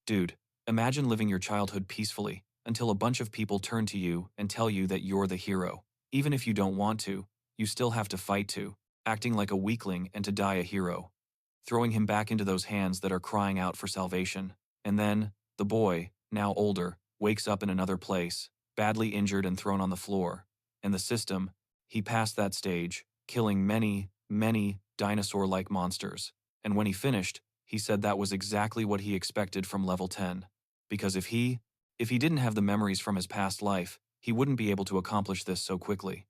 Dude, imagine living your childhood peacefully until a bunch of people turn to you and tell you that you're the hero. Even if you don't want to, you still have to fight to, acting like a weakling and to die a hero. Throwing him back into those hands that are crying out for salvation. And then, the boy, now older, wakes up in another place, badly injured and thrown on the floor. And the system, he passed that stage, killing many, many dinosaur-like monsters. And when he finished, he said that was exactly what he expected from level 10. Because if he didn't have the memories from his past life, he wouldn't be able to accomplish this so quickly.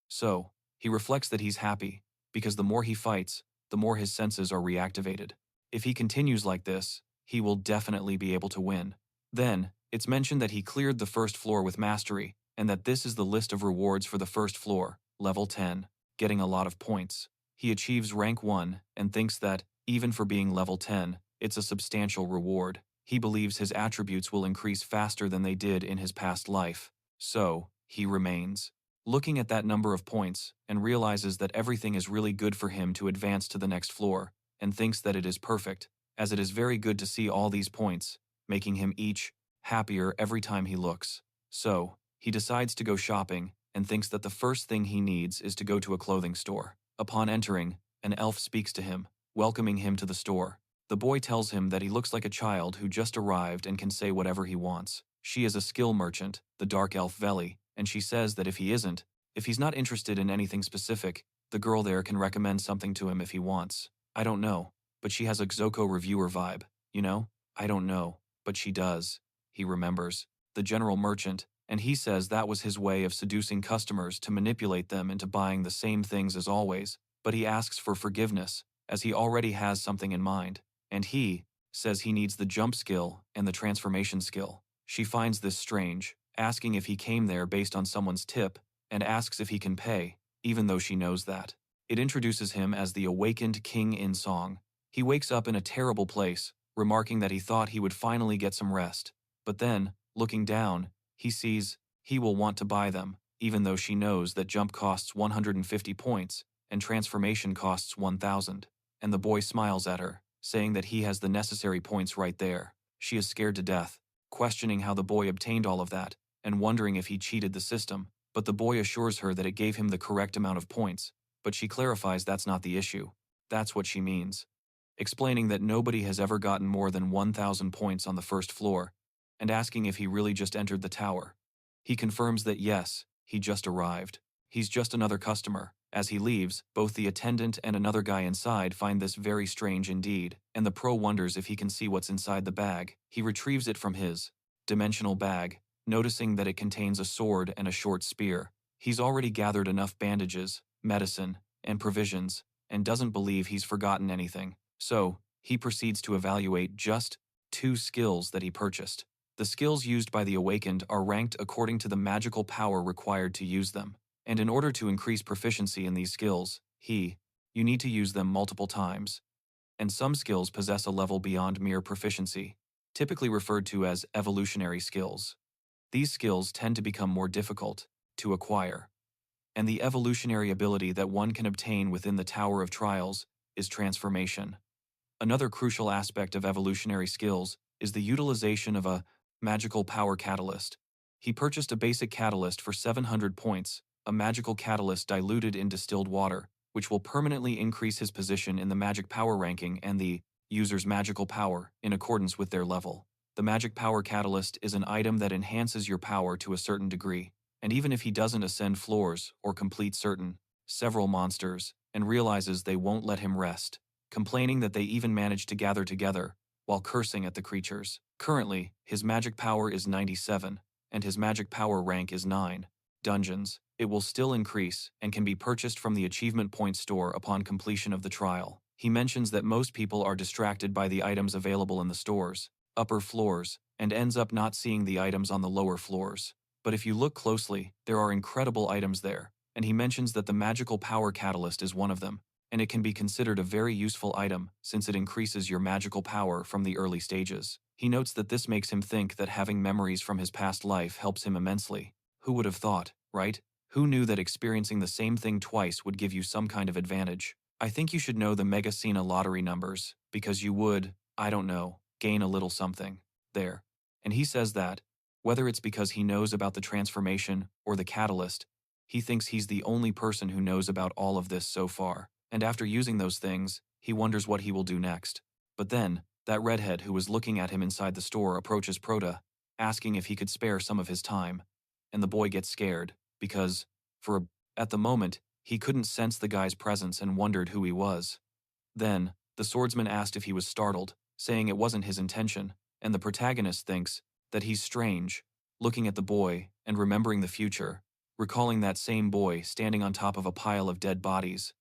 So, he reflects that he's happy, because the more he fights, the more his senses are reactivated. If he continues like this, he will definitely be able to win. Then, it's mentioned that he cleared the first floor with mastery, and that this is the list of rewards for the first floor, level 10, getting a lot of points. He achieves rank 1 and thinks that, even for being level 10, it's a substantial reward. He believes his attributes will increase faster than they did in his past life. So, he remains. Looking at that number of points, and realizes that everything is really good for him to advance to the next floor, and thinks that it is perfect, as it is very good to see all these points, making him each happier every time he looks. So, he decides to go shopping, and thinks that the first thing he needs is to go to a clothing store. Upon entering, an elf speaks to him, welcoming him to the store. The boy tells him that he looks like a child who just arrived and can say whatever he wants. She is a skill merchant, the dark elf Veli, and she says that if he's not interested in anything specific, the girl there can recommend something to him if he wants. I don't know, but she has a Xoko reviewer vibe, you know? I don't know, but she does. He remembers. The general merchant, and he says that was his way of seducing customers to manipulate them into buying the same things as always, but he asks for forgiveness, as he already has something in mind. And he says he needs the jump skill and the transformation skill. She finds this strange, asking if he came there based on someone's tip, and asks if he can pay, even though she knows that. It introduces him as the awakened king in song. He wakes up in a terrible place, remarking that he thought he would finally get some rest. But then, looking down, he sees he will want to buy them, even though she knows that jump costs 150 points, and transformation costs 1,000. And the boy smiles at her, saying that he has the necessary points right there. She is scared to death, questioning how the boy obtained all of that, and wondering if he cheated the system, but the boy assures her that it gave him the correct amount of points, but she clarifies that's not the issue. That's what she means. Explaining that nobody has ever gotten more than 1,000 points on the first floor, and asking if he really just entered the tower. He confirms that yes, he just arrived. He's just another customer. As he leaves, both the attendant and another guy inside find this very strange indeed, and the pro wonders if he can see what's inside the bag. He retrieves it from his dimensional bag, noticing that it contains a sword and a short spear. He's already gathered enough bandages, medicine, and provisions, and doesn't believe he's forgotten anything. So, he proceeds to evaluate just 2 skills that he purchased. The skills used by the awakened are ranked according to the magical power required to use them. And in order to increase proficiency in these skills, you need to use them multiple times. And some skills possess a level beyond mere proficiency, typically referred to as evolutionary skills. These skills tend to become more difficult to acquire. And the evolutionary ability that one can obtain within the Tower of Trials is transformation. Another crucial aspect of evolutionary skills is the utilization of a magical power catalyst. He purchased a basic catalyst for 700 points, a magical catalyst diluted in distilled water, which will permanently increase his position in the magic power ranking and the user's magical power in accordance with their level. The magic power catalyst is an item that enhances your power to a certain degree, and even if he doesn't ascend floors or complete several monsters, and realizes they won't let him rest, complaining that they even managed to gather together while cursing at the creatures. Currently, his magic power is 97, and his magic power rank is 9. Dungeons. It will still increase and can be purchased from the achievement point store upon completion of the trial. He mentions that most people are distracted by the items available in the stores, upper floors, and ends up not seeing the items on the lower floors. But if you look closely, there are incredible items there, and he mentions that the magical power catalyst is one of them, and it can be considered a very useful item since it increases your magical power from the early stages. He notes that this makes him think that having memories from his past life helps him immensely. Who would have thought, right? Who knew that experiencing the same thing twice would give you some kind of advantage? I think you should know the Mega Sena lottery numbers, because you would, I don't know, gain a little something there. And he says that, whether it's because he knows about the transformation or the catalyst, he thinks he's the only person who knows about all of this so far. And after using those things, he wonders what he will do next. But then, that redhead who was looking at him inside the store approaches Prota, asking if he could spare some of his time. And the boy gets scared, because, at the moment, he couldn't sense the guy's presence and wondered who he was. Then, the swordsman asked if he was startled, saying it wasn't his intention, and the protagonist thinks that he's strange, looking at the boy and remembering the future, recalling that same boy standing on top of a pile of dead bodies.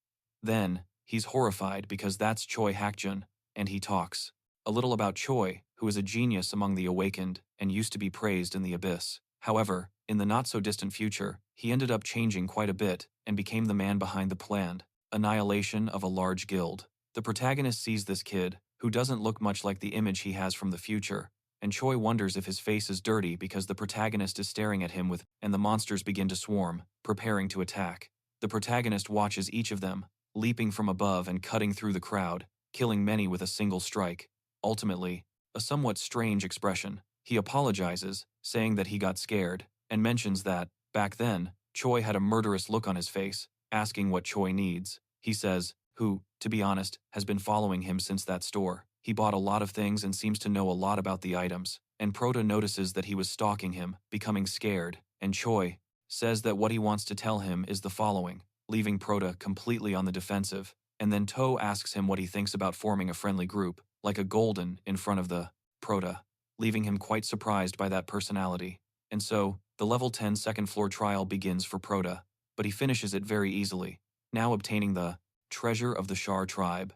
Then, he's horrified because that's Choi Hakjun, and he talks a little about Choi, who is a genius among the awakened and used to be praised in the abyss. However, in the not-so-distant future, he ended up changing quite a bit and became the man behind the planned annihilation of a large guild. The protagonist sees this kid, who doesn't look much like the image he has from the future, and Choi wonders if his face is dirty because the protagonist is staring at him and the monsters begin to swarm, preparing to attack. The protagonist watches each of them, leaping from above and cutting through the crowd, killing many with a single strike. Ultimately, a somewhat strange expression, he apologizes, saying that he got scared, and mentions that, back then, Choi had a murderous look on his face, asking what Choi needs. He says, who, to be honest, has been following him since that store. He bought a lot of things and seems to know a lot about the items, and Prota notices that he was stalking him, becoming scared, and Choi says that what he wants to tell him is the following, leaving Prota completely on the defensive, and then To asks him what he thinks about forming a friendly group, like a golden, in front of the Prota, leaving him quite surprised by that personality. And so, the level 10 second floor trial begins for Prota, but he finishes it very easily, now obtaining the treasure of the Shar tribe.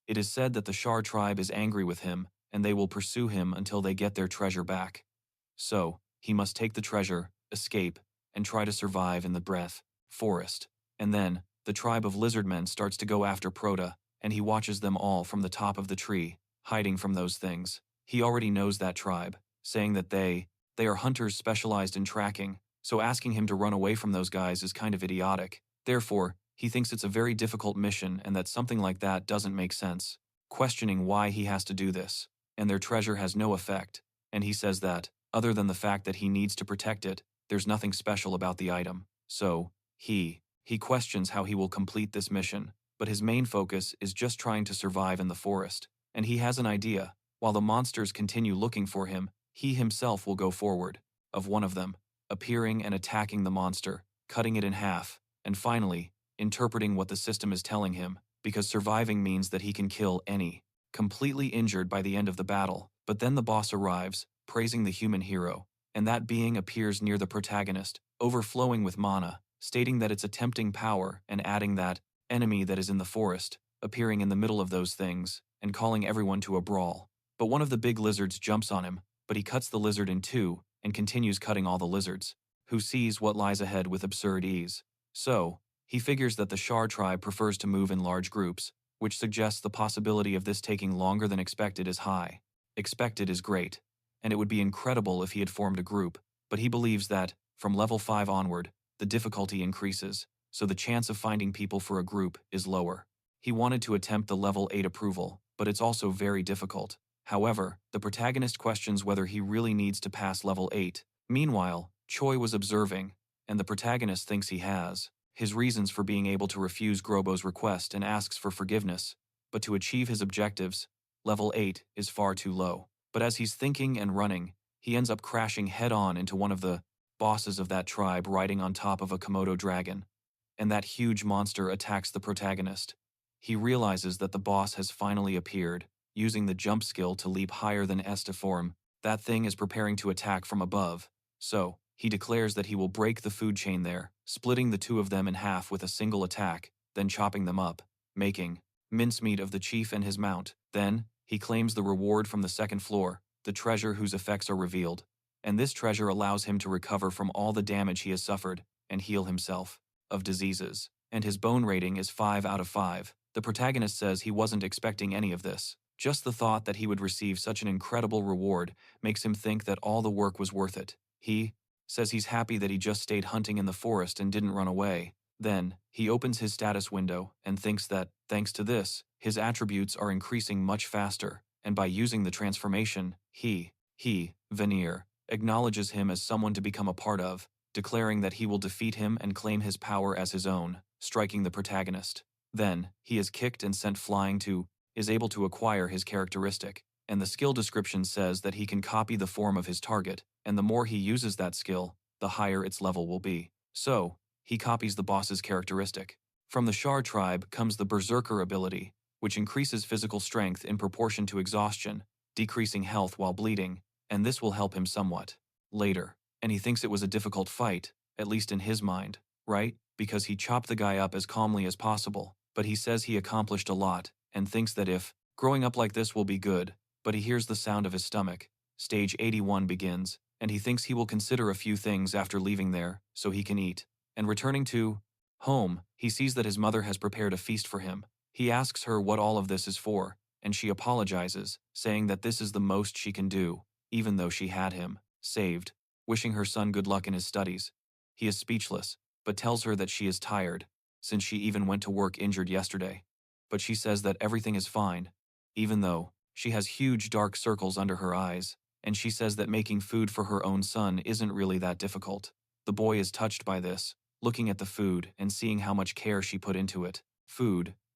It is said that the Shar tribe is angry with him, and they will pursue him until they get their treasure back. So, he must take the treasure, escape, and try to survive in the forest. And then, the tribe of lizardmen starts to go after Prota, and he watches them all from the top of the tree, hiding from those things. He already knows that tribe, saying that they are hunters specialized in tracking, so asking him to run away from those guys is kind of idiotic. Therefore, he thinks it's a very difficult mission and that something like that doesn't make sense, questioning why he has to do this, and their treasure has no effect, and he says that, other than the fact that he needs to protect it, there's nothing special about the item. So, he questions how he will complete this mission, but his main focus is just trying to survive in the forest, and he has an idea. While the monsters continue looking for him, he himself will go forward, of one of them, appearing and attacking the monster, cutting it in half, and finally, interpreting what the system is telling him, because surviving means that he can kill any, completely injured by the end of the battle. But then the boss arrives, praising the human hero, and that being appears near the protagonist, overflowing with mana, stating that it's a tempting power and adding that enemy that is in the forest, appearing in the middle of those things, and calling everyone to a brawl. But one of the big lizards jumps on him, but he cuts the lizard in two and continues cutting all the lizards, who sees what lies ahead with absurd ease. So, he figures that the Shar tribe prefers to move in large groups, which suggests the possibility of this taking longer than expected is high. Expected is great, and it would be incredible if he had formed a group, but he believes that, from level 5 onward, the difficulty increases, so the chance of finding people for a group is lower. He wanted to attempt the level 8 approval, but it's also very difficult. However, the protagonist questions whether he really needs to pass level 8. Meanwhile, Choi was observing, and the protagonist thinks he has his reasons for being able to refuse Grobo's request and asks for forgiveness, but to achieve his objectives, level 8 is far too low. But as he's thinking and running, he ends up crashing head-on into one of the bosses of that tribe riding on top of a Komodo dragon, and that huge monster attacks the protagonist. He realizes that the boss has finally appeared, using the jump skill to leap higher than S to form. That thing is preparing to attack from above, so he declares that he will break the food chain there, splitting the two of them in half with a single attack, then chopping them up, making mincemeat of the chief and his mount. Then, he claims the reward from the second floor, the treasure whose effects are revealed, and this treasure allows him to recover from all the damage he has suffered and heal himself of diseases, and his bone rating is 5 out of 5. The protagonist says he wasn't expecting any of this. Just the thought that he would receive such an incredible reward makes him think that all the work was worth it. He says he's happy that he just stayed hunting in the forest and didn't run away. Then, he opens his status window and thinks that, thanks to this, his attributes are increasing much faster, and by using the transformation, Veneer, acknowledges him as someone to become a part of, declaring that he will defeat him and claim his power as his own, striking the protagonist. Then, he is kicked and sent flying to, is able to acquire his characteristic, and the skill description says that he can copy the form of his target, and the more he uses that skill, the higher its level will be. So, he copies the boss's characteristic. From the Shar tribe comes the Berserker ability, which increases physical strength in proportion to exhaustion, decreasing health while bleeding, and this will help him somewhat later. And he thinks it was a difficult fight, at least in his mind, right? Because he chopped the guy up as calmly as possible, but he says he accomplished a lot, and thinks that if growing up like this will be good, but he hears the sound of his stomach. Stage 81 begins, and he thinks he will consider a few things after leaving there, so he can eat. And returning to home, he sees that his mother has prepared a feast for him. He asks her what all of this is for, and she apologizes, saying that this is the most she can do, even though she had him saved, wishing her son good luck in his studies. He is speechless, but tells her that she is tired, since she even went to work injured yesterday. But she says that everything is fine, even though she has huge dark circles under her eyes, and she says that making food for her own son isn't really that difficult. The boy is touched by this, looking at the food and seeing how much care she put into it,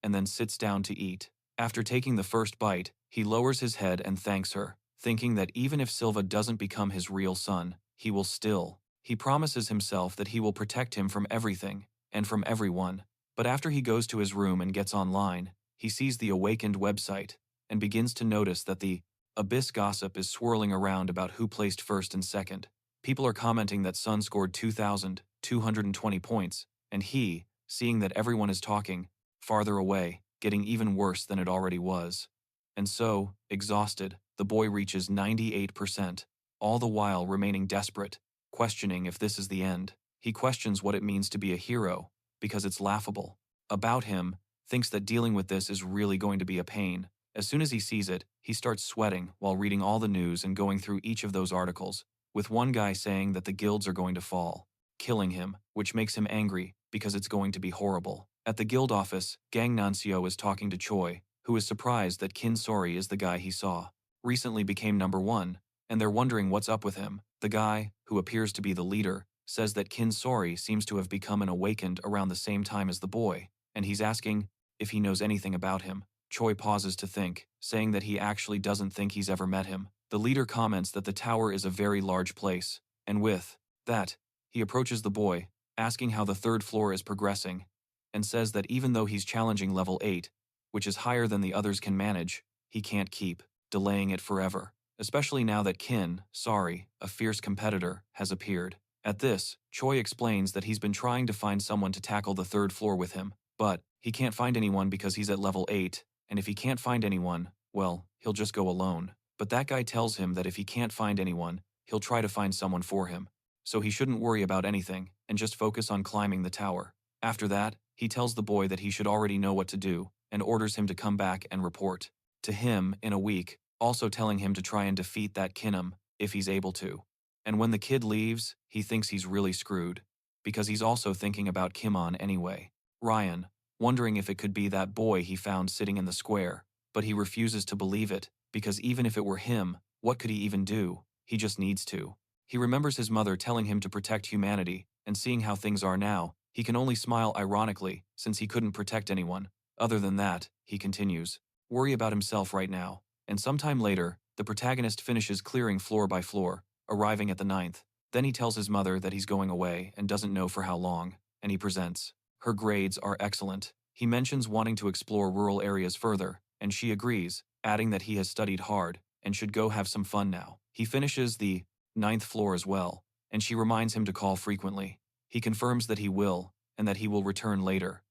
and then sits down to eat. After taking the first bite, he lowers his head and thanks her, thinking that even if Silva doesn't become his real son, he will still. He promises himself that he will protect him from everything, and from everyone. But after he goes to his room and gets online, he sees the Awakened website, and begins to notice that the Abyss gossip is swirling around about who placed first and second. People are commenting that Sun scored 2,220 points, and he, seeing that everyone is talking, farther away, getting even worse than it already was. And so, exhausted, the boy reaches 98%, all the while remaining desperate, questioning if this is the end. He questions what it means to be a hero, because it's laughable. About him, thinks that dealing with this is really going to be a pain. As soon as he sees it, he starts sweating while reading all the news and going through each of those articles, with one guy saying that the guilds are going to fall, killing him, which makes him angry because it's going to be horrible. At the guild office, Gang Nuncio is talking to Choi, who is surprised that Kin Sori is the guy he saw. Recently became number 1, and they're wondering what's up with him. The guy, who appears to be the leader, says that Kin Sori seems to have become an Awakened around the same time as the boy, and he's asking if he knows anything about him. Choi pauses to think, saying that he actually doesn't think he's ever met him. The leader comments that the tower is a very large place, and with that, he approaches the boy, asking how the 3rd floor is progressing, and says that even though he's challenging level 8, which is higher than the others can manage, he can't keep delaying it forever, especially now that Kin Sori, a fierce competitor, has appeared. At this, Choi explains that he's been trying to find someone to tackle the 3rd floor with him, but he can't find anyone because he's at level 8, and if he can't find anyone, well, he'll just go alone. But that guy tells him that if he can't find anyone, he'll try to find someone for him. So he shouldn't worry about anything, and just focus on climbing the tower. After that, he tells the boy that he should already know what to do, and orders him to come back and report to him in a week, also telling him to try and defeat that Kinnum, if he's able to. And when the kid leaves, he thinks he's really screwed, because he's also thinking about Kimon anyway. Ryan, wondering if it could be that boy he found sitting in the square, but he refuses to believe it, because even if it were him, what could he even do? He just needs to. He remembers his mother telling him to protect humanity, and seeing how things are now, he can only smile ironically, since he couldn't protect anyone. Other than that, he continues, worry about himself right now. And sometime later, the protagonist finishes clearing floor by floor, arriving at the 9th. Then he tells his mother that he's going away and doesn't know for how long, and he presents. Her grades are excellent. He mentions wanting to explore rural areas further, and she agrees, adding that he has studied hard and should go have some fun now. He finishes the 9th floor as well, and she reminds him to call frequently. He confirms that he will, and that he will return later.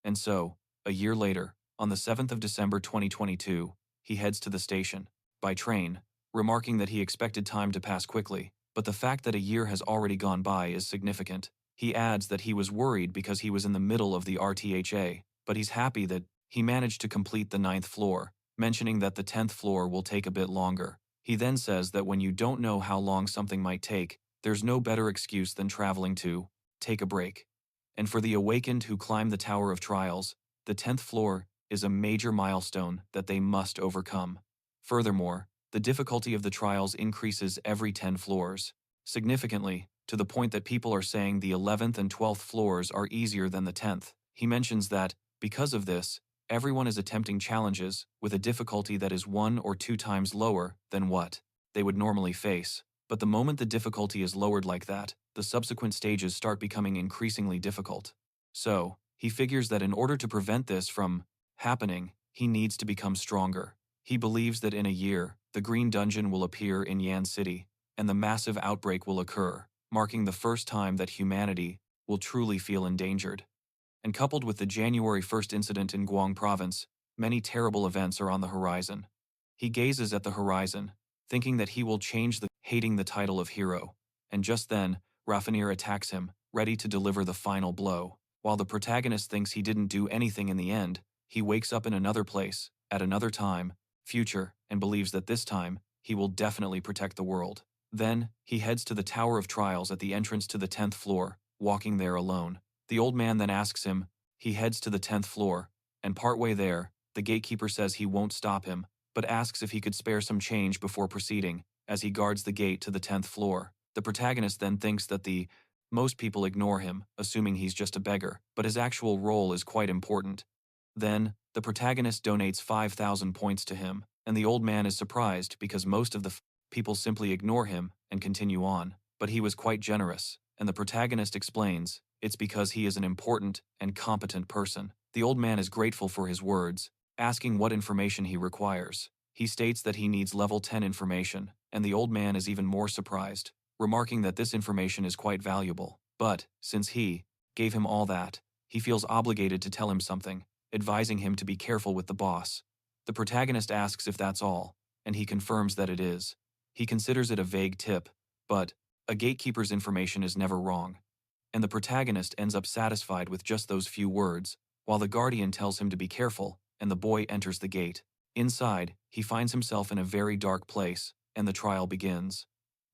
And so, a year later, on the 7th of December 2022, he heads to the station, by train, remarking that he expected time to pass quickly, but the fact that a year has already gone by is significant. He adds that he was worried because he was in the middle of the RTHA, but he's happy that he managed to complete the 9th floor, mentioning that the 10th floor will take a bit longer. He then says that when you don't know how long something might take, there's no better excuse than traveling to take a break. And for the Awakened who climb the Tower of Trials, the 10th floor is a major milestone that they must overcome. Furthermore, the difficulty of the trials increases every 10 floors. Significantly, to the point that people are saying the 11th and 12th floors are easier than the 10th. He mentions that, because of this, everyone is attempting challenges with a difficulty that is 1 or 2 times lower than what they would normally face. But the moment the difficulty is lowered like that, the subsequent stages start becoming increasingly difficult. So, he figures that in order to prevent this from happening, he needs to become stronger. He believes that in a year, the Green Dungeon will appear in Yan City, and the massive outbreak will occur, marking the first time that humanity will truly feel endangered. And coupled with the January 1st incident in Guang Province, many terrible events are on the horizon. He gazes at the horizon, thinking that he will change hating the title of hero. And just then, Raffinir attacks him, ready to deliver the final blow. While the protagonist thinks he didn't do anything in the end, he wakes up in another place, at another time, future, and believes that this time, he will definitely protect the world. Then, he heads to the Tower of Trials at the entrance to the 10th floor, walking there alone. The old man then asks him, he heads to the 10th floor, and partway there, the gatekeeper says he won't stop him, but asks if he could spare some change before proceeding, as he guards the gate to the 10th floor. The protagonist then thinks that most people ignore him, assuming he's just a beggar, but his actual role is quite important. Then, the protagonist donates 5,000 points to him, and the old man is surprised because most of the people simply ignore him and continue on. But he was quite generous, and the protagonist explains, it's because he is an important and competent person. The old man is grateful for his words, asking what information he requires. He states that he needs level 10 information, and the old man is even more surprised, remarking that this information is quite valuable. But, since he gave him all that, he feels obligated to tell him something, advising him to be careful with the boss. The protagonist asks if that's all, and he confirms that it is. He considers it a vague tip, but a gatekeeper's information is never wrong. And the protagonist ends up satisfied with just those few words, while the guardian tells him to be careful, and the boy enters the gate. Inside, he finds himself in a very dark place, and the trial begins.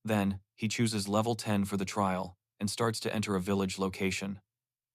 Then, he chooses level 10 for the trial, and starts to enter a village location.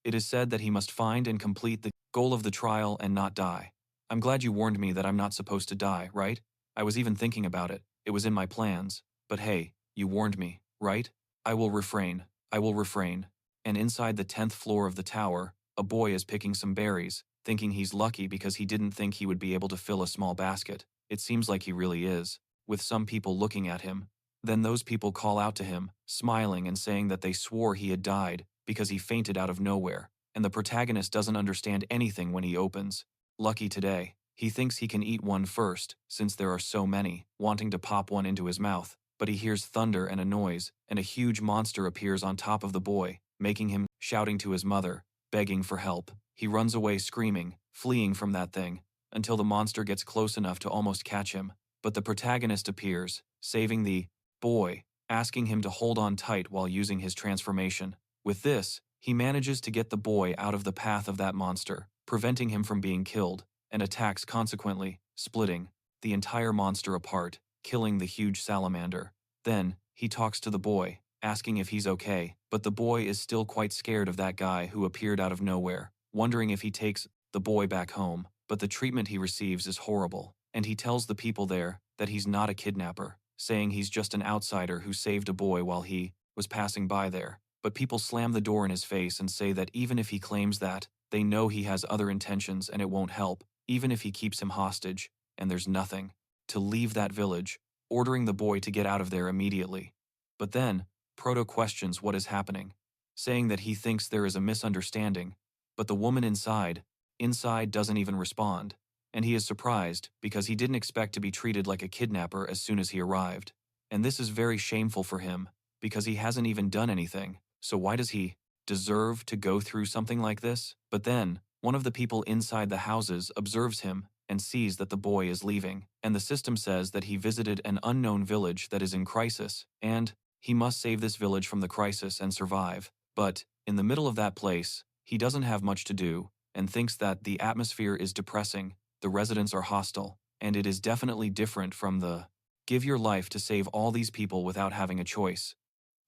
It is said that he must find and complete the goal of the trial and not die. I'm glad you warned me that I'm not supposed to die, right? I was even thinking about it. It was in my plans. But hey, you warned me, right? I will refrain. I will refrain. And inside the 10th floor of the tower, a boy is picking some berries, thinking he's lucky because he didn't think he would be able to fill a small basket. It seems like he really is, with some people looking at him. Then those people call out to him, smiling and saying that they swore he had died because he fainted out of nowhere, and the protagonist doesn't understand anything when he opens. Lucky today. He thinks he can eat one first, since there are so many, wanting to pop one into his mouth, but he hears thunder and a noise, and a huge monster appears on top of the boy, making him shouting to his mother, begging for help. He runs away screaming, fleeing from that thing, until the monster gets close enough to almost catch him. But the protagonist appears, saving the boy, asking him to hold on tight while using his transformation. With this, he manages to get the boy out of the path of that monster, preventing him from being killed, and attacks consequently, splitting the entire monster apart, killing the huge salamander. Then, he talks to the boy, asking if he's okay, but the boy is still quite scared of that guy who appeared out of nowhere, wondering if he takes the boy back home, but the treatment he receives is horrible, and he tells the people there that he's not a kidnapper, saying he's just an outsider who saved a boy while he was passing by there. But people slam the door in his face and say that even if he claims that, they know he has other intentions and it won't help, even if he keeps him hostage, and there's nothing to leave that village, ordering the boy to get out of there immediately. But then, Proto questions what is happening, saying that he thinks there is a misunderstanding, but the woman inside doesn't even respond, and he is surprised because he didn't expect to be treated like a kidnapper as soon as he arrived. And this is very shameful for him, because he hasn't even done anything, so why does he deserve to go through something like this? But then, one of the people inside the houses observes him and sees that the boy is leaving, and the system says that he visited an unknown village that is in crisis, and he must save this village from the crisis and survive. But, in the middle of that place, he doesn't have much to do, and thinks that the atmosphere is depressing, the residents are hostile, and it is definitely different from the give your life to save all these people without having a choice.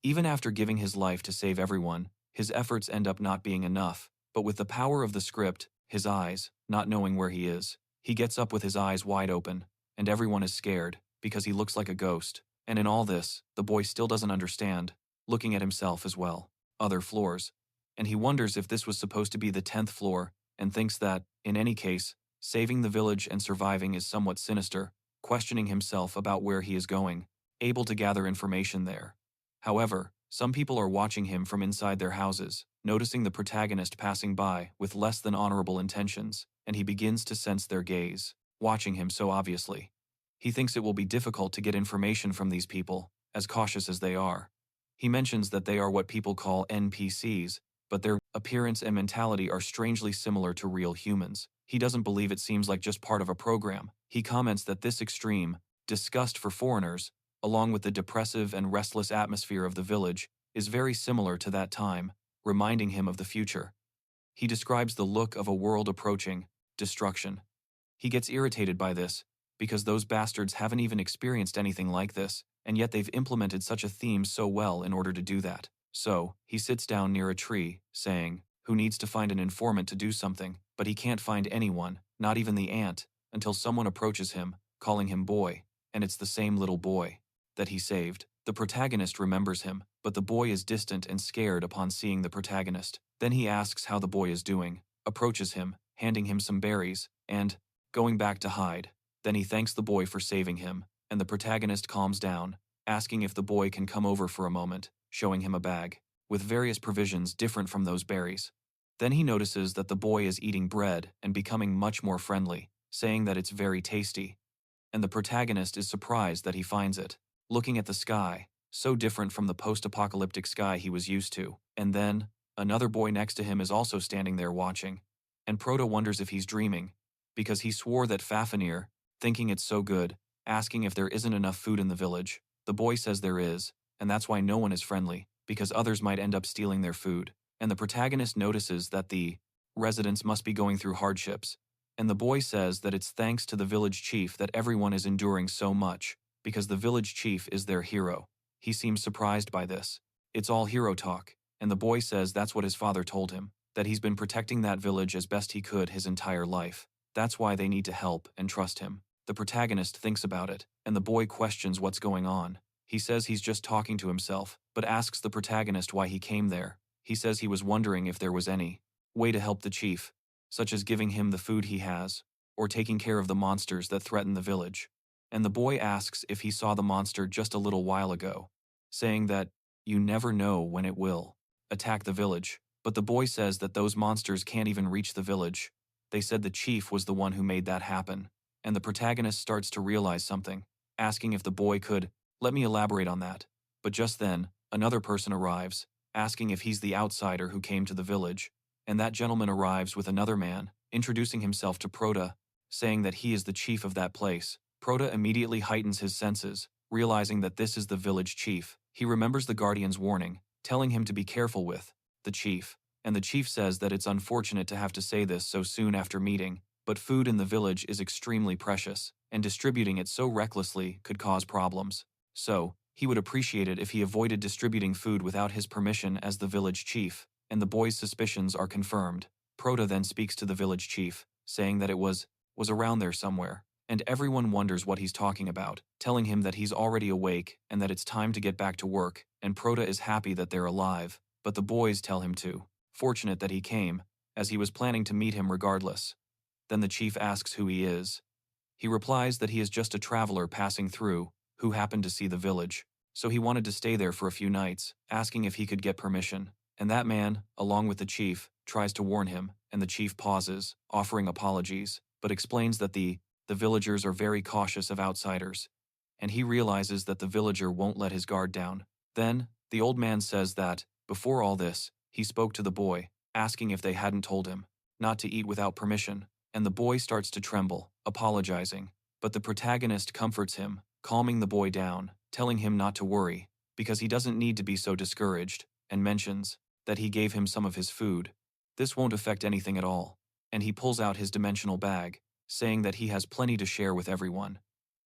Even after giving his life to save everyone, his efforts end up not being enough, but with the power of the script, his eyes, not knowing where he is, he gets up with his eyes wide open, and everyone is scared, because he looks like a ghost. And in all this, the boy still doesn't understand, looking at himself as well. Other floors. And he wonders if this was supposed to be the 10th floor, and thinks that, in any case, saving the village and surviving is somewhat sinister, questioning himself about where he is going, able to gather information there. However, some people are watching him from inside their houses, noticing the protagonist passing by with less than honorable intentions, and he begins to sense their gaze, watching him so obviously. He thinks it will be difficult to get information from these people, as cautious as they are. He mentions that they are what people call NPCs, but their appearance and mentality are strangely similar to real humans. He doesn't believe it seems like just part of a program. He comments that this extreme disgust for foreigners, along with the depressive and restless atmosphere of the village, is very similar to that time, reminding him of the future. He describes the look of a world approaching destruction. He gets irritated by this, because those bastards haven't even experienced anything like this, and yet they've implemented such a theme so well in order to do that. So, he sits down near a tree, saying, who needs to find an informant to do something, but he can't find anyone, not even the ant, until someone approaches him, calling him boy, and it's the same little boy that he saved. The protagonist remembers him, but the boy is distant and scared upon seeing the protagonist. Then he asks how the boy is doing, approaches him, handing him some berries, and going back to hide. Then he thanks the boy for saving him, and the protagonist calms down, asking if the boy can come over for a moment, showing him a bag with various provisions different from those berries. Then he notices that the boy is eating bread and becoming much more friendly, saying that it's very tasty. And the protagonist is surprised that he finds it, looking at the sky, so different from the post-apocalyptic sky he was used to. And then, another boy next to him is also standing there watching, and Proto wonders if he's dreaming, because he swore that Fafnir, thinking it's so good, asking if there isn't enough food in the village. The boy says there is, and that's why no one is friendly, because others might end up stealing their food. And the protagonist notices that the residents must be going through hardships, and the boy says that it's thanks to the village chief that everyone is enduring so much, because the village chief is their hero. He seems surprised by this. It's all hero talk, and the boy says that's what his father told him, that he's been protecting that village as best he could his entire life. That's why they need to help and trust him. The protagonist thinks about it, and the boy questions what's going on. He says he's just talking to himself, but asks the protagonist why he came there. He says he was wondering if there was any way to help the chief, such as giving him the food he has, or taking care of the monsters that threaten the village. And the boy asks if he saw the monster just a little while ago, saying that you never know when it will attack the village. But the boy says that those monsters can't even reach the village. They said the chief was the one who made that happen. And the protagonist starts to realize something, asking if the boy could let me elaborate on that. But just then, another person arrives, asking if he's the outsider who came to the village, and that gentleman arrives with another man, introducing himself to Prota, saying that he is the chief of that place. Prota immediately heightens his senses, realizing that this is the village chief. He remembers the guardian's warning, telling him to be careful with the chief, and the chief says that it's unfortunate to have to say this so soon after meeting, but food in the village is extremely precious, and distributing it so recklessly could cause problems. So, he would appreciate it if he avoided distributing food without his permission as the village chief, and the boy's suspicions are confirmed. Prota then speaks to the village chief, saying that it was around there somewhere, and everyone wonders what he's talking about, telling him that he's already awake and that it's time to get back to work, and Prota is happy that they're alive, but the boys tell him to. Fortunate that he came, as he was planning to meet him regardless. Then the chief asks who he is. He replies that he is just a traveler passing through, who happened to see the village, so he wanted to stay there for a few nights, asking if he could get permission. And that man, along with the chief, tries to warn him, and the chief pauses, offering apologies, but explains that the villagers are very cautious of outsiders, and he realizes that the villager won't let his guard down. Then, the old man says that, before all this, he spoke to the boy, asking if they hadn't told him not to eat without permission, and the boy starts to tremble, apologizing, but the protagonist comforts him, calming the boy down, telling him not to worry, because he doesn't need to be so discouraged, and mentions that he gave him some of his food. This won't affect anything at all, and he pulls out his dimensional bag, saying that he has plenty to share with everyone.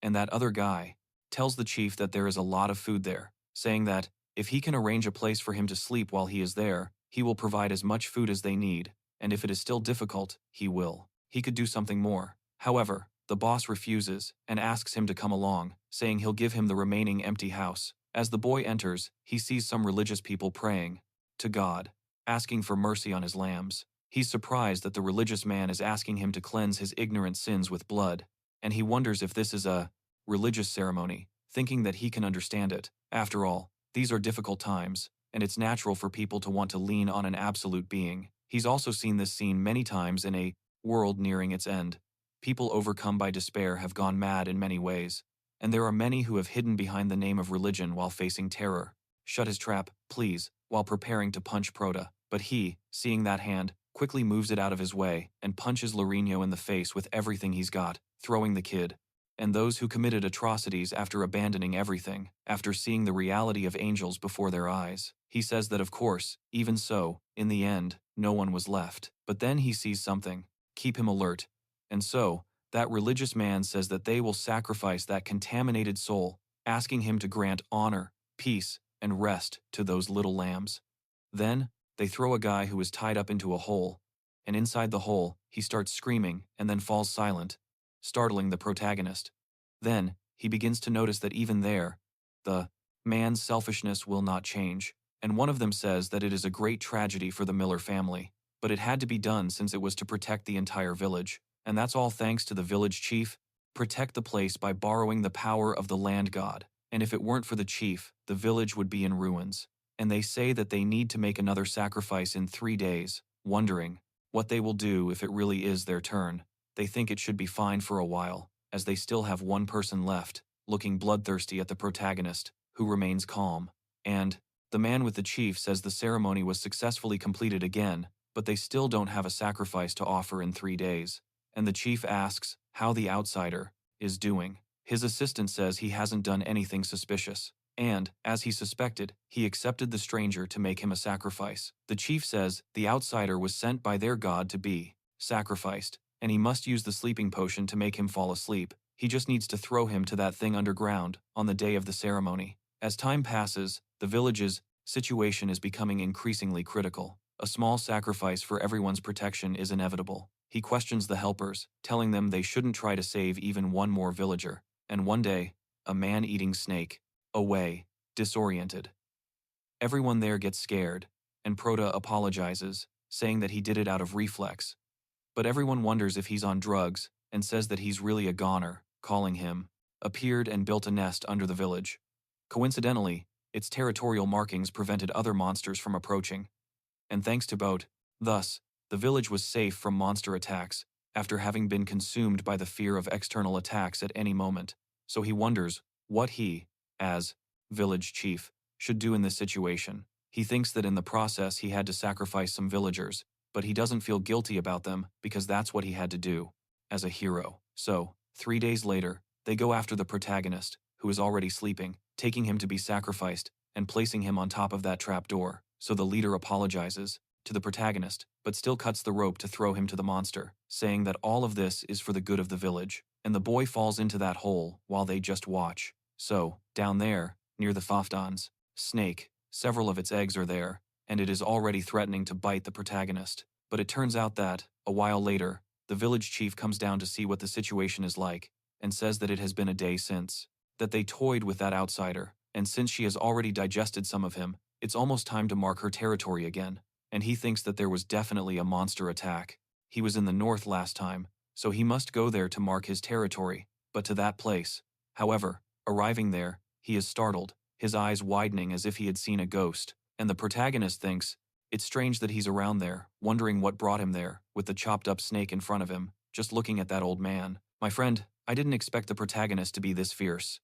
And that other guy tells the chief that there is a lot of food there, saying that if he can arrange a place for him to sleep while he is there, he will provide as much food as they need, and if it is still difficult, he will. He could do something more. However, The boss refuses and asks him to come along, saying he'll give him the remaining empty house. As the boy enters, he sees some religious people praying to God, asking for mercy on his lambs. He's surprised that the religious man is asking him to cleanse his ignorant sins with blood, and he wonders if this is a religious ceremony, thinking that he can understand it. After all, these are difficult times, and it's natural for people to want to lean on an absolute being. He's also seen this scene many times in a world nearing its end. People overcome by despair have gone mad in many ways, and there are many who have hidden behind the name of religion while facing terror. Shut his trap, please, while preparing to punch Prota. But he, seeing that hand, quickly moves it out of his way and punches Lourinho in the face with everything he's got, throwing the kid. And those who committed atrocities after abandoning everything, after seeing the reality of angels before their eyes. He says that of course, even so, in the end, no one was left. But then he sees something. Keep him alert. And so, that religious man says that they will sacrifice that contaminated soul, asking him to grant honor, peace, and rest to those little lambs. Then, they throw a guy who is tied up into a hole, and inside the hole, he starts screaming and then falls silent, startling the protagonist. Then, he begins to notice that even there, the man's selfishness will not change, and one of them says that it is a great tragedy for the Miller family, but it had to be done since it was to protect the entire village. And that's all thanks to the village chief, protect the place by borrowing the power of the land god. And if it weren't for the chief, the village would be in ruins. And they say that they need to make another sacrifice in 3 days, wondering what they will do if it really is their turn. They think it should be fine for a while, as they still have one person left, looking bloodthirsty at the protagonist, who remains calm. And the man with the chief says the ceremony was successfully completed again, but they still don't have a sacrifice to offer in 3 days. And the chief asks how the outsider is doing. His assistant says he hasn't done anything suspicious, and, as he suspected, he accepted the stranger to make him a sacrifice. The chief says the outsider was sent by their god to be sacrificed, and he must use the sleeping potion to make him fall asleep. He just needs to throw him to that thing underground on the day of the ceremony. As time passes, the village's situation is becoming increasingly critical. A small sacrifice for everyone's protection is inevitable. He questions the helpers, telling them they shouldn't try to save even one more villager. And one day, a man-eating snake, away, disoriented. Everyone there gets scared, and Prota apologizes, saying that he did it out of reflex. But everyone wonders if he's on drugs, and says that he's really a goner, calling him, appeared and built a nest under the village. Coincidentally, its territorial markings prevented other monsters from approaching. And thanks to Boat, thus, the village was safe from monster attacks, after having been consumed by the fear of external attacks at any moment. So he wonders what he, as village chief, should do in this situation. He thinks that in the process he had to sacrifice some villagers, but he doesn't feel guilty about them because that's what he had to do, as a hero. So, 3 days later, they go after the protagonist, who is already sleeping, taking him to be sacrificed, and placing him on top of that trap door. So the leader apologizes to the protagonist, but still cuts the rope to throw him to the monster, saying that all of this is for the good of the village, and the boy falls into that hole while they just watch. So, down there, near the Fafdan's snake, several of its eggs are there, and it is already threatening to bite the protagonist. But it turns out that, a while later, the village chief comes down to see what the situation is like, and says that it has been a day since that they toyed with that outsider, and since she has already digested some of him, it's almost time to mark her territory again. And he thinks that there was definitely a monster attack. He was in the north last time, so he must go there to mark his territory, but to that place. However, arriving there, he is startled, his eyes widening as if he had seen a ghost, and the protagonist thinks it's strange that he's around there, wondering what brought him there, with the chopped-up snake in front of him, just looking at that old man. My friend, I didn't expect the protagonist to be this fierce.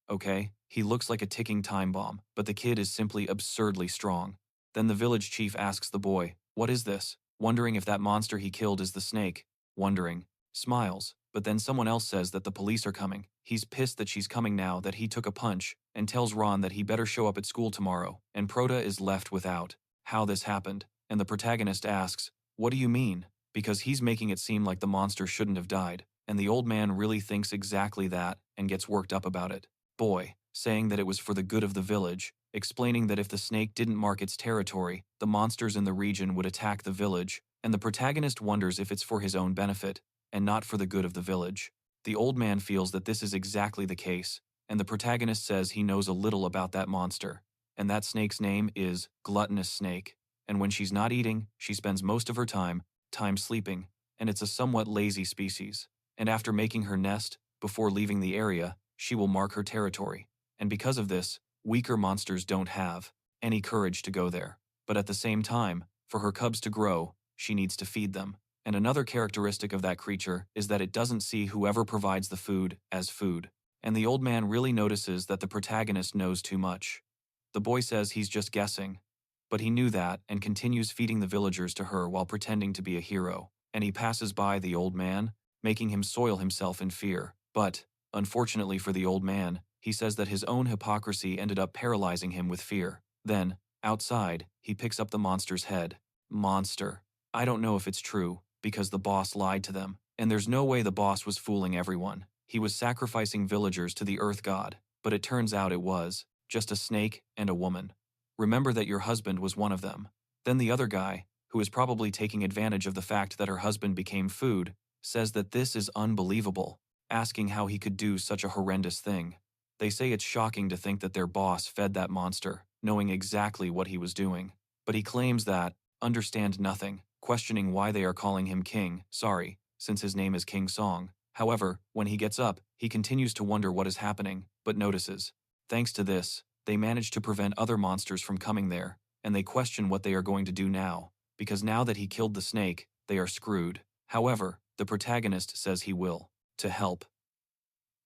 Okay? He looks like a ticking time bomb, but the kid is simply absurdly strong. Then the village chief asks the boy, "What is this?" Wondering if that monster he killed is the snake. Wondering. Smiles, but then someone else says that the police are coming. He's pissed that she's coming now that he took a punch, and tells Ron that he better show up at school tomorrow, and Prota is left without how this happened, and the protagonist asks, "What do you mean?" Because he's making it seem like the monster shouldn't have died, and the old man really thinks exactly that, and gets worked up about it. Boy, saying that it was for the good of the village, explaining that if the snake didn't mark its territory, the monsters in the region would attack the village, and the protagonist wonders if it's for his own benefit, and not for the good of the village. The old man feels that this is exactly the case, and the protagonist says he knows a little about that monster, and that snake's name is gluttonous snake, and when she's not eating, she spends most of her time sleeping, and it's a somewhat lazy species. And after making her nest, before leaving the area, she will mark her territory, and because of this, weaker monsters don't have any courage to go there. But at the same time, for her cubs to grow, she needs to feed them. And another characteristic of that creature is that it doesn't see whoever provides the food as food. And the old man really notices that the protagonist knows too much. The boy says he's just guessing, but he knew that and continues feeding the villagers to her while pretending to be a hero. And he passes by the old man, making him soil himself in fear. But, unfortunately for the old man, he says that his own hypocrisy ended up paralyzing him with fear. Then, outside, he picks up the monster's head. Monster. I don't know if it's true, because the boss lied to them, and there's no way the boss was fooling everyone. He was sacrificing villagers to the earth god, but it turns out it was just a snake and a woman. Remember that your husband was one of them. Then the other guy, who is probably taking advantage of the fact that her husband became food, says that this is unbelievable, asking how he could do such a horrendous thing. They say it's shocking to think that their boss fed that monster, knowing exactly what he was doing. But he claims that, understand nothing, questioning why they are calling him King, since his name is King Song. However, when he gets up, he continues to wonder what is happening, but notices. Thanks to this, they manage to prevent other monsters from coming there, and they question what they are going to do now, because now that he killed the snake, they are screwed. However, the protagonist says he will, to help.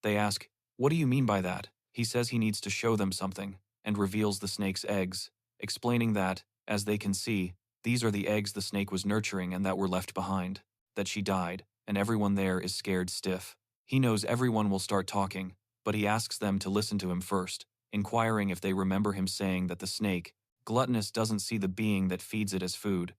They ask, what do you mean by that? He says he needs to show them something, and reveals the snake's eggs, explaining that, as they can see, these are the eggs the snake was nurturing and that were left behind, that she died, and everyone there is scared stiff. He knows everyone will start talking, but he asks them to listen to him first, inquiring if they remember him saying that the snake, gluttonous, doesn't see the being that feeds it as food.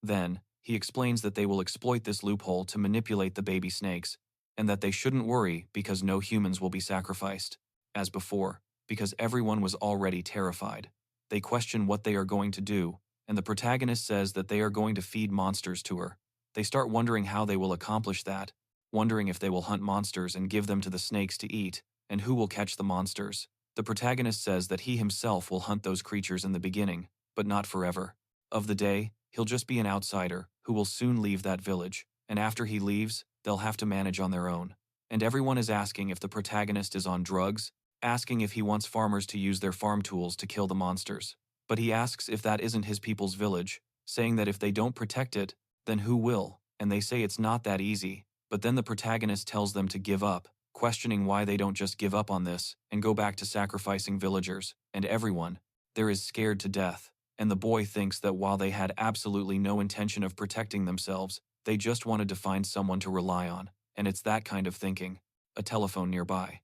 Then, he explains that they will exploit this loophole to manipulate the baby snakes, and that they shouldn't worry because no humans will be sacrificed. As before, because everyone was already terrified. They question what they are going to do, and the protagonist says that they are going to feed monsters to her. They start wondering how they will accomplish that, wondering if they will hunt monsters and give them to the snakes to eat, and who will catch the monsters. The protagonist says that he himself will hunt those creatures in the beginning, but not forever. Of the day, he'll just be an outsider, who will soon leave that village, and after he leaves, they'll have to manage on their own. And everyone is asking if the protagonist is on drugs, asking if he wants farmers to use their farm tools to kill the monsters. But he asks if that isn't his people's village, saying that if they don't protect it, then who will? And they say it's not that easy. But then the protagonist tells them to give up, questioning why they don't just give up on this and go back to sacrificing villagers, and everyone there is scared to death. And the boy thinks that while they had absolutely no intention of protecting themselves, they just wanted to find someone to rely on, and it's that kind of thinking. A telephone nearby.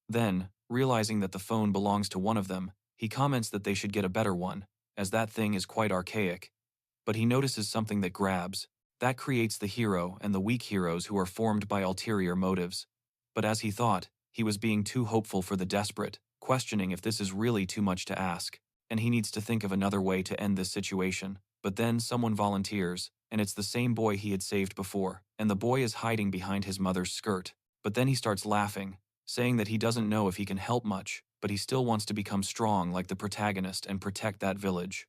Then, realizing that the phone belongs to one of them, he comments that they should get a better one, as that thing is quite archaic. But he notices something that grabs. That creates the hero and the weak heroes who are formed by ulterior motives. But as he thought, he was being too hopeful for the desperate, questioning if this is really too much to ask, and he needs to think of another way to end this situation. But then someone volunteers, and it's the same boy he had saved before, and the boy is hiding behind his mother's skirt. But then he starts laughing, saying that he doesn't know if he can help much, but he still wants to become strong like the protagonist and protect that village.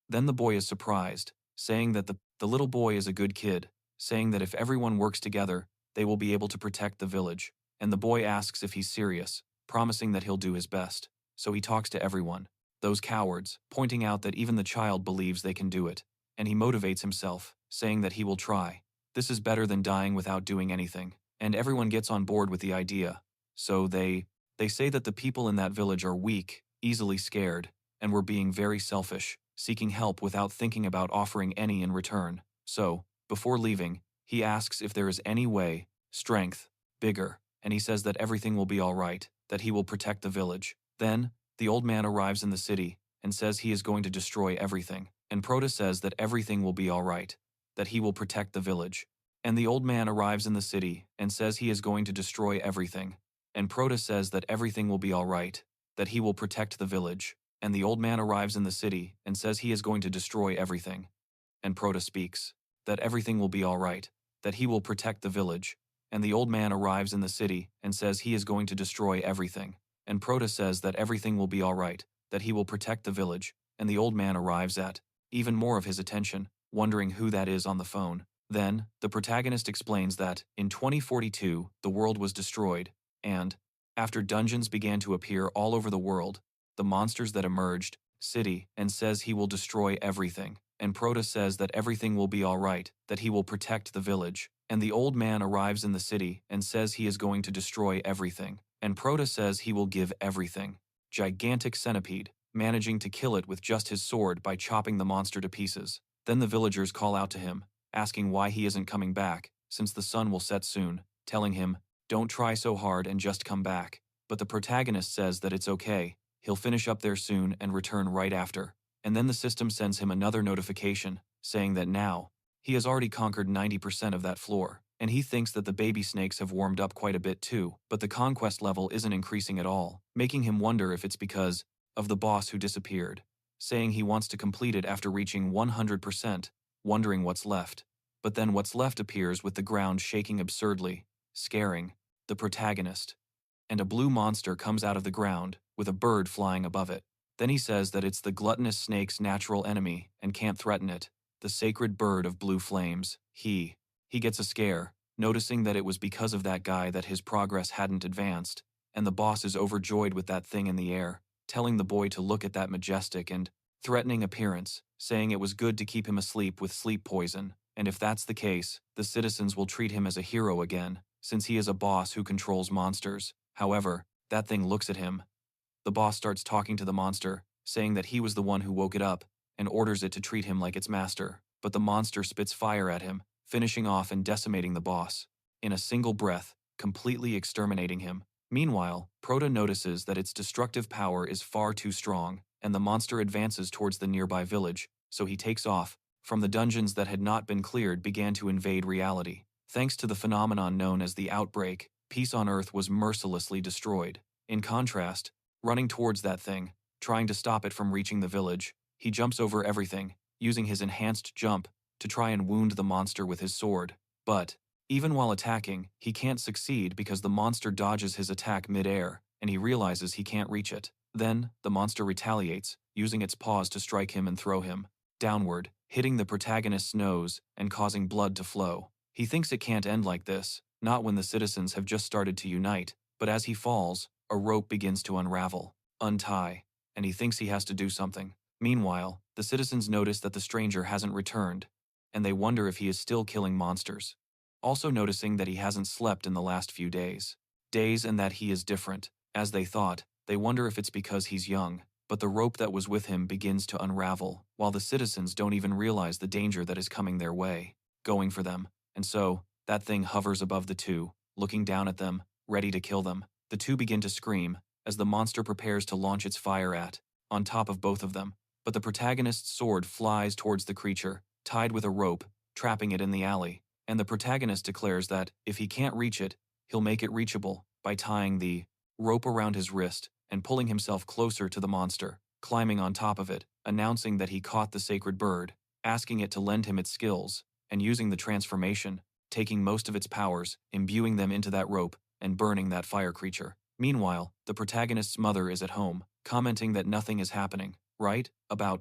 Then the boy is surprised, saying that the little boy is a good kid, saying that if everyone works together, they will be able to protect the village. And the boy asks if he's serious, promising that he'll do his best. So he talks to everyone, those cowards, pointing out that even the child believes they can do it. And he motivates himself, saying that he will try. This is better than dying without doing anything. And everyone gets on board with the idea. So they say that the people in that village are weak, easily scared, and were being very selfish, seeking help without thinking about offering any in return. So, before leaving, he asks if there is any way, strength, bigger, and he says that everything will be all right, that he will protect the village. Then, the old man arrives in the city and says he is going to destroy everything. And Prota says that everything will be all right, that he will protect the village. And the old man arrives in the city and says he is going to destroy everything. And Prota says that everything will be all right, that he will protect the village. And the old man arrives in the city and says he is going to destroy everything. And Prota speaks, that everything will be all right, that he will protect the village. And the old man arrives in the city and says he is going to destroy everything. And Prota says that everything will be alright, that he will protect the village, and the old man arrives at even more of his attention, wondering who that is on the phone. Then, the protagonist explains that, in 2042, the world was destroyed, and, after dungeons began to appear all over the world, the monsters that emerged, city, and says he will destroy everything. And Prota says that everything will be alright, that he will protect the village. And the old man arrives in the city and says he is going to destroy everything. And Prota says he will give everything. Gigantic centipede, managing to kill it with just his sword by chopping the monster to pieces. Then the villagers call out to him, asking why he isn't coming back, since the sun will set soon, telling him, "Don't try so hard and just come back." But the protagonist says that it's okay, he'll finish up there soon and return right after. And then the system sends him another notification, saying that now, he has already conquered 90% of that floor, and he thinks that the baby snakes have warmed up quite a bit too, but the conquest level isn't increasing at all, making him wonder if it's because of the boss who disappeared, saying he wants to complete it after reaching 100%, wondering what's left. But then what's left appears with the ground shaking absurdly, scaring the protagonist. And a blue monster comes out of the ground, with a bird flying above it. Then he says that it's the gluttonous snake's natural enemy and can't threaten it, the sacred bird of blue flames. He gets a scare, noticing that it was because of that guy that his progress hadn't advanced, and the boss is overjoyed with that thing in the air, telling the boy to look at that majestic and threatening appearance, saying it was good to keep him asleep with sleep poison, and if that's the case, the citizens will treat him as a hero again, since he is a boss who controls monsters. However, that thing looks at him. The boss starts talking to the monster, saying that he was the one who woke it up, and orders it to treat him like its master, but the monster spits fire at him, finishing off and decimating the boss, in a single breath, completely exterminating him. Meanwhile, Prota notices that its destructive power is far too strong, and the monster advances towards the nearby village, so he takes off. From the dungeons that had not been cleared began to invade reality. Thanks to the phenomenon known as the outbreak, peace on Earth was mercilessly destroyed. In contrast, running towards that thing, trying to stop it from reaching the village, he jumps over everything, using his enhanced jump to try and wound the monster with his sword. But, even while attacking, he can't succeed because the monster dodges his attack mid-air, and he realizes he can't reach it. Then, the monster retaliates, using its paws to strike him and throw him downward, hitting the protagonist's nose and causing blood to flow. He thinks it can't end like this, not when the citizens have just started to unite, but as he falls, a rope begins to untie, and he thinks he has to do something. Meanwhile, the citizens notice that the stranger hasn't returned, and they wonder if he is still killing monsters. Also noticing that he hasn't slept in the last few days, and that he is different. As they thought, they wonder if it's because he's young, but the rope that was with him begins to unravel, while the citizens don't even realize the danger that is coming their way, going for them. And so, that thing hovers above the two, looking down at them, ready to kill them. The two begin to scream, as the monster prepares to launch its fire on top of both of them. But the protagonist's sword flies towards the creature, tied with a rope, trapping it in the alley. And the protagonist declares that, if he can't reach it, he'll make it reachable, by tying the rope around his wrist and pulling himself closer to the monster, climbing on top of it, announcing that he caught the sacred bird, asking it to lend him its skills, and using the transformation, taking most of its powers, imbuing them into that rope, and burning that fire creature. Meanwhile, the protagonist's mother is at home, commenting that nothing is happening, right?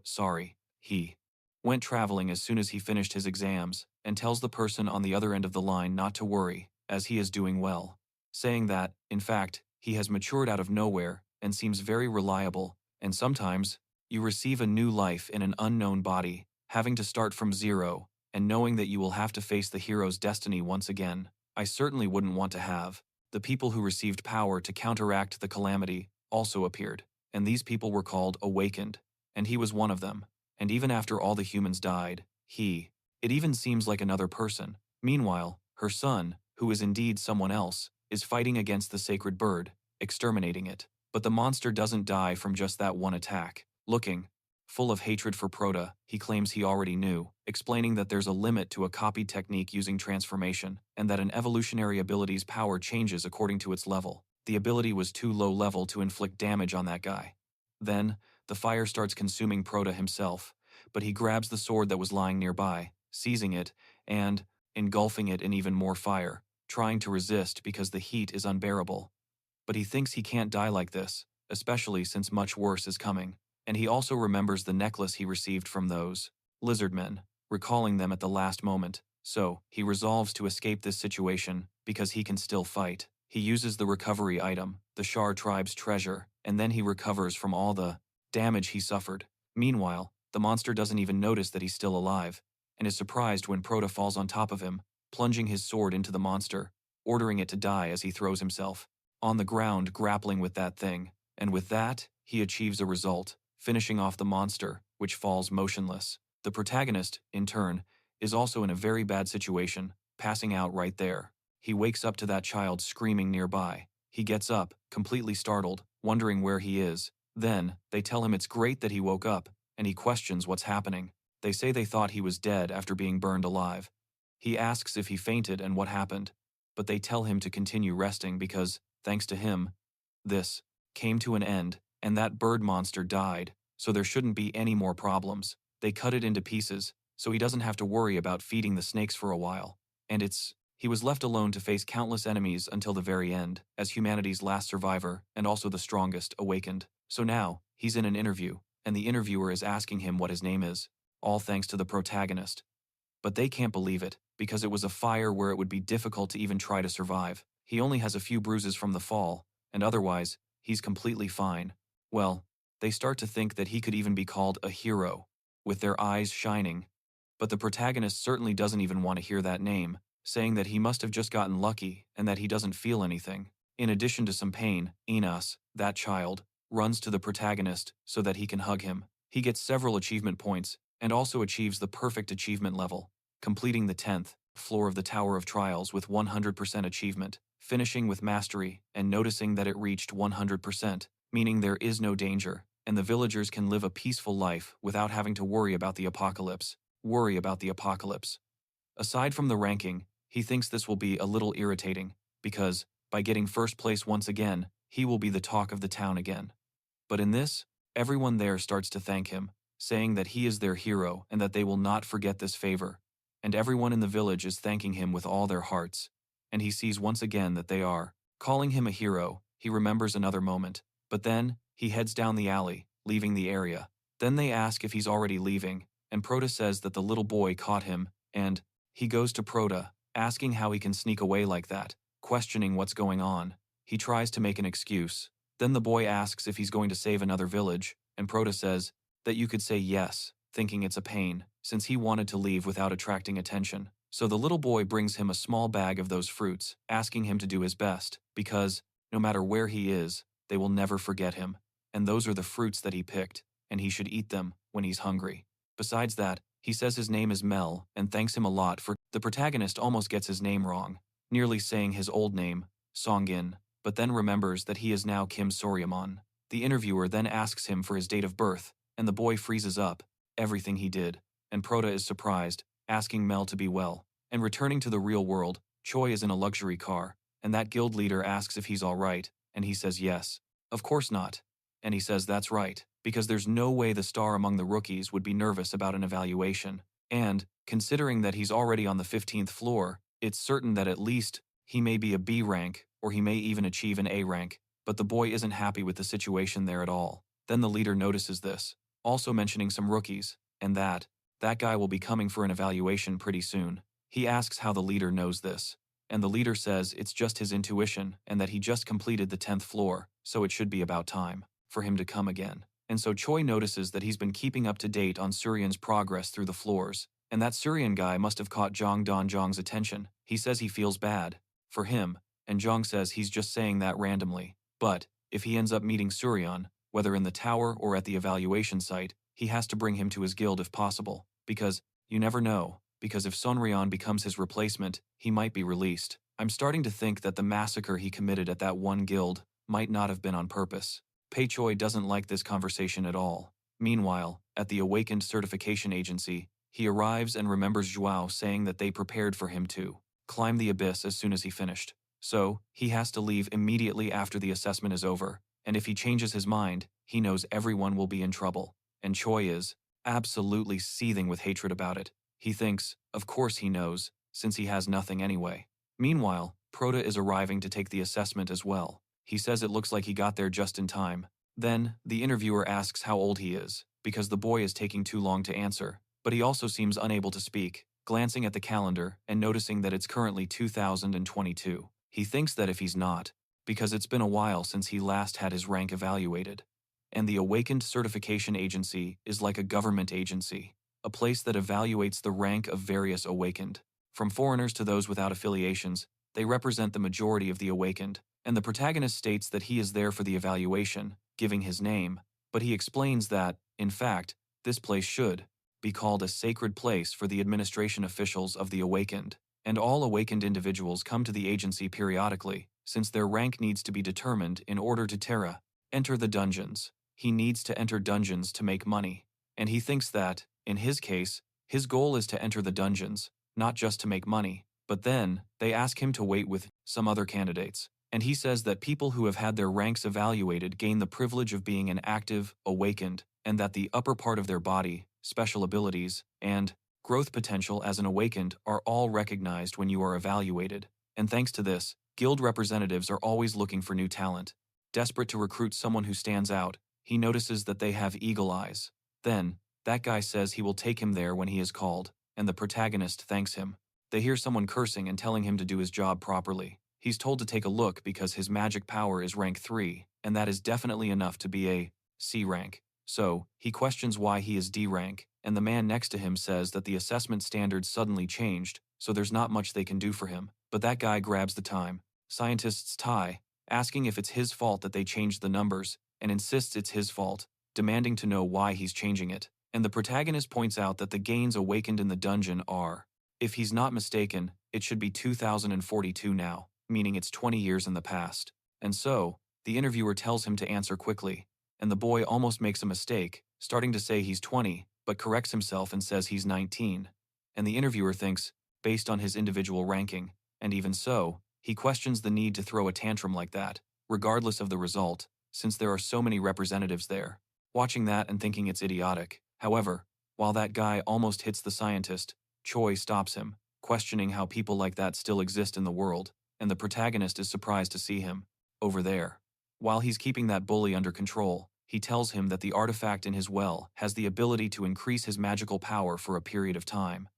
Sorry. He went traveling as soon as he finished his exams, and tells the person on the other end of the line not to worry, as he is doing well, saying that, in fact, he has matured out of nowhere and seems very reliable, and sometimes, you receive a new life in an unknown body, having to start from zero, and knowing that you will have to face the hero's destiny once again. I certainly wouldn't want to have. The people who received power to counteract the calamity also appeared, and these people were called awakened, and he was one of them. And even after all the humans died, it even seems like another person. Meanwhile, her son, who is indeed someone else, is fighting against the sacred bird, exterminating it. But the monster doesn't die from just that one attack. Looking full of hatred for Prota, he claims he already knew, explaining that there's a limit to a copied technique using transformation, and that an evolutionary ability's power changes according to its level. The ability was too low level to inflict damage on that guy. Then, the fire starts consuming Prota himself, but he grabs the sword that was lying nearby, seizing it, and, engulfing it in even more fire, trying to resist because the heat is unbearable. But he thinks he can't die like this, especially since much worse is coming. And he also remembers the necklace he received from those lizardmen, recalling them at the last moment. So, he resolves to escape this situation because he can still fight. He uses the recovery item, the Shar tribe's treasure, and then he recovers from all the damage he suffered. Meanwhile, the monster doesn't even notice that he's still alive, and is surprised when Prota falls on top of him, plunging his sword into the monster, ordering it to die as he throws himself on the ground grappling with that thing. And with that, he achieves a result, finishing off the monster, which falls motionless. The protagonist, in turn, is also in a very bad situation, passing out right there. He wakes up to that child screaming nearby. He gets up, completely startled, wondering where he is. Then, they tell him it's great that he woke up, and he questions what's happening. They say they thought he was dead after being burned alive. He asks if he fainted and what happened, but they tell him to continue resting because, thanks to him, this came to an end, and that bird monster died, so there shouldn't be any more problems. They cut it into pieces, so he doesn't have to worry about feeding the snakes for a while. And he was left alone to face countless enemies until the very end, as humanity's last survivor, and also the strongest, awakened. So now, he's in an interview, and the interviewer is asking him what his name is, all thanks to the protagonist. But they can't believe it, because it was a fire where it would be difficult to even try to survive. He only has a few bruises from the fall, and otherwise, he's completely fine. Well, they start to think that he could even be called a hero, with their eyes shining. But the protagonist certainly doesn't even want to hear that name, saying that he must have just gotten lucky and that he doesn't feel anything. In addition to some pain, Enos, that child, runs to the protagonist so that he can hug him. He gets several achievement points and also achieves the perfect achievement level, completing the 10th floor of the Tower of Trials with 100% achievement, finishing with mastery and noticing that it reached 100%, meaning there is no danger, and the villagers can live a peaceful life without having to worry about the apocalypse. Aside from the ranking, he thinks this will be a little irritating, because, by getting first place once again, he will be the talk of the town again. But in this, everyone there starts to thank him, saying that he is their hero and that they will not forget this favor. And everyone in the village is thanking him with all their hearts. And he sees once again that they are calling him a hero. He remembers another moment. But then, he heads down the alley, leaving the area. Then they ask if he's already leaving, and Prota says that the little boy caught him, and he goes to Prota, asking how he can sneak away like that, questioning what's going on. He tries to make an excuse. Then the boy asks if he's going to save another village, and Prota says that you could say yes, thinking it's a pain, since he wanted to leave without attracting attention. So the little boy brings him a small bag of those fruits, asking him to do his best, because, no matter where he is, they will never forget him. And those are the fruits that he picked, and he should eat them when he's hungry. Besides that, he says his name is Mel and thanks him a lot for. The protagonist almost gets his name wrong, nearly saying his old name, Songin, but then remembers that he is now Kim Soryamon. The interviewer then asks him for his date of birth, and the boy freezes up, everything he did, and Prota is surprised, asking Mel to be well. And returning to the real world, Choi is in a luxury car, and that guild leader asks if he's alright, and he says yes. Of course not. And he says that's right, because there's no way the star among the rookies would be nervous about an evaluation. And, considering that he's already on the 15th floor, it's certain that at least he may be a B rank, or he may even achieve an A rank, but the boy isn't happy with the situation there at all. Then the leader notices this, also mentioning some rookies, and that guy will be coming for an evaluation pretty soon. He asks how the leader knows this, and the leader says it's just his intuition and that he just completed the 10th floor, so it should be about time for him to come again. And so Choi notices that he's been keeping up to date on Suryan's progress through the floors, and that Suryan guy must have caught Jong Don-jong's attention. He says he feels bad for him, and Jong says he's just saying that randomly. But, if he ends up meeting Suryan, whether in the tower or at the evaluation site, he has to bring him to his guild if possible, because, you never know, because if Sonryan becomes his replacement, he might be released. I'm starting to think that the massacre he committed at that one guild might not have been on purpose. Pei Choi doesn't like this conversation at all. Meanwhile, at the Awakened Certification Agency, he arrives and remembers Zhuao saying that they prepared for him to climb the abyss as soon as he finished. So, he has to leave immediately after the assessment is over, and if he changes his mind, he knows everyone will be in trouble. And Choi is absolutely seething with hatred about it. He thinks, of course he knows, since he has nothing anyway. Meanwhile, Prota is arriving to take the assessment as well. He says it looks like he got there just in time. Then, the interviewer asks how old he is, because the boy is taking too long to answer, but he also seems unable to speak, glancing at the calendar and noticing that it's currently 2022. He thinks that if he's not, because it's been a while since he last had his rank evaluated. And the Awakened Certification Agency is like a government agency, a place that evaluates the rank of various awakened. From foreigners to those without affiliations, they represent the majority of the awakened, and the protagonist states that he is there for the evaluation, giving his name, but he explains that, in fact, this place should be called a sacred place for the administration officials of the awakened, and all awakened individuals come to the agency periodically, since their rank needs to be determined in order to enter the dungeons. He needs to enter dungeons to make money, and he thinks that, in his case, his goal is to enter the dungeons, not just to make money. But then, they ask him to wait with some other candidates, and he says that people who have had their ranks evaluated gain the privilege of being an active, awakened, and that the upper part of their body, special abilities, and growth potential as an awakened are all recognized when you are evaluated. And thanks to this, guild representatives are always looking for new talent. Desperate to recruit someone who stands out, he notices that they have eagle eyes. Then, that guy says he will take him there when he is called, and the protagonist thanks him. They hear someone cursing and telling him to do his job properly. He's told to take a look because his magic power is rank 3, and that is definitely enough to be a C rank. So, he questions why he is D rank, and the man next to him says that the assessment standards suddenly changed, so there's not much they can do for him. But that guy grabs the time. Scientist's Tai, asking if it's his fault that they changed the numbers, and insists it's his fault, demanding to know why he's changing it. And the protagonist points out that the gains awakened in the dungeon are, if he's not mistaken, it should be 2042 now, meaning it's 20 years in the past. And so, the interviewer tells him to answer quickly, and the boy almost makes a mistake, starting to say he's 20, but corrects himself and says he's 19. And the interviewer thinks, based on his individual ranking, and even so, he questions the need to throw a tantrum like that, regardless of the result, since there are so many representatives there. Watching that and thinking it's idiotic. However, while that guy almost hits the scientist, Choi stops him, questioning how people like that still exist in the world, and the protagonist is surprised to see him over there. While he's keeping that bully under control, he tells him that the artifact in his well has the ability to increase his magical power for a period of time.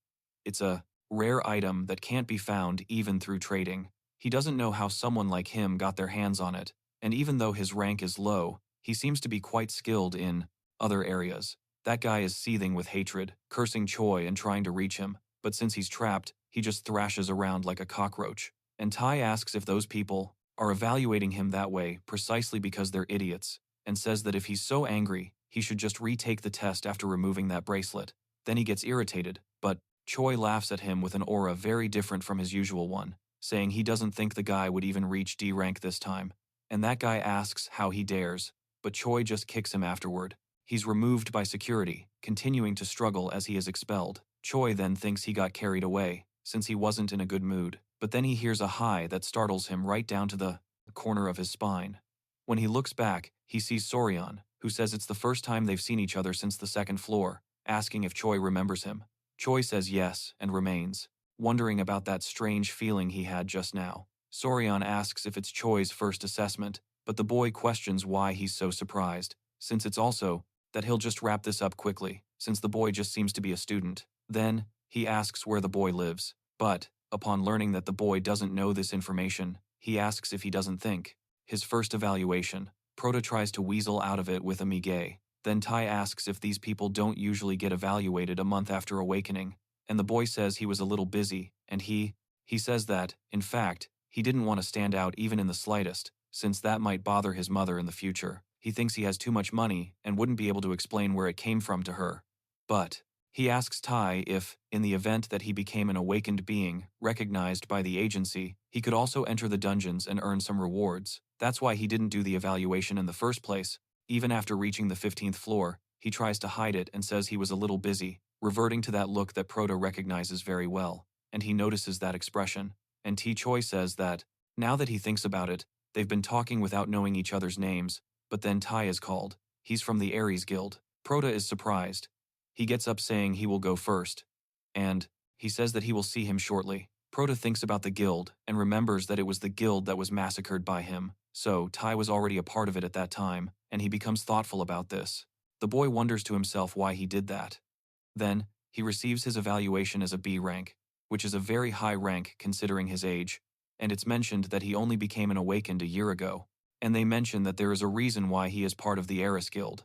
It's a rare item that can't be found even through trading. He doesn't know how someone like him got their hands on it, and even though his rank is low, he seems to be quite skilled in other areas. That guy is seething with hatred, cursing Choi and trying to reach him, but since he's trapped, he just thrashes around like a cockroach. And Tai asks if those people are evaluating him that way precisely because they're idiots, and says that if he's so angry, he should just retake the test after removing that bracelet. Then he gets irritated, but Choi laughs at him with an aura very different from his usual one, saying he doesn't think the guy would even reach D rank this time. And that guy asks how he dares, but Choi just kicks him afterward. He's removed by security, continuing to struggle as he is expelled. Choi then thinks he got carried away, since he wasn't in a good mood, but then he hears a hi that startles him right down to the corner of his spine. When he looks back, he sees Soryan, who says it's the first time they've seen each other since the second floor, asking if Choi remembers him. Choi says yes and remains, wondering about that strange feeling he had just now. Soryan asks if it's Choi's first assessment, but the boy questions why he's so surprised, since it's also that he'll just wrap this up quickly, since the boy just seems to be a student. Then, he asks where the boy lives, but, upon learning that the boy doesn't know this information, he asks if he doesn't think. His first evaluation, Prota tries to weasel out of it with a mige. Then Tai asks if these people don't usually get evaluated a month after awakening, and the boy says he was a little busy, and he says that, in fact, he didn't want to stand out even in the slightest, since that might bother his mother in the future. He thinks he has too much money and wouldn't be able to explain where it came from to her. But he asks Tai if, in the event that he became an awakened being, recognized by the agency, he could also enter the dungeons and earn some rewards. That's why he didn't do the evaluation in the first place. Even after reaching the 15th floor, he tries to hide it and says he was a little busy, reverting to that look that Prota recognizes very well, and he notices that expression. And Choi says that, now that he thinks about it, they've been talking without knowing each other's names, but then Tai is called. He's from the Ares Guild. Prota is surprised. He gets up saying he will go first. And He says that he will see him shortly. Prota thinks about the guild and remembers that it was the guild that was massacred by him, so Tai was already a part of it at that time, and he becomes thoughtful about this. The boy wonders to himself why he did that. Then, he receives his evaluation as a B rank, which is a very high rank considering his age, and it's mentioned that he only became an awakened a year ago, and they mention that there is a reason why he is part of the Eris Guild.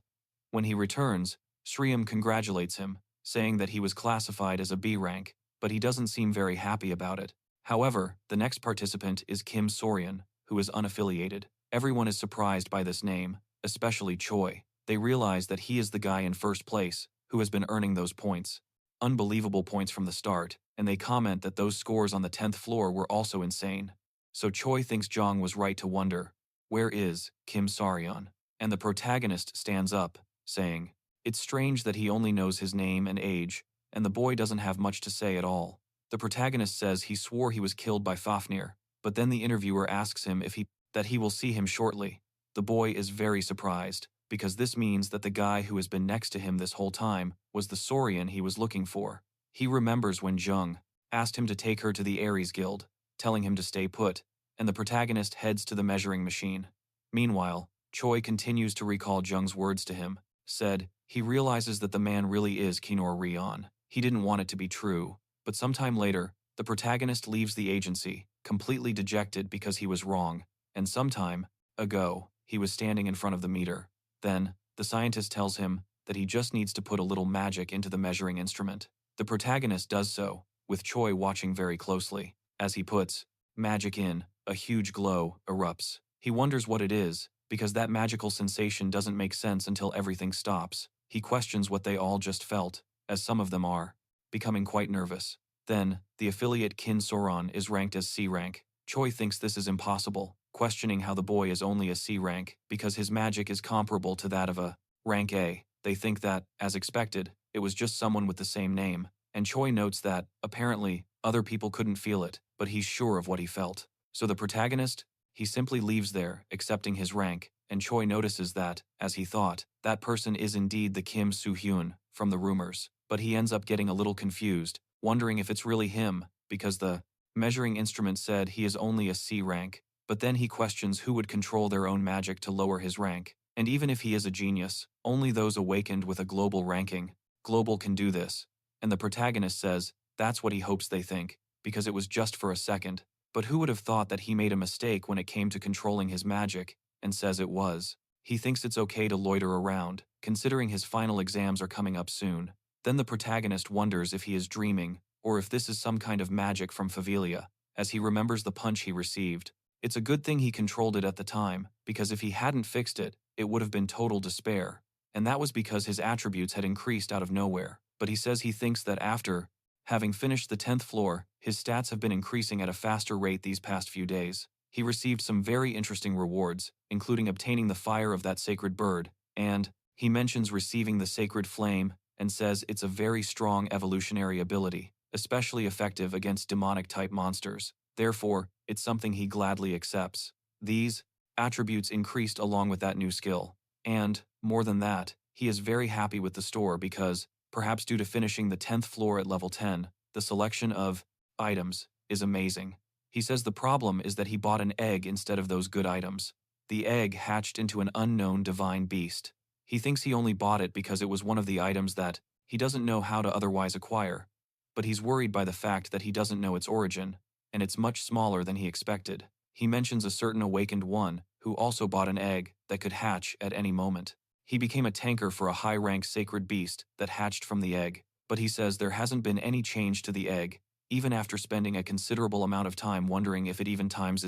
When he returns, Sriam congratulates him, saying that he was classified as a B rank, but he doesn't seem very happy about it. However, the next participant is Kim Sorian, who is unaffiliated. Everyone is surprised by this name, especially Choi. They realize that he is the guy in first place, who has been earning those points. Unbelievable points from the start, and they comment that those scores on the 10th floor were also insane. So Choi thinks Jong was right to wonder, where is Kim Sorian? And the protagonist stands up, saying, it's strange that he only knows his name and age, and the boy doesn't have much to say at all. The protagonist says he swore he was killed by Fafnir, but then the interviewer asks him that he will see him shortly. The boy is very surprised, because this means that the guy who has been next to him this whole time was the Sorian he was looking for. He remembers when Jung asked him to take her to the Ares Guild, telling him to stay put, and the protagonist heads to the measuring machine. Meanwhile, Choi continues to recall Jung's words to him, said, he realizes that the man really is Kinor Rion. He didn't want it to be true, but sometime later, the protagonist leaves the agency, completely dejected because he was wrong, and sometime ago, he was standing in front of the meter. Then, the scientist tells him that he just needs to put a little magic into the measuring instrument. The protagonist does so, with Choi watching very closely. As he puts magic in, a huge glow erupts. He wonders what it is, because that magical sensation doesn't make sense until everything stops. He questions what they all just felt, as some of them are, becoming quite nervous. Then, the affiliate Kin Soron is ranked as C rank. Choi thinks this is impossible, questioning how the boy is only a C rank, because his magic is comparable to that of a rank A. They think that, as expected, it was just someone with the same name, and Choi notes that, apparently, other people couldn't feel it, but he's sure of what he felt. So the protagonist? He simply leaves there, accepting his rank, and Choi notices that, as he thought, that person is indeed the Kim Soo-hyun from the rumors. But he ends up getting a little confused, wondering if it's really him, because the measuring instrument said he is only a C rank. But then he questions who would control their own magic to lower his rank. And even if he is a genius, only those awakened with a global ranking, global can do this. And the protagonist says, that's what he hopes they think, because it was just for a second. But who would have thought that he made a mistake when it came to controlling his magic, and says it was. He thinks it's okay to loiter around, considering his final exams are coming up soon. Then the protagonist wonders if he is dreaming, or if this is some kind of magic from Favelia, as he remembers the punch he received. It's a good thing he controlled it at the time, because if he hadn't fixed it, it would have been total despair. And that was because his attributes had increased out of nowhere. But he says he thinks that after having finished the 10th floor, his stats have been increasing at a faster rate these past few days. He received some very interesting rewards, including obtaining the fire of that sacred bird, and he mentions receiving the sacred flame and says it's a very strong evolutionary ability, especially effective against demonic-type monsters. Therefore, it's something he gladly accepts. These attributes increased along with that new skill. And, more than that, he is very happy with the store because, perhaps due to finishing the 10th floor at level 10, the selection of items is amazing. He says the problem is that he bought an egg instead of those good items. The egg hatched into an unknown divine beast. He thinks he only bought it because it was one of the items that he doesn't know how to otherwise acquire, but he's worried by the fact that he doesn't know its origin, and it's much smaller than he expected. He mentions a certain awakened one who also bought an egg that could hatch at any moment. He became a tanker for a high-rank sacred beast that hatched from the egg, but he says there hasn't been any change to the egg, even after spending a considerable amount of time wondering if it even times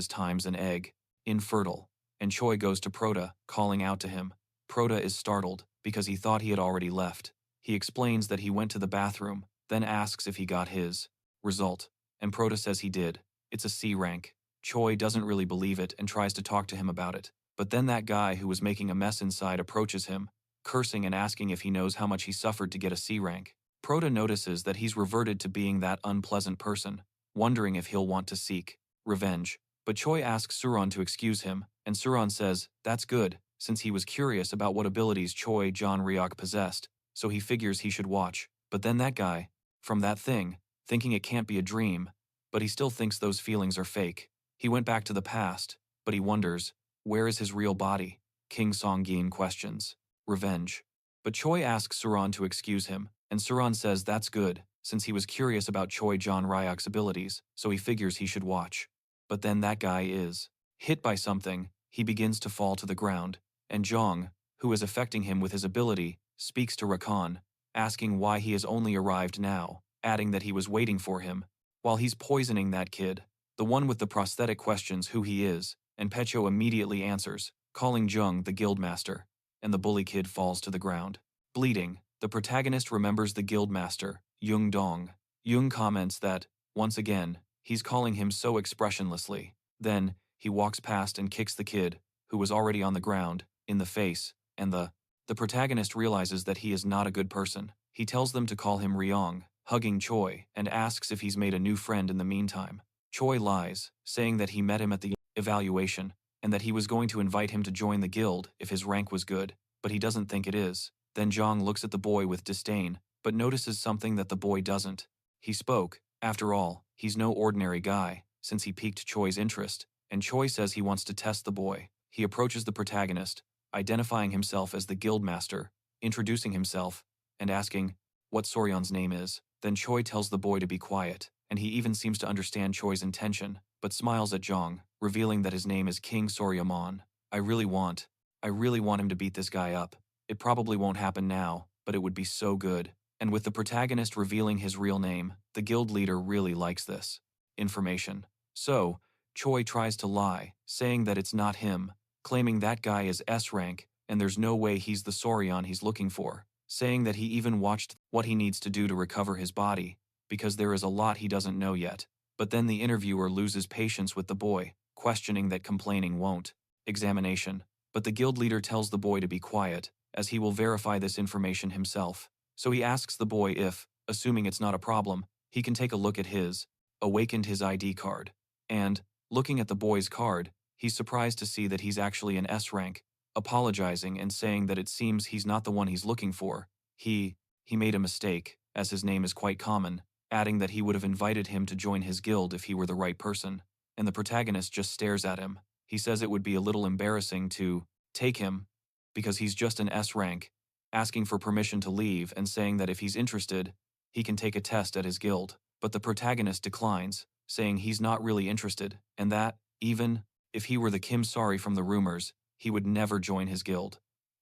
an egg. Infertile. And Choi goes to Prota, calling out to him. Prota is startled, because he thought he had already left. He explains that he went to the bathroom, then asks if he got his result, and Prota says he did. It's a C rank. Choi doesn't really believe it and tries to talk to him about it. But then that guy who was making a mess inside approaches him, cursing and asking if he knows how much he suffered to get a C rank. Prota notices that he's reverted to being that unpleasant person, wondering if he'll want to seek revenge. But Choi asks Suron to excuse him, and Suron says that's good, since he was curious about what abilities Choi John Ryok possessed, so he figures he should watch. But then that guy, from that thing, thinking it can't be a dream, but he still thinks those feelings are fake. He went back to the past, but he wonders, where is his real body? King Song-gin questions. Revenge. But Choi asks Suran to excuse him, and Suran says that's good, since he was curious about Choi Jan-ryok's abilities, so he figures he should watch. But then that guy is hit by something, he begins to fall to the ground, and Jong, who is affecting him with his ability, speaks to Rakan, asking why he has only arrived now, adding that he was waiting for him. While he's poisoning that kid, the one with the prosthetic questions who he is, and Pecho immediately answers, calling Jung the guildmaster, and the bully kid falls to the ground. Bleeding, the protagonist remembers the guildmaster, Jung Dong. Jung comments that, once again, he's calling him so expressionlessly. Then, he walks past and kicks the kid, who was already on the ground, in the face, and the protagonist realizes that he is not a good person. He tells them to call him Ryong, hugging Choi, and asks if he's made a new friend in the meantime. Choi lies, saying that he met him at the evaluation, and that he was going to invite him to join the guild if his rank was good, but he doesn't think it is. Then Jong looks at the boy with disdain, but notices something that the boy doesn't. He spoke. After all, he's no ordinary guy, since he piqued Choi's interest, and Choi says he wants to test the boy. He approaches the protagonist, identifying himself as the guildmaster, introducing himself, and asking what Soryeon's name is. Then Choi tells the boy to be quiet, and he even seems to understand Choi's intention, but smiles at Jong, revealing that his name is King Soryamon. I really want him to beat this guy up. It probably won't happen now, but it would be so good. And with the protagonist revealing his real name, the guild leader really likes this information. So, Choi tries to lie, saying that it's not him, claiming that guy is S rank, and there's no way he's the Soryeon he's looking for, saying that he even watched what he needs to do to recover his body, because there is a lot he doesn't know yet. But then the interviewer loses patience with the boy, questioning that complaining won't. Examination. But the guild leader tells the boy to be quiet, as he will verify this information himself. So he asks the boy if, assuming it's not a problem, he can take a look at his ID card. And, looking at the boy's card, he's surprised to see that he's actually an S rank, apologizing and saying that it seems he's not the one he's looking for. He made a mistake, as his name is quite common, adding that he would have invited him to join his guild if he were the right person. And the protagonist just stares at him. He says it would be a little embarrassing to take him, because he's just an S rank, asking for permission to leave and saying that if he's interested, he can take a test at his guild. But the protagonist declines, saying he's not really interested, and that, even if he were the Kim Sari from the rumors, he would never join his guild.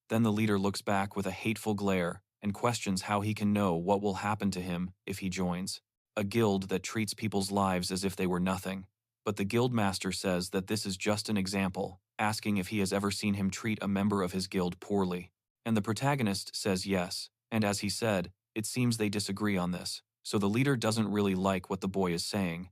Then the leader looks back with a hateful glare and questions how he can know what will happen to him if he joins a guild that treats people's lives as if they were nothing. But the guild master says that this is just an example, asking if he has ever seen him treat a member of his guild poorly. And the protagonist says yes, and as he said, it seems they disagree on this. So the leader doesn't really like what the boy is saying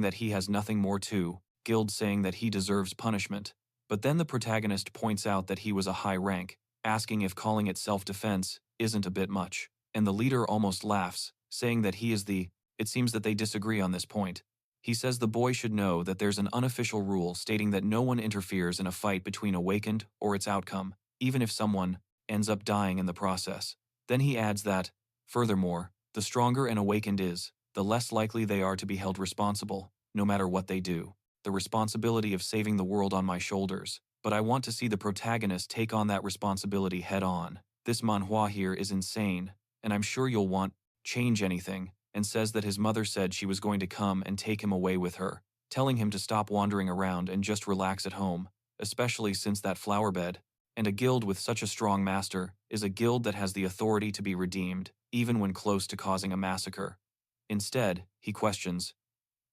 that he has nothing more to, guild saying that he deserves punishment. But then the protagonist points out that he was a high rank, asking if calling it self-defense isn't a bit much. And the leader almost laughs, saying that he is it seems that they disagree on this point. He says the boy should know that there's an unofficial rule stating that no one interferes in a fight between Awakened or its outcome, even if someone ends up dying in the process. Then he adds that, furthermore, the stronger an Awakened is, the less likely they are to be held responsible, no matter what they do. The responsibility of saving the world on my shoulders, but I want to see the protagonist take on that responsibility head on. This manhwa here is insane, and I'm sure you'll want change anything, and says that his mother said she was going to come and take him away with her, telling him to stop wandering around and just relax at home, especially since that flower bed. And a guild with such a strong master is a guild that has the authority to be redeemed, even when close to causing a massacre. Instead, he questions,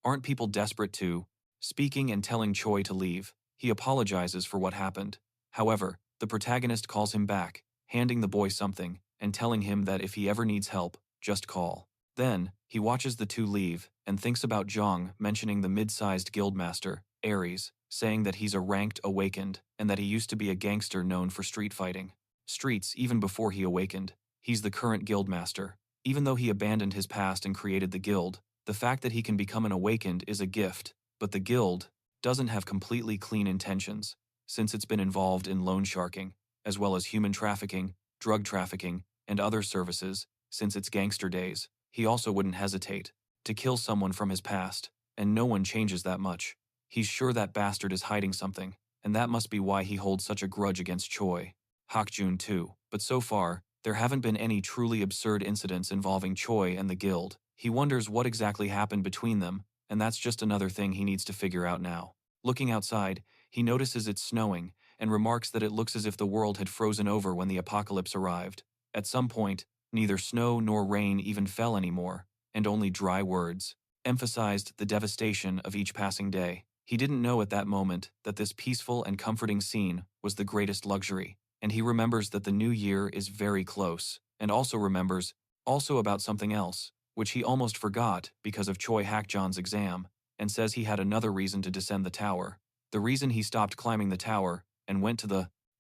aren't people desperate to, speaking and telling Choi to leave? He apologizes for what happened. However, the protagonist calls him back, handing the boy something, and telling him that if he ever needs help, just call. Then, he watches the two leave, and thinks about Jong mentioning the mid-sized guildmaster, Ares, saying that he's a ranked Awakened, and that he used to be a gangster known for street fighting. Streets even before he awakened. He's the current guildmaster. Even though he abandoned his past and created the guild, the fact that he can become an Awakened is a gift, but the guild doesn't have completely clean intentions, since it's been involved in loan sharking, as well as human trafficking, drug trafficking, and other services, since its gangster days. He also wouldn't hesitate to kill someone from his past, and no one changes that much. He's sure that bastard is hiding something, and that must be why he holds such a grudge against Choi Hakjun too. But so far, there haven't been any truly absurd incidents involving Choi and the guild. He wonders what exactly happened between them, and that's just another thing he needs to figure out now. Looking outside, he notices it's snowing, and remarks that it looks as if the world had frozen over when the apocalypse arrived. At some point, neither snow nor rain even fell anymore, and only dry words emphasized the devastation of each passing day. He didn't know at that moment that this peaceful and comforting scene was the greatest luxury, and he remembers that the new year is very close, and also remembers about something else, which he almost forgot because of Choi Hakjan's exam, and says he had another reason to descend the tower. The reason he stopped climbing the tower and went to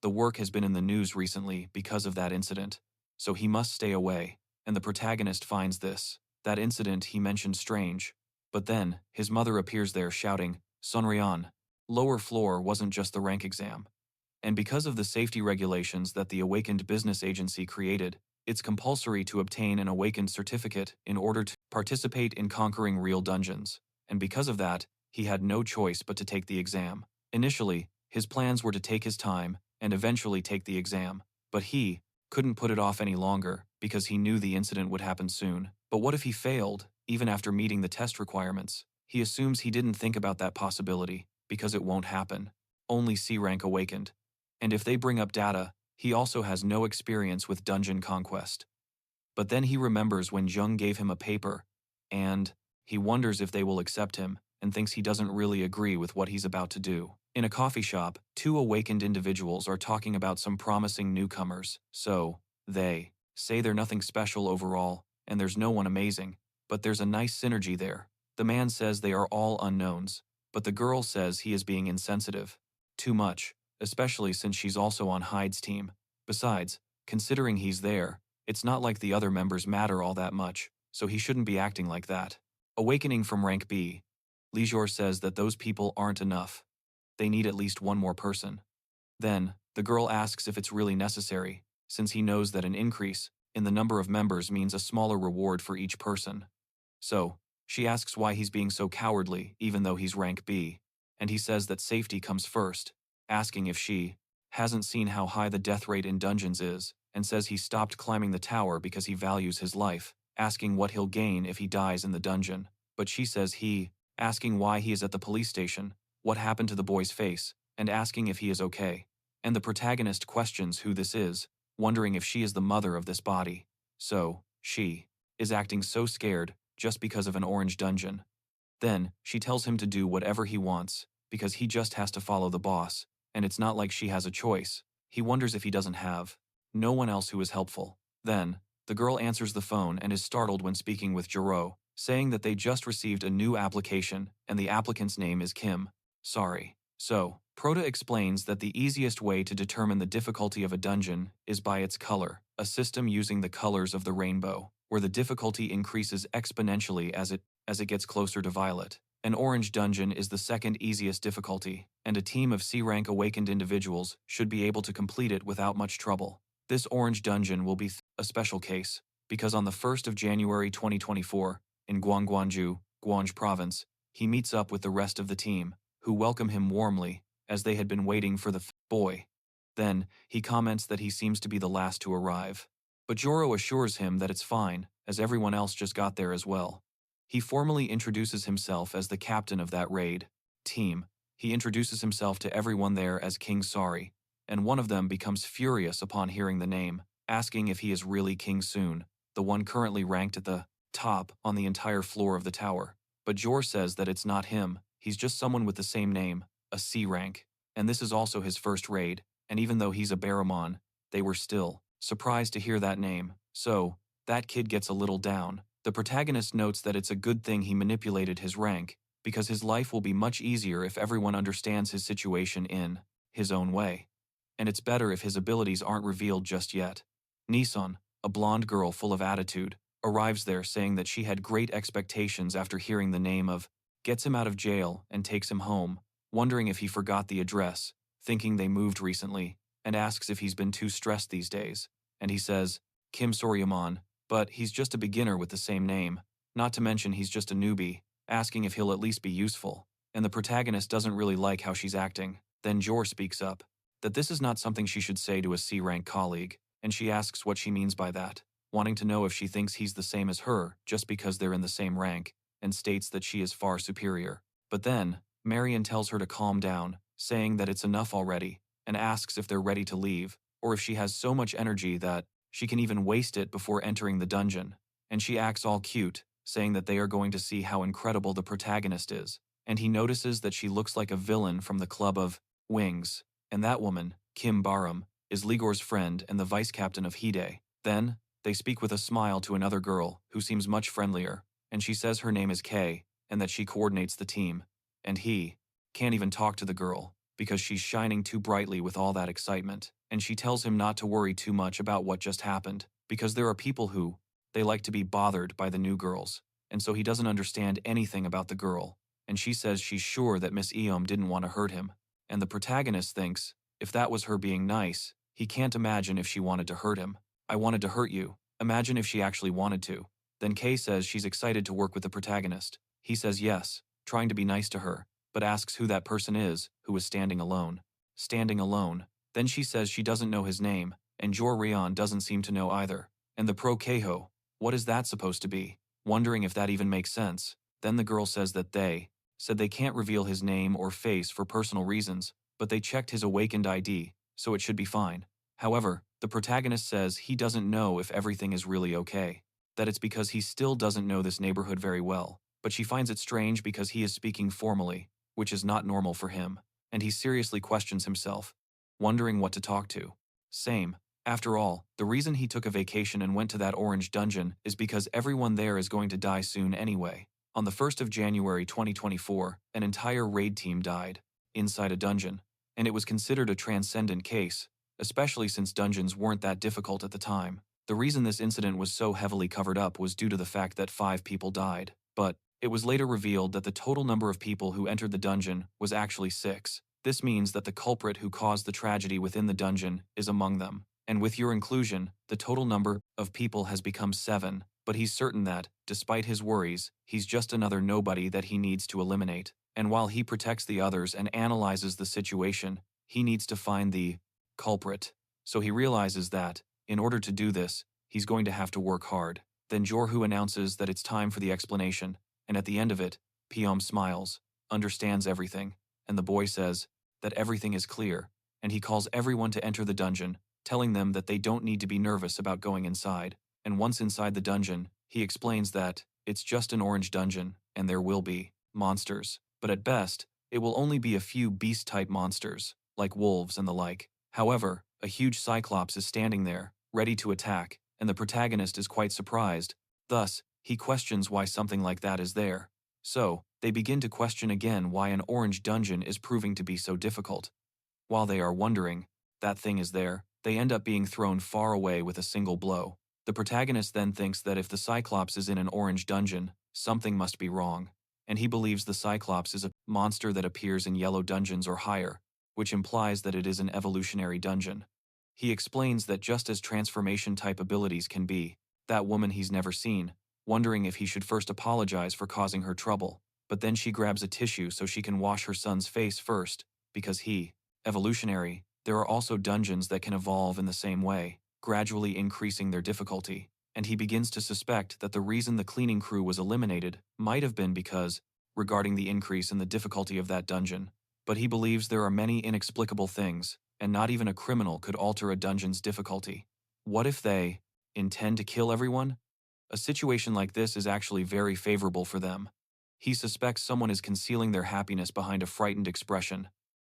the work has been in the news recently because of that incident, so he must stay away, and the protagonist finds that incident he mentioned strange. But then, his mother appears there shouting, "Sonryan." Lower floor wasn't just the rank exam. And because of the safety regulations that the Awakened Business Agency created, it's compulsory to obtain an Awakened certificate in order to participate in conquering real dungeons. And because of that, he had no choice but to take the exam. Initially, his plans were to take his time and eventually take the exam, but he couldn't put it off any longer because he knew the incident would happen soon. But what if he failed, even after meeting the test requirements? He assumes he didn't think about that possibility because it won't happen. Only C rank awakened. And if they bring up data, he also has no experience with dungeon conquest. But then he remembers when Jung gave him a paper, and he wonders if they will accept him and thinks he doesn't really agree with what he's about to do. In a coffee shop, two awakened individuals are talking about some promising newcomers. So, they say they're nothing special overall, and there's no one amazing, but there's a nice synergy there. The man says they are all unknowns, but the girl says he is being insensitive. Too much, especially since she's also on Hyde's team. Besides, considering he's there, it's not like the other members matter all that much, so he shouldn't be acting like that. Awakening from rank B, Leisure says that those people aren't enough. They need at least one more person. Then, the girl asks if it's really necessary, since he knows that an increase in the number of members means a smaller reward for each person. So, she asks why he's being so cowardly even though he's rank B, and he says that safety comes first, asking if she hasn't seen how high the death rate in dungeons is, and says he stopped climbing the tower because he values his life, asking what he'll gain if he dies in the dungeon. But she says asking why he is at the police station, what happened to the boy's face, and asking if he is okay. And the protagonist questions who this is, wondering if she is the mother of this body. So, she is acting so scared just because of an orange dungeon. Then, she tells him to do whatever he wants, because he just has to follow the boss, and it's not like she has a choice. He wonders if he doesn't have no one else who is helpful. Then, the girl answers the phone and is startled when speaking with Jiro, saying that they just received a new application, and the applicant's name is Kim. Sorry. So, Prota explains that the easiest way to determine the difficulty of a dungeon is by its color, a system using the colors of the rainbow, where the difficulty increases exponentially as it gets closer to violet. An orange dungeon is the second easiest difficulty, and a team of C-rank awakened individuals should be able to complete it without much trouble. This orange dungeon will be a special case, because on the 1st of January 2024, in Guangguanju, Guangzhou Province, he meets up with the rest of the team, who welcome him warmly, as they had been waiting for the boy. Then, he comments that he seems to be the last to arrive. But Joro assures him that it's fine, as everyone else just got there as well. He formally introduces himself as the captain of that raid team. He introduces himself to everyone there as King Sari, and one of them becomes furious upon hearing the name, asking if he is really King Soon, the one currently ranked at the top on the entire floor of the tower. But Jor says that it's not him, he's just someone with the same name, a C rank, and this is also his first raid, and even though he's a Baramon, they were still surprised to hear that name. So, that kid gets a little down. The protagonist notes that it's a good thing he manipulated his rank, because his life will be much easier if everyone understands his situation in his own way. And it's better if his abilities aren't revealed just yet. Nissan, a blonde girl full of attitude, arrives there saying that she had great expectations after hearing the name of, gets him out of jail and takes him home, wondering if he forgot the address, thinking they moved recently, and asks if he's been too stressed these days. And he says, Kim Soryaman, but he's just a beginner with the same name. Not to mention he's just a newbie, asking if he'll at least be useful. And the protagonist doesn't really like how she's acting. Then Jor speaks up, that this is not something she should say to a C-rank colleague, and she asks what she means by that, wanting to know if she thinks he's the same as her just because they're in the same rank, and states that she is far superior. But then, Marion tells her to calm down, saying that it's enough already, and asks if they're ready to leave, or if she has so much energy that she can even waste it before entering the dungeon. And she acts all cute, saying that they are going to see how incredible the protagonist is. And he notices that she looks like a villain from the Club of Wings, and that woman, Kim Barum, is Ligor's friend and the vice captain of Hide. Then, they speak with a smile to another girl who seems much friendlier, and she says her name is Kay, and that she coordinates the team. And he can't even talk to the girl, because she's shining too brightly with all that excitement, and she tells him not to worry too much about what just happened, because there are people who, they like to be bothered by the new girls, and so he doesn't understand anything about the girl, and she says she's sure that Miss Eom didn't want to hurt him, and the protagonist thinks, if that was her being nice, he can't imagine if she wanted to hurt him. I wanted to hurt you. Imagine if she actually wanted to. Then Kay says she's excited to work with the protagonist. He says yes, trying to be nice to her, but asks who that person is, who is standing alone. Standing alone. Then she says she doesn't know his name, and Jor Rion doesn't seem to know either. And the pro Keho, what is that supposed to be? Wondering if that even makes sense. Then the girl says that they said they can't reveal his name or face for personal reasons, but they checked his awakened ID, so it should be fine. However, the protagonist says he doesn't know if everything is really okay, that it's because he still doesn't know this neighborhood very well, but she finds it strange because he is speaking formally, which is not normal for him, and he seriously questions himself, wondering what to talk to. Same. After all, the reason he took a vacation and went to that orange dungeon is because everyone there is going to die soon anyway. On the 1st of January 2024, an entire raid team died inside a dungeon, and it was considered a transcendent case, especially since dungeons weren't that difficult at the time. The reason this incident was so heavily covered up was due to the fact that 5 people died, but it was later revealed that the total number of people who entered the dungeon was actually 6. This means that the culprit who caused the tragedy within the dungeon is among them. And with your inclusion, the total number of people has become 7, but he's certain that, despite his worries, he's just another nobody that he needs to eliminate. And while he protects the others and analyzes the situation, he needs to find the culprit. So he realizes that, in order to do this, he's going to have to work hard. Then Jorhu announces that it's time for the explanation, and at the end of it, Piom smiles, understands everything, and the boy says that everything is clear, and he calls everyone to enter the dungeon, telling them that they don't need to be nervous about going inside. And once inside the dungeon, he explains that it's just an orange dungeon, and there will be monsters, but at best, it will only be a few beast-type monsters, like wolves and the like. However, a huge cyclops is standing there, ready to attack, and the protagonist is quite surprised. Thus, he questions why something like that is there. So, they begin to question again why an orange dungeon is proving to be so difficult. While they are wondering, that thing is there, they end up being thrown far away with a single blow. The protagonist then thinks that if the Cyclops is in an orange dungeon, something must be wrong, and he believes the Cyclops is a monster that appears in yellow dungeons or higher, which implies that it is an evolutionary dungeon. He explains that just as transformation-type abilities can be, that woman he's never seen, wondering if he should first apologize for causing her trouble, but then she grabs a tissue so she can wash her son's face first, because evolutionary, there are also dungeons that can evolve in the same way, gradually increasing their difficulty, and he begins to suspect that the reason the cleaning crew was eliminated might have been because, regarding the increase in the difficulty of that dungeon, but he believes there are many inexplicable things, and not even a criminal could alter a dungeon's difficulty. What if they intend to kill everyone? A situation like this is actually very favorable for them. He suspects someone is concealing their happiness behind a frightened expression.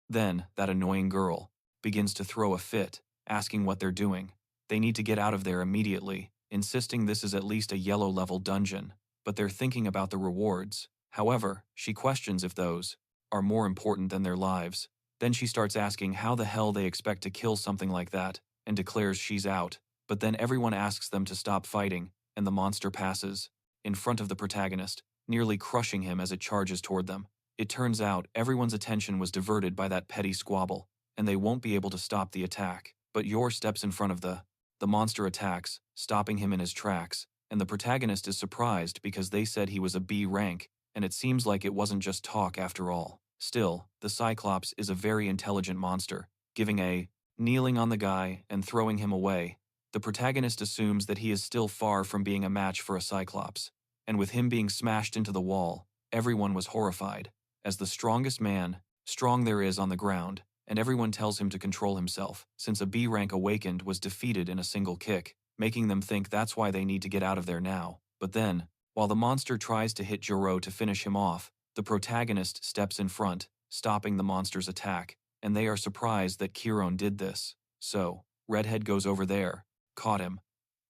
Then, that annoying girl begins to throw a fit, asking what they're doing. They need to get out of there immediately, insisting this is at least a yellow-level dungeon, but they're thinking about the rewards. However, she questions if those are more important than their lives. Then she starts asking how the hell they expect to kill something like that, and declares she's out. But then everyone asks them to stop fighting, and the monster passes in front of the protagonist, nearly crushing him as it charges toward them. It turns out everyone's attention was diverted by that petty squabble, and they won't be able to stop the attack. But Yor steps in front of the monster attacks, stopping him in his tracks, and the protagonist is surprised because they said he was a B rank, and it seems like it wasn't just talk after all. Still, the Cyclops is a very intelligent monster, giving a kneeling on the guy and throwing him away. The protagonist assumes that he is still far from being a match for a Cyclops, and with him being smashed into the wall, everyone was horrified. As the strongest man, strong there is on the ground, and everyone tells him to control himself, since a B rank awakened was defeated in a single kick, making them think that's why they need to get out of there now. But then, while the monster tries to hit Joro to finish him off, the protagonist steps in front, stopping the monster's attack, and they are surprised that Chiron did this. So, Redhead goes over there, caught him.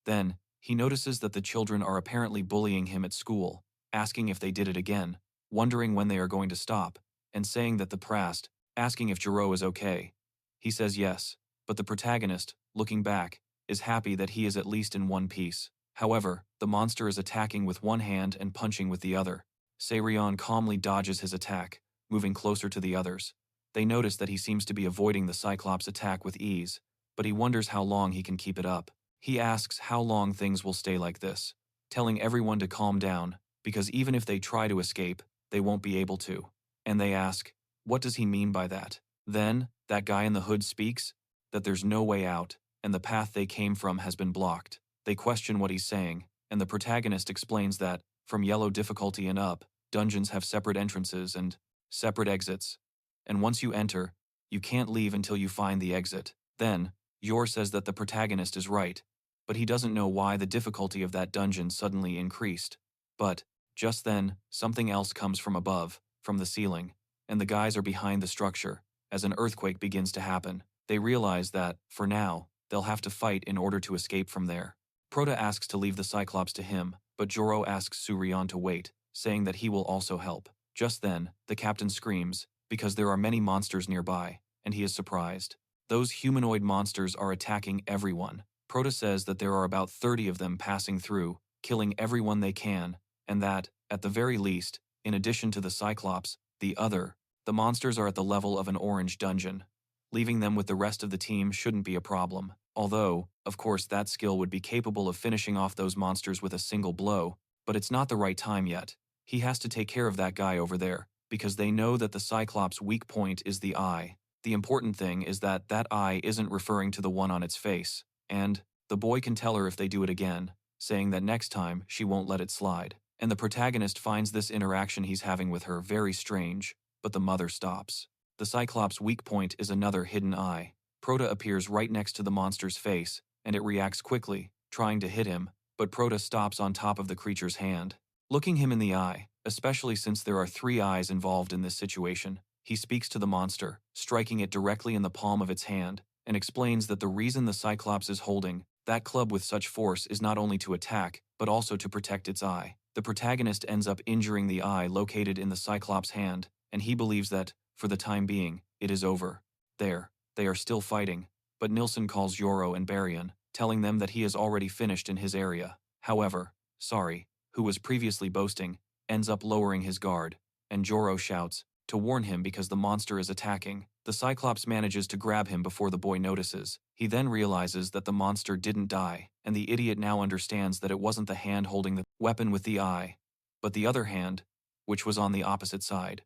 Then, he notices that the children are apparently bullying him at school, asking if they did it again, wondering when they are going to stop, and saying that the prast, asking if Joro is okay. He says yes, but the protagonist, looking back, is happy that he is at least in one piece. However, the monster is attacking with one hand and punching with the other. Seirion calmly dodges his attack, moving closer to the others. They notice that he seems to be avoiding the Cyclops' attack with ease, but he wonders how long he can keep it up. He asks how long things will stay like this, telling everyone to calm down, because even if they try to escape, they won't be able to. And they ask, what does he mean by that? Then, that guy in the hood speaks, that there's no way out, and the path they came from has been blocked. They question what he's saying, and the protagonist explains that, from yellow difficulty and up, dungeons have separate entrances and separate exits. And once you enter, you can't leave until you find the exit. Then, Yor says that the protagonist is right, but he doesn't know why the difficulty of that dungeon suddenly increased. But, just then, something else comes from above, from the ceiling, and the guys are behind the structure. As an earthquake begins to happen, they realize that, for now, they'll have to fight in order to escape from there. Prota asks to leave the Cyclops to him, but Joro asks Seirion to wait, saying that he will also help. Just then, the captain screams, because there are many monsters nearby, and he is surprised. Those humanoid monsters are attacking everyone. Prota says that there are about 30 of them passing through, killing everyone they can, and that, at the very least, in addition to the Cyclops, the monsters are at the level of an orange dungeon. Leaving them with the rest of the team shouldn't be a problem, although, of course, that skill would be capable of finishing off those monsters with a single blow, but it's not the right time yet. He has to take care of that guy over there, because they know that the Cyclops' weak point is the eye. The important thing is that that eye isn't referring to the one on its face, and the boy can tell her if they do it again, saying that next time she won't let it slide. And the protagonist finds this interaction he's having with her very strange, but the mother stops. The Cyclops' weak point is another hidden eye. Prota appears right next to the monster's face, and it reacts quickly, trying to hit him, but Prota stops on top of the creature's hand. Looking him in the eye, especially since there are 3 eyes involved in this situation, he speaks to the monster, striking it directly in the palm of its hand, and explains that the reason the Cyclops is holding that club with such force is not only to attack, but also to protect its eye. The protagonist ends up injuring the eye located in the Cyclops' hand, and he believes that, for the time being, it is over. There, they are still fighting, but Nilsson calls Joro and Baryon, telling them that he has already finished in his area. However, Sari, who was previously boasting, ends up lowering his guard, and Joro shouts, to warn him because the monster is attacking. The Cyclops manages to grab him before the boy notices. He then realizes that the monster didn't die, and the idiot now understands that it wasn't the hand holding the weapon with the eye, but the other hand, which was on the opposite side.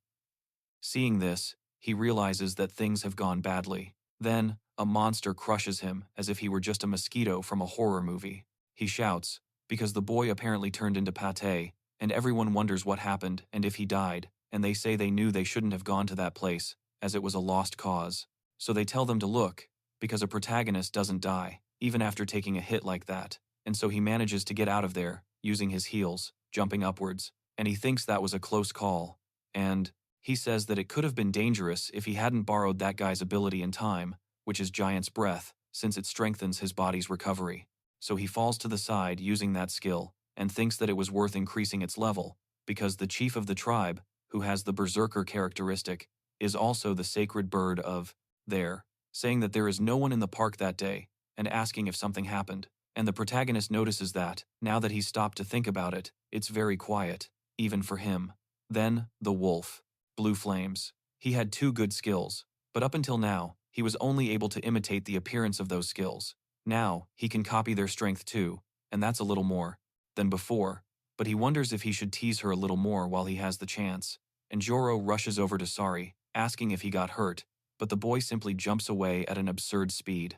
Seeing this, he realizes that things have gone badly. Then, a monster crushes him as if he were just a mosquito from a horror movie. He shouts, because the boy apparently turned into pate, and everyone wonders what happened and if he died, and they say they knew they shouldn't have gone to that place, as it was a lost cause. So they tell them to look, because a protagonist doesn't die, even after taking a hit like that, and so he manages to get out of there, using his heels, jumping upwards, and he thinks that was a close call, and he says that it could have been dangerous if he hadn't borrowed that guy's ability in time, which is Giant's Breath, since it strengthens his body's recovery. So he falls to the side using that skill, and thinks that it was worth increasing its level, because the chief of the tribe, who has the berserker characteristic, is also the sacred bird of there, saying that there is no one in the park that day, and asking if something happened. And the protagonist notices that, now that he's stopped to think about it, it's very quiet, even for him. Then, the wolf. Blue flames. He had 2 good skills, but up until now, he was only able to imitate the appearance of those skills. Now, he can copy their strength too, and that's a little more. than before, but he wonders if he should tease her a little more while he has the chance. And Joro rushes over to Sari, asking if he got hurt, but the boy simply jumps away at an absurd speed.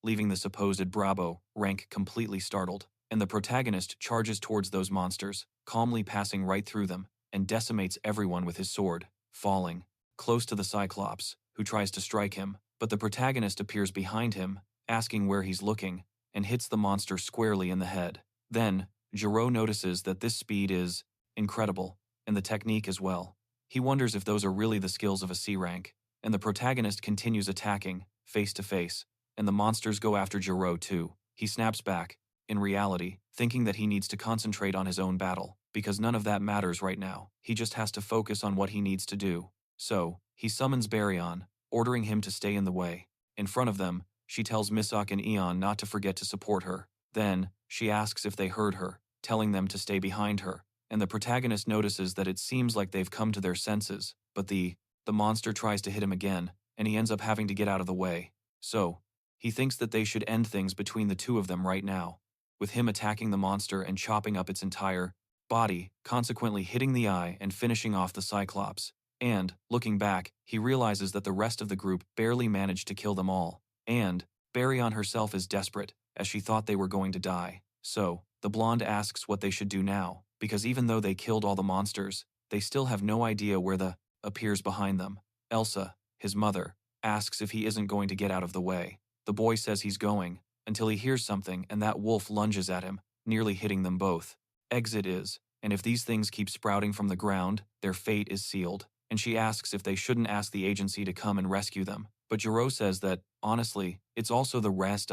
Leaving the supposed Bravo rank completely startled, and the protagonist charges towards those monsters, calmly passing right through them, and decimates everyone with his sword, falling close to the Cyclops, who tries to strike him, but the protagonist appears behind him, asking where he's looking, and hits the monster squarely in the head. Then, Joro notices that this speed is incredible, and the technique as well. He wonders if those are really the skills of a C rank, and the protagonist continues attacking, face to face, and the monsters go after Joro too. He snaps back, in reality, thinking that he needs to concentrate on his own battle, because none of that matters right now. He just has to focus on what he needs to do. So, he summons Baryon, ordering him to stay in the way. In front of them, she tells Misak and Eon not to forget to support her. Then, she asks if they heard her, telling them to stay behind her, and the protagonist notices that it seems like they've come to their senses, but the monster tries to hit him again, and he ends up having to get out of the way. So, he thinks that they should end things between the two of them right now, with him attacking the monster and chopping up its entire body, consequently hitting the eye and finishing off the Cyclops. And, looking back, he realizes that the rest of the group barely managed to kill them all. And, Baryon herself is desperate, as she thought they were going to die. So, the blonde asks what they should do now, because even though they killed all the monsters, they still have no idea where the appears behind them. Elsa, his mother, asks if he isn't going to get out of the way. The boy says he's going, until he hears something and that wolf lunges at him, nearly hitting them both. Exit is, and if these things keep sprouting from the ground, their fate is sealed. And she asks if they shouldn't ask the agency to come and rescue them. But Joro says that, honestly, it's also the rest.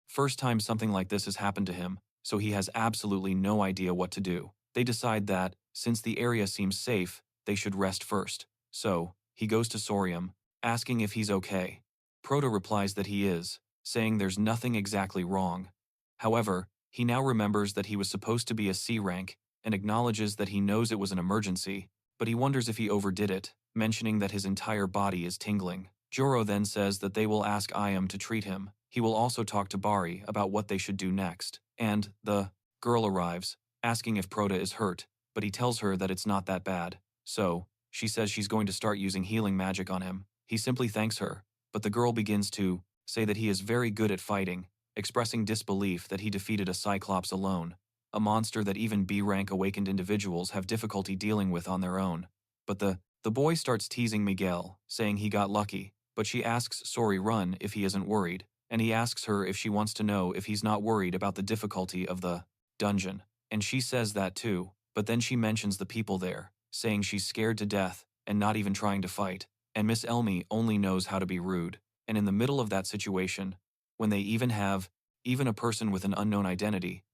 First time something like this has happened to him, so he has absolutely no idea what to do. They decide that, since the area seems safe, they should rest first. So, he goes to Sorium, asking if he's okay. Proto replies that he is, saying there's nothing exactly wrong. However, he now remembers that he was supposed to be a C rank, and acknowledges that he knows it was an emergency, but he wonders if he overdid it, mentioning that his entire body is tingling. Joro then says that they will ask Ayam to treat him. He will also talk to Bari about what they should do next. And, the girl arrives, asking if Proto is hurt, but he tells her that it's not that bad. So, she says she's going to start using healing magic on him. He simply thanks her, but the girl begins to say that he is very good at fighting, expressing disbelief that he defeated a Cyclops alone, a monster that even B-rank awakened individuals have difficulty dealing with on their own. But the boy starts teasing Miguel, saying he got lucky, but she asks Sori Run if he isn't worried, and he asks her if she wants to know if he's not worried about the difficulty of the dungeon. And she says that too, but then she mentions the people there, saying she's scared to death and not even trying to fight, and Miss Elmi only knows how to be rude. And in the middle of that situation, when they even have a person with an unknown identity,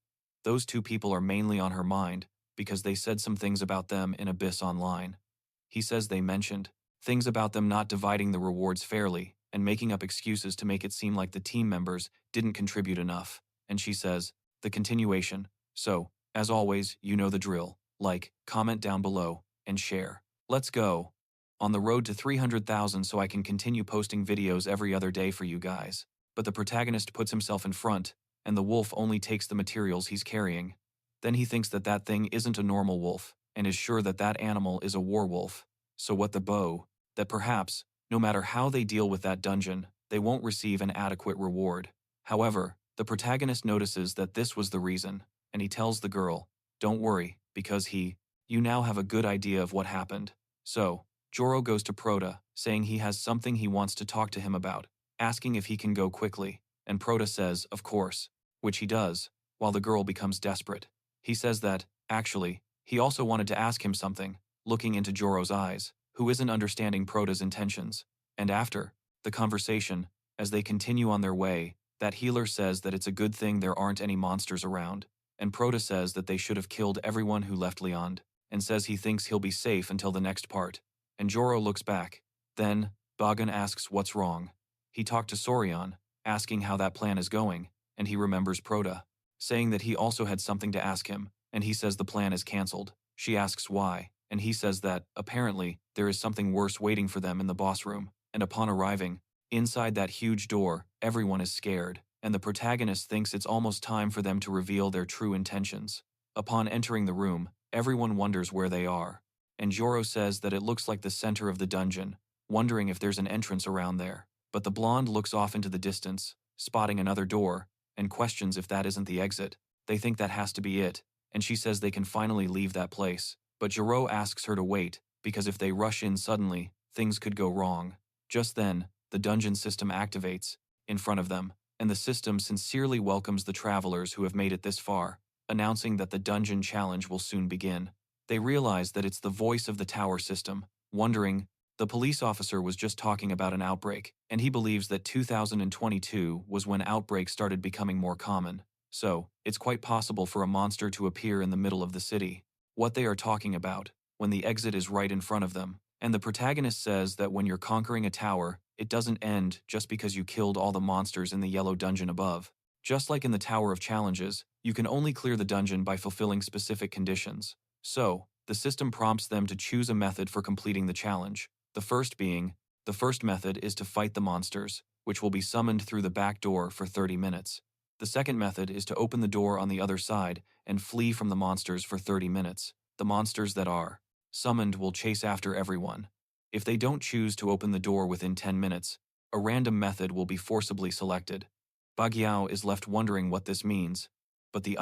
those two people are mainly on her mind because they said some things about them in Abyss Online. He says they mentioned things about them not dividing the rewards fairly and making up excuses to make it seem like the team members didn't contribute enough. And she says, the continuation. So, as always, you know the drill. Like, comment down below, and share. Let's go. On the road to 300,000 so I can continue posting videos every other day for you guys. But the protagonist puts himself in front, and the wolf only takes the materials he's carrying. Then he thinks that that thing isn't a normal wolf, and is sure that that animal is a werewolf. So what the bow, that perhaps, no matter how they deal with that dungeon, they won't receive an adequate reward. However, the protagonist notices that this was the reason, and he tells the girl, don't worry, because you now have a good idea of what happened. So, Joro goes to Prota, saying he has something he wants to talk to him about, asking if he can go quickly, and Prota says, of course, which he does, while the girl becomes desperate. He says that, actually, he also wanted to ask him something, looking into Joro's eyes, who isn't understanding Prota's intentions. And after the conversation, as they continue on their way, that healer says that it's a good thing there aren't any monsters around, and Prota says that they should have killed everyone who left Leond, and says he thinks he'll be safe until the next part. And Joro looks back. Then, Bagan asks what's wrong. He talked to Sorion, asking how that plan is going, and he remembers Prota, saying that he also had something to ask him, and he says the plan is cancelled. She asks why, and he says that, apparently, there is something worse waiting for them in the boss room, and upon arriving, inside that huge door, everyone is scared, and the protagonist thinks it's almost time for them to reveal their true intentions. Upon entering the room, everyone wonders where they are, and Joro says that it looks like the center of the dungeon, wondering if there's an entrance around there. But the blonde looks off into the distance, spotting another door, and questions if that isn't the exit. They think that has to be it, and she says they can finally leave that place. But Joro asks her to wait, because if they rush in suddenly, things could go wrong. Just then, the dungeon system activates, in front of them, and the system sincerely welcomes the travelers who have made it this far, announcing that the dungeon challenge will soon begin. They realize that it's the voice of the tower system, wondering, the police officer was just talking about an outbreak, and he believes that 2022 was when outbreaks started becoming more common. So, it's quite possible for a monster to appear in the middle of the city. What they are talking about, when the exit is right in front of them. And the protagonist says that when you're conquering a tower, it doesn't end just because you killed all the monsters in the yellow dungeon above. Just like in the Tower of Challenges, you can only clear the dungeon by fulfilling specific conditions. So, the system prompts them to choose a method for completing the challenge. The first method is to fight the monsters, which will be summoned through the back door for 30 minutes. The second method is to open the door on the other side and flee from the monsters for 30 minutes. The monsters that are summoned will chase after everyone. If they don't choose to open the door within 10 minutes, a random method will be forcibly selected. Baguiao is left wondering what this means, but the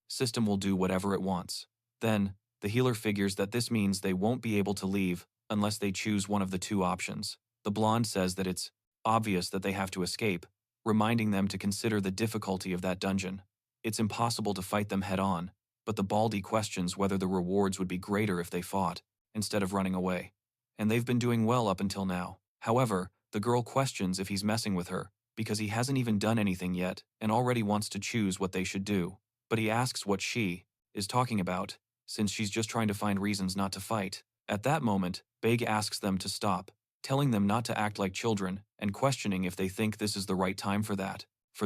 system will do whatever it wants. Then, the healer figures that this means they won't be able to leave unless they choose one of the two options. The blonde says that it's obvious that they have to escape, reminding them to consider the difficulty of that dungeon. It's impossible to fight them head-on, but the baldy questions whether the rewards would be greater if they fought, instead of running away. And they've been doing well up until now. However, the girl questions if he's messing with her, because he hasn't even done anything yet and already wants to choose what they should do. But he asks what she is talking about, since she's just trying to find reasons not to fight. At that moment, Beg asks them to stop, telling them not to act like children and questioning if they think this is the right time for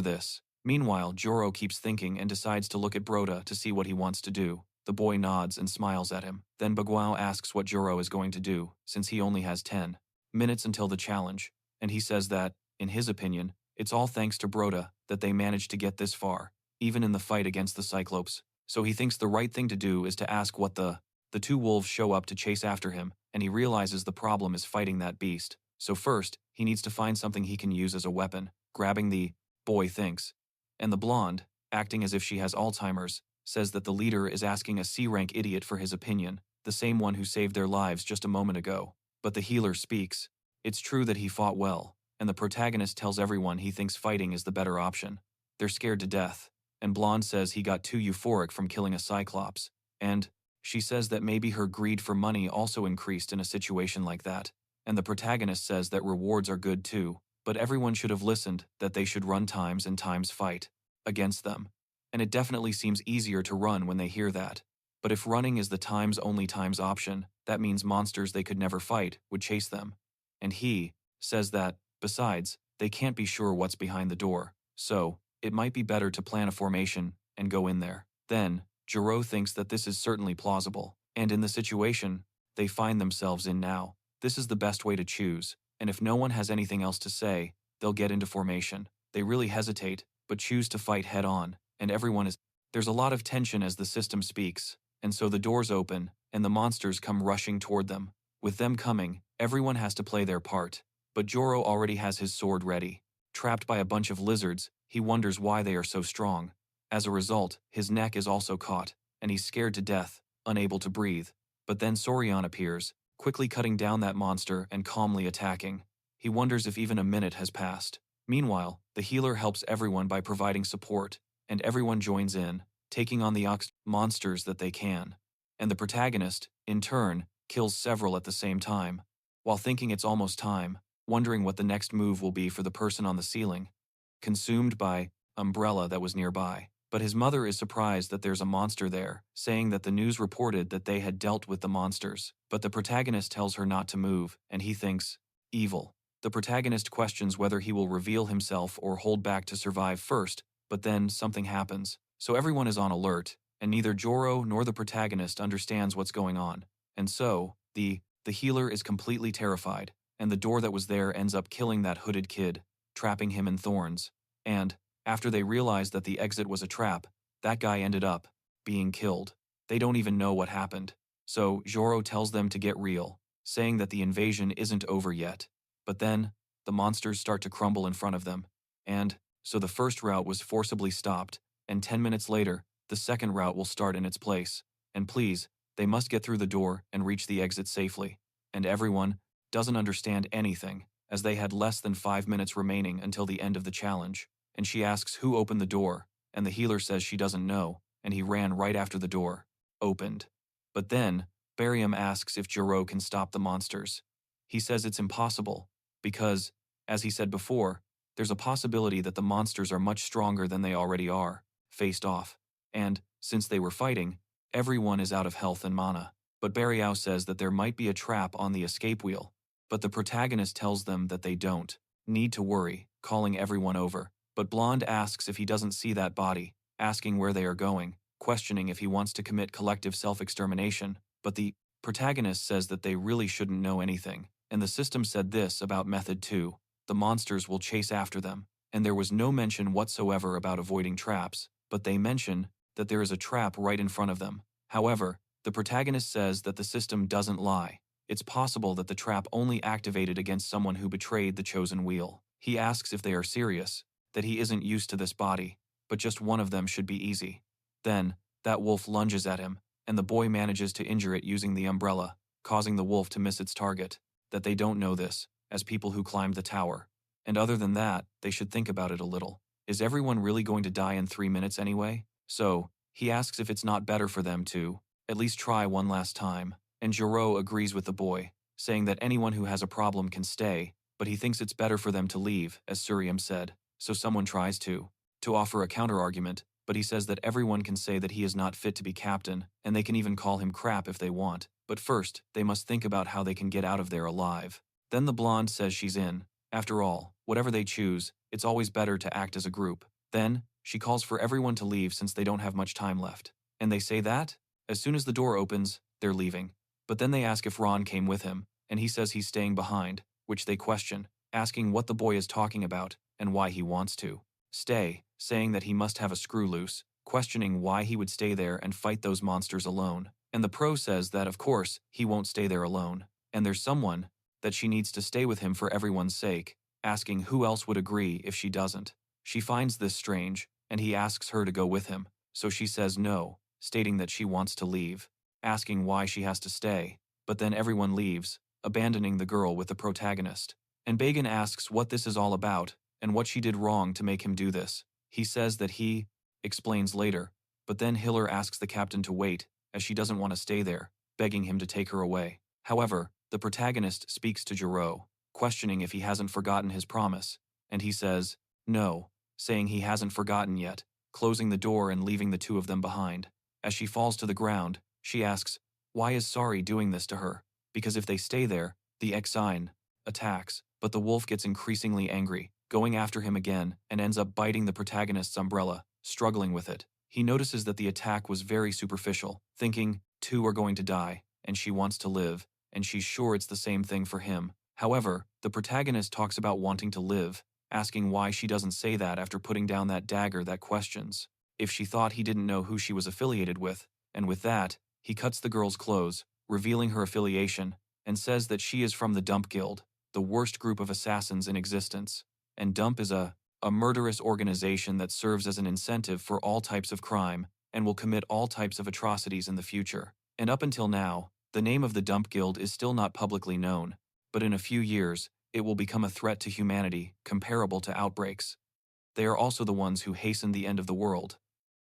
this. Meanwhile, Joro keeps thinking and decides to look at Broda to see what he wants to do. The boy nods and smiles at him. Then Baguao asks what Joro is going to do, since he only has 10 minutes until the challenge, and he says that, in his opinion, it's all thanks to Broda that they managed to get this far, even in the fight against the Cyclopes. So he thinks the right thing to do is to ask what the two wolves show up to chase after him, and he realizes the problem is fighting that beast. So first, he needs to find something he can use as a weapon, grabbing the boy thinks. And the blonde, acting as if she has Alzheimer's, says that the leader is asking a C-rank idiot for his opinion, the same one who saved their lives just a moment ago. But the healer speaks. It's true that he fought well, and the protagonist tells everyone he thinks fighting is the better option. They're scared to death, and Blonde says he got too euphoric from killing a Cyclops, and she says that maybe her greed for money also increased in a situation like that, and the protagonist says that rewards are good too, but everyone should have listened that they should run times and times fight against them. And it definitely seems easier to run when they hear that. But if running is the times-only times option, that means monsters they could never fight would chase them. And he says that, besides, they can't be sure what's behind the door, so it might be better to plan a formation and go in there. Then, Joro thinks that this is certainly plausible, and in the situation they find themselves in now, this is the best way to choose, and if no one has anything else to say, they'll get into formation. They really hesitate, but choose to fight head-on, and there's a lot of tension as the system speaks, and so the doors open, and the monsters come rushing toward them. With them coming, everyone has to play their part, but Joro already has his sword ready. Trapped by a bunch of lizards, he wonders why they are so strong. As a result, his neck is also caught, and he's scared to death, unable to breathe. But then Sorion appears, quickly cutting down that monster and calmly attacking. He wonders if even a minute has passed. Meanwhile, the healer helps everyone by providing support, and everyone joins in, taking on the monsters that they can. And the protagonist, in turn, kills several at the same time, while thinking it's almost time, wondering what the next move will be for the person on the ceiling, consumed by umbrella that was nearby. But his mother is surprised that there's a monster there, saying that the news reported that they had dealt with the monsters. But the protagonist tells her not to move, and he thinks, evil. The protagonist questions whether he will reveal himself or hold back to survive first, but then something happens. So everyone is on alert, and neither Joro nor the protagonist understands what's going on. And so, the healer is completely terrified, and the door that was there ends up killing that hooded kid, trapping him in thorns. And After they realized that the exit was a trap, that guy ended up being killed. They don't even know what happened. So Joro tells them to get real, saying that the invasion isn't over yet. But then, the monsters start to crumble in front of them. And so the first route was forcibly stopped, and 10 minutes later, the second route will start in its place. And please, they must get through the door and reach the exit safely. And everyone doesn't understand anything, as they had less than 5 minutes remaining until the end of the challenge. And she asks who opened the door, and the healer says she doesn't know, and he ran right after the door opened. But then, Barium asks if Jiro can stop the monsters. He says it's impossible, because, as he said before, there's a possibility that the monsters are much stronger than they already are, faced off. And, since they were fighting, everyone is out of health and mana. But Bariao says that there might be a trap on the escape wheel. But the protagonist tells them that they don't need to worry, calling everyone over. But Blonde asks if he doesn't see that body, asking where they are going, questioning if he wants to commit collective self-extermination. But the protagonist says that they really shouldn't know anything. And the system said this about Method 2. The monsters will chase after them. And there was no mention whatsoever about avoiding traps, but they mention that there is a trap right in front of them. However, the protagonist says that the system doesn't lie. It's possible that the trap only activated against someone who betrayed the chosen wheel. He asks if they are serious, that he isn't used to this body, but just one of them should be easy. Then, that wolf lunges at him, and the boy manages to injure it using the umbrella, causing the wolf to miss its target. That they don't know this, as people who climbed the tower. And other than that, they should think about it a little. Is everyone really going to die in 3 minutes anyway? So, he asks if it's not better for them to at least try one last time. And Jiro agrees with the boy, saying that anyone who has a problem can stay, but he thinks it's better for them to leave, as Suriam said. So someone tries to offer a counter-argument, but he says that everyone can say that he is not fit to be captain, and they can even call him crap if they want. But first, they must think about how they can get out of there alive. Then the blonde says she's in. After all, whatever they choose, it's always better to act as a group. Then, she calls for everyone to leave since they don't have much time left. And they say that? As soon as the door opens, they're leaving. But then they ask if Ron came with him, and he says he's staying behind, which they question, asking what the boy is talking about and why he wants to stay, saying that he must have a screw loose, questioning why he would stay there and fight those monsters alone. And the pro says that of course, he won't stay there alone, and there's someone that she needs to stay with him for everyone's sake, asking who else would agree if she doesn't. She finds this strange, and he asks her to go with him, so she says no, stating that she wants to leave, asking why she has to stay. But then everyone leaves, abandoning the girl with the protagonist. And Bagan asks what this is all about, and what she did wrong to make him do this. He says that he explains later, but then Hiller asks the captain to wait, as she doesn't want to stay there, begging him to take her away. However, the protagonist speaks to Jiro, questioning if he hasn't forgotten his promise, and he says, no, saying he hasn't forgotten yet, closing the door and leaving the two of them behind. As she falls to the ground, she asks, why is Sari doing this to her? Because if they stay there, the Exine attacks, but the wolf gets increasingly angry, going after him again, and ends up biting the protagonist's umbrella, struggling with it. He notices that the attack was very superficial, thinking, two are going to die, and she wants to live, and she's sure it's the same thing for him. However, the protagonist talks about wanting to live, asking why she doesn't say that after putting down that dagger that questions if she thought he didn't know who she was affiliated with, and with that, he cuts the girl's clothes, revealing her affiliation, and says that she is from the Dump Guild, the worst group of assassins in existence. And Dump is a murderous organization that serves as an incentive for all types of crime and will commit all types of atrocities in the future. And up until now, the name of the Dump Guild is still not publicly known, but in a few years, it will become a threat to humanity, comparable to outbreaks. They are also the ones who hasten the end of the world.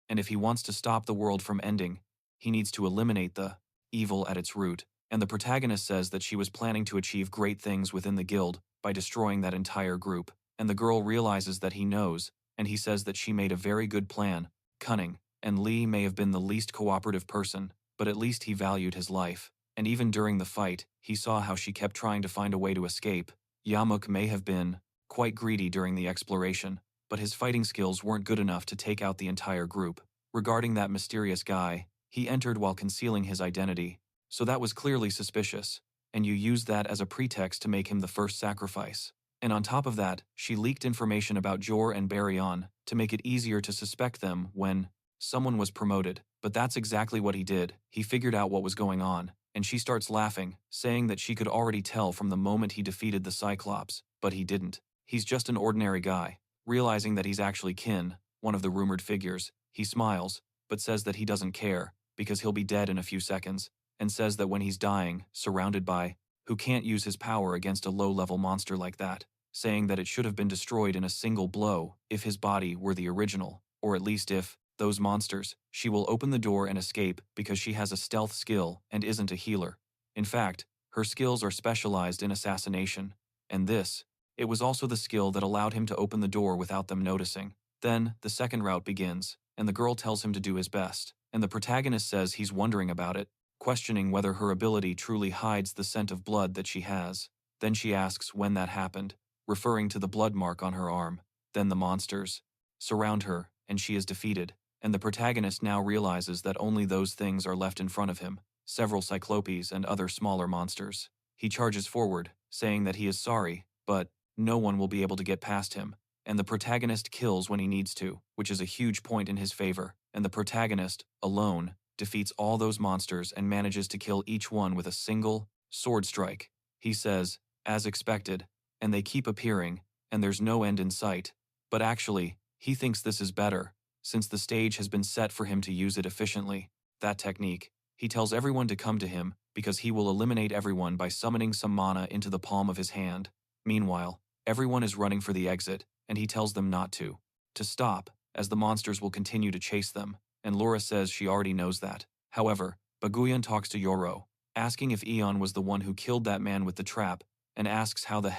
And if he wants to stop the world from ending, he needs to eliminate the evil at its root. And the protagonist says that she was planning to achieve great things within the guild by destroying that entire group. And the girl realizes that he knows, and he says that she made a very good plan, cunning, and Lee may have been the least cooperative person, but at least he valued his life. And even during the fight, he saw how she kept trying to find a way to escape. Yamuk may have been quite greedy during the exploration, but his fighting skills weren't good enough to take out the entire group. Regarding that mysterious guy, he entered while concealing his identity, so that was clearly suspicious, and you used that as a pretext to make him the first sacrifice. And on top of that, she leaked information about Jor and Baryon to make it easier to suspect them when someone was promoted. But that's exactly what he did. He figured out what was going on, and she starts laughing, saying that she could already tell from the moment he defeated the Cyclops, but he didn't. He's just an ordinary guy. Realizing that he's actually Kin, one of the rumored figures, he smiles, but says that he doesn't care, because he'll be dead in a few seconds, and says that when he's dying, surrounded by who can't use his power against a low-level monster like that, saying that it should have been destroyed in a single blow if his body were the original, or at least if those monsters. She will open the door and escape because she has a stealth skill and isn't a healer. In fact, her skills are specialized in assassination, and it was also the skill that allowed him to open the door without them noticing. Then, the second route begins, and the girl tells him to do his best, and the protagonist says he's wondering about it, questioning whether her ability truly hides the scent of blood that she has. Then she asks when that happened, referring to the blood mark on her arm. Then the monsters surround her, and she is defeated, and the protagonist now realizes that only those things are left in front of him, several cyclopes and other smaller monsters. He charges forward, saying that he is sorry, but no one will be able to get past him, and the protagonist kills when he needs to, which is a huge point in his favor, and the protagonist, alone, defeats all those monsters and manages to kill each one with a single sword strike. He says, as expected, and they keep appearing, and there's no end in sight. But actually, he thinks this is better, since the stage has been set for him to use it efficiently. That technique. He tells everyone to come to him, because he will eliminate everyone by summoning some mana into the palm of his hand. Meanwhile, everyone is running for the exit, and he tells them not to stop, as the monsters will continue to chase them, and Laura says she already knows that. However, Baguyan talks to Yoro, asking if Eon was the one who killed that man with the trap, and asks how the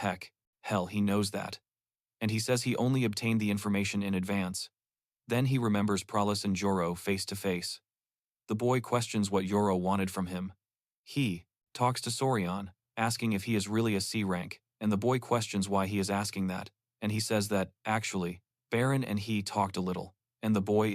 hell he knows that. And he says he only obtained the information in advance. Then he remembers Pralis and Joro face to face. The boy questions what Yoro wanted from him. He talks to Sorion, asking if he is really a C rank, and the boy questions why he is asking that, and he says that, actually, Baron and he talked a little, and the boy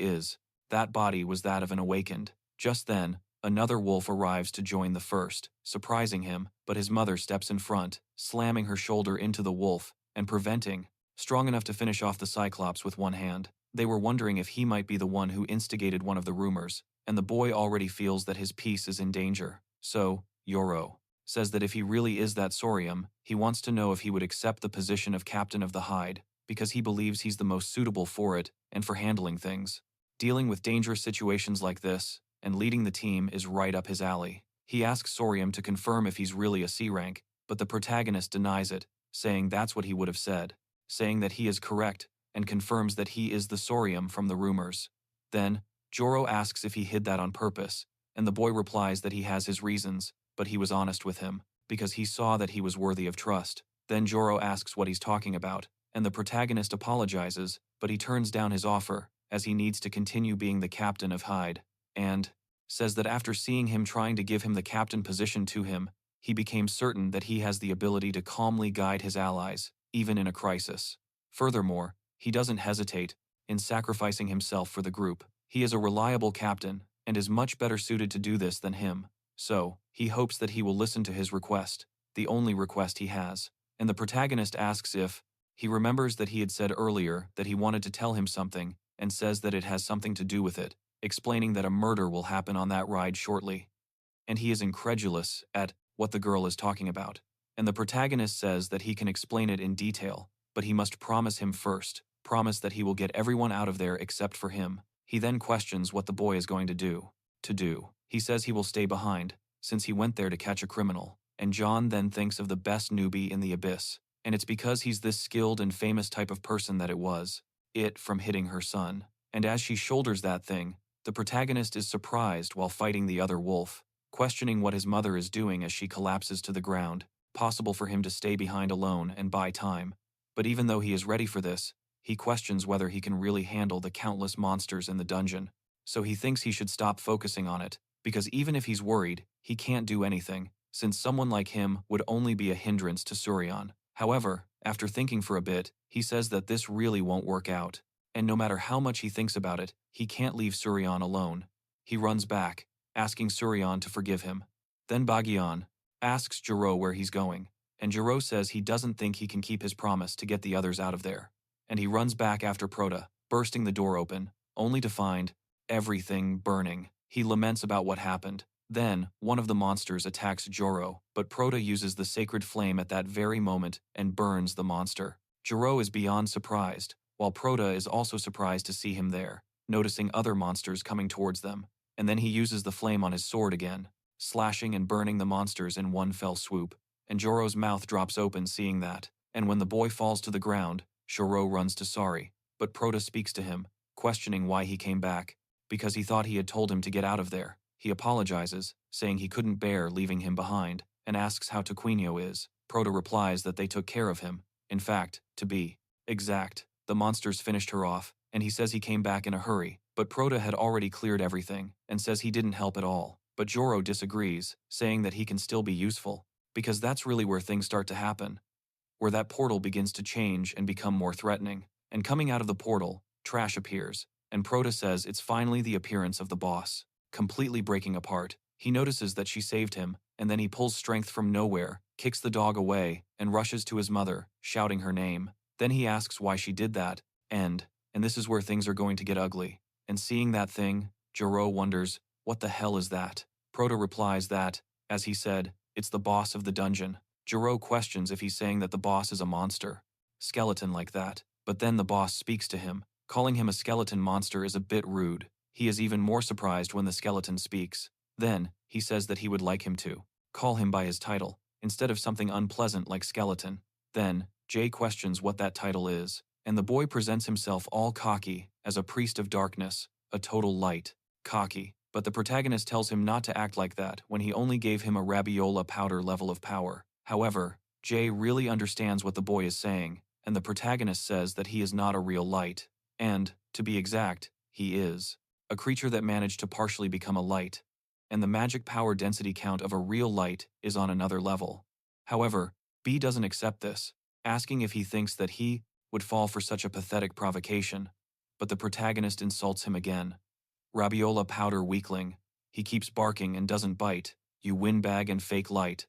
that body was that of an awakened. Just then, another wolf arrives to join the first, surprising him, but his mother steps in front, slamming her shoulder into the wolf, and preventing, strong enough to finish off the Cyclops with one hand. They were wondering if he might be the one who instigated one of the rumors, and the boy already feels that his peace is in danger. So, Yoro says that if he really is that Sorium, he wants to know if he would accept the position of captain of the Hide, because he believes he's the most suitable for it and for handling things. Dealing with dangerous situations like this, and leading the team is right up his alley. He asks Sorium to confirm if he's really a C rank, but the protagonist denies it, saying that's what he would have said, saying that he is correct, and confirms that he is the Sorium from the rumors. Then, Joro asks if he hid that on purpose, and the boy replies that he has his reasons, but he was honest with him, because he saw that he was worthy of trust. Then Joro asks what he's talking about, and the protagonist apologizes, but he turns down his offer, as he needs to continue being the captain of Hyde, and says that after seeing him trying to give him the captain position to him, he became certain that he has the ability to calmly guide his allies, even in a crisis. Furthermore, he doesn't hesitate in sacrificing himself for the group. He is a reliable captain, and is much better suited to do this than him. So, he hopes that he will listen to his request, the only request he has. And the protagonist asks if he remembers that he had said earlier that he wanted to tell him something, and says that it has something to do with it, explaining that a murder will happen on that ride shortly. And he is incredulous at what the girl is talking about. And the protagonist says that he can explain it in detail, but he must promise him first, promise that he will get everyone out of there except for him. He then questions what the boy is going to do. He says he will stay behind, since he went there to catch a criminal, and John then thinks of the best newbie in the abyss, and it's because he's this skilled and famous type of person that it was from hitting her son. And as she shoulders that thing, the protagonist is surprised while fighting the other wolf, questioning what his mother is doing as she collapses to the ground. Possible for him to stay behind alone and buy time. But even though he is ready for this, he questions whether he can really handle the countless monsters in the dungeon. So he thinks he should stop focusing on it, because even if he's worried, he can't do anything, since someone like him would only be a hindrance to Surion. However, after thinking for a bit, he says that this really won't work out, and no matter how much he thinks about it, he can't leave Surion alone. He runs back, asking Surion to forgive him. Then Bagyan asks Jiro where he's going, and Jiro says he doesn't think he can keep his promise to get the others out of there. And he runs back after Prota, bursting the door open, only to find everything burning. He laments about what happened. Then, one of the monsters attacks Joro, but Prota uses the sacred flame at that very moment and burns the monster. Jiro is beyond surprised, while Prota is also surprised to see him there, noticing other monsters coming towards them, and then he uses the flame on his sword again, slashing and burning the monsters in one fell swoop, and Joro's mouth drops open seeing that, and when the boy falls to the ground, Joro runs to sorry, but Prota speaks to him, questioning why he came back, because he thought he had told him to get out of there. He apologizes, saying he couldn't bear leaving him behind, and asks how Taquinho is. Prota replies that they took care of him. In fact, to be exact, the monsters finished her off, and he says he came back in a hurry, but Prota had already cleared everything, and says he didn't help at all. But Joro disagrees, saying that he can still be useful, because that's really where things start to happen, where that portal begins to change and become more threatening. And coming out of the portal, trash appears, and Prota says it's finally the appearance of the boss. Completely breaking apart, he notices that she saved him, and then he pulls strength from nowhere, kicks the dog away, and rushes to his mother, shouting her name. Then he asks why she did that, and this is where things are going to get ugly. And seeing that thing, Joro wonders, what the hell is that? Prota replies that, as he said, it's the boss of the dungeon. Joro questions if he's saying that the boss is a monster, skeleton like that, but then the boss speaks to him. Calling him a skeleton monster is a bit rude. He is even more surprised when the skeleton speaks. Then, he says that he would like him to call him by his title, instead of something unpleasant like skeleton. Then, Jay questions what that title is, and the boy presents himself all cocky, as a priest of darkness, a total light. Cocky. But the protagonist tells him not to act like that when he only gave him a rabiola powder level of power. However, Jay really understands what the boy is saying, and the protagonist says that he is not a real light. And, to be exact, he is a creature that managed to partially become a light, and the magic power density count of a real light is on another level. However, B doesn't accept this, asking if he thinks that he would fall for such a pathetic provocation, but the protagonist insults him again. Rabiola powder weakling. He keeps barking and doesn't bite. You windbag and fake light.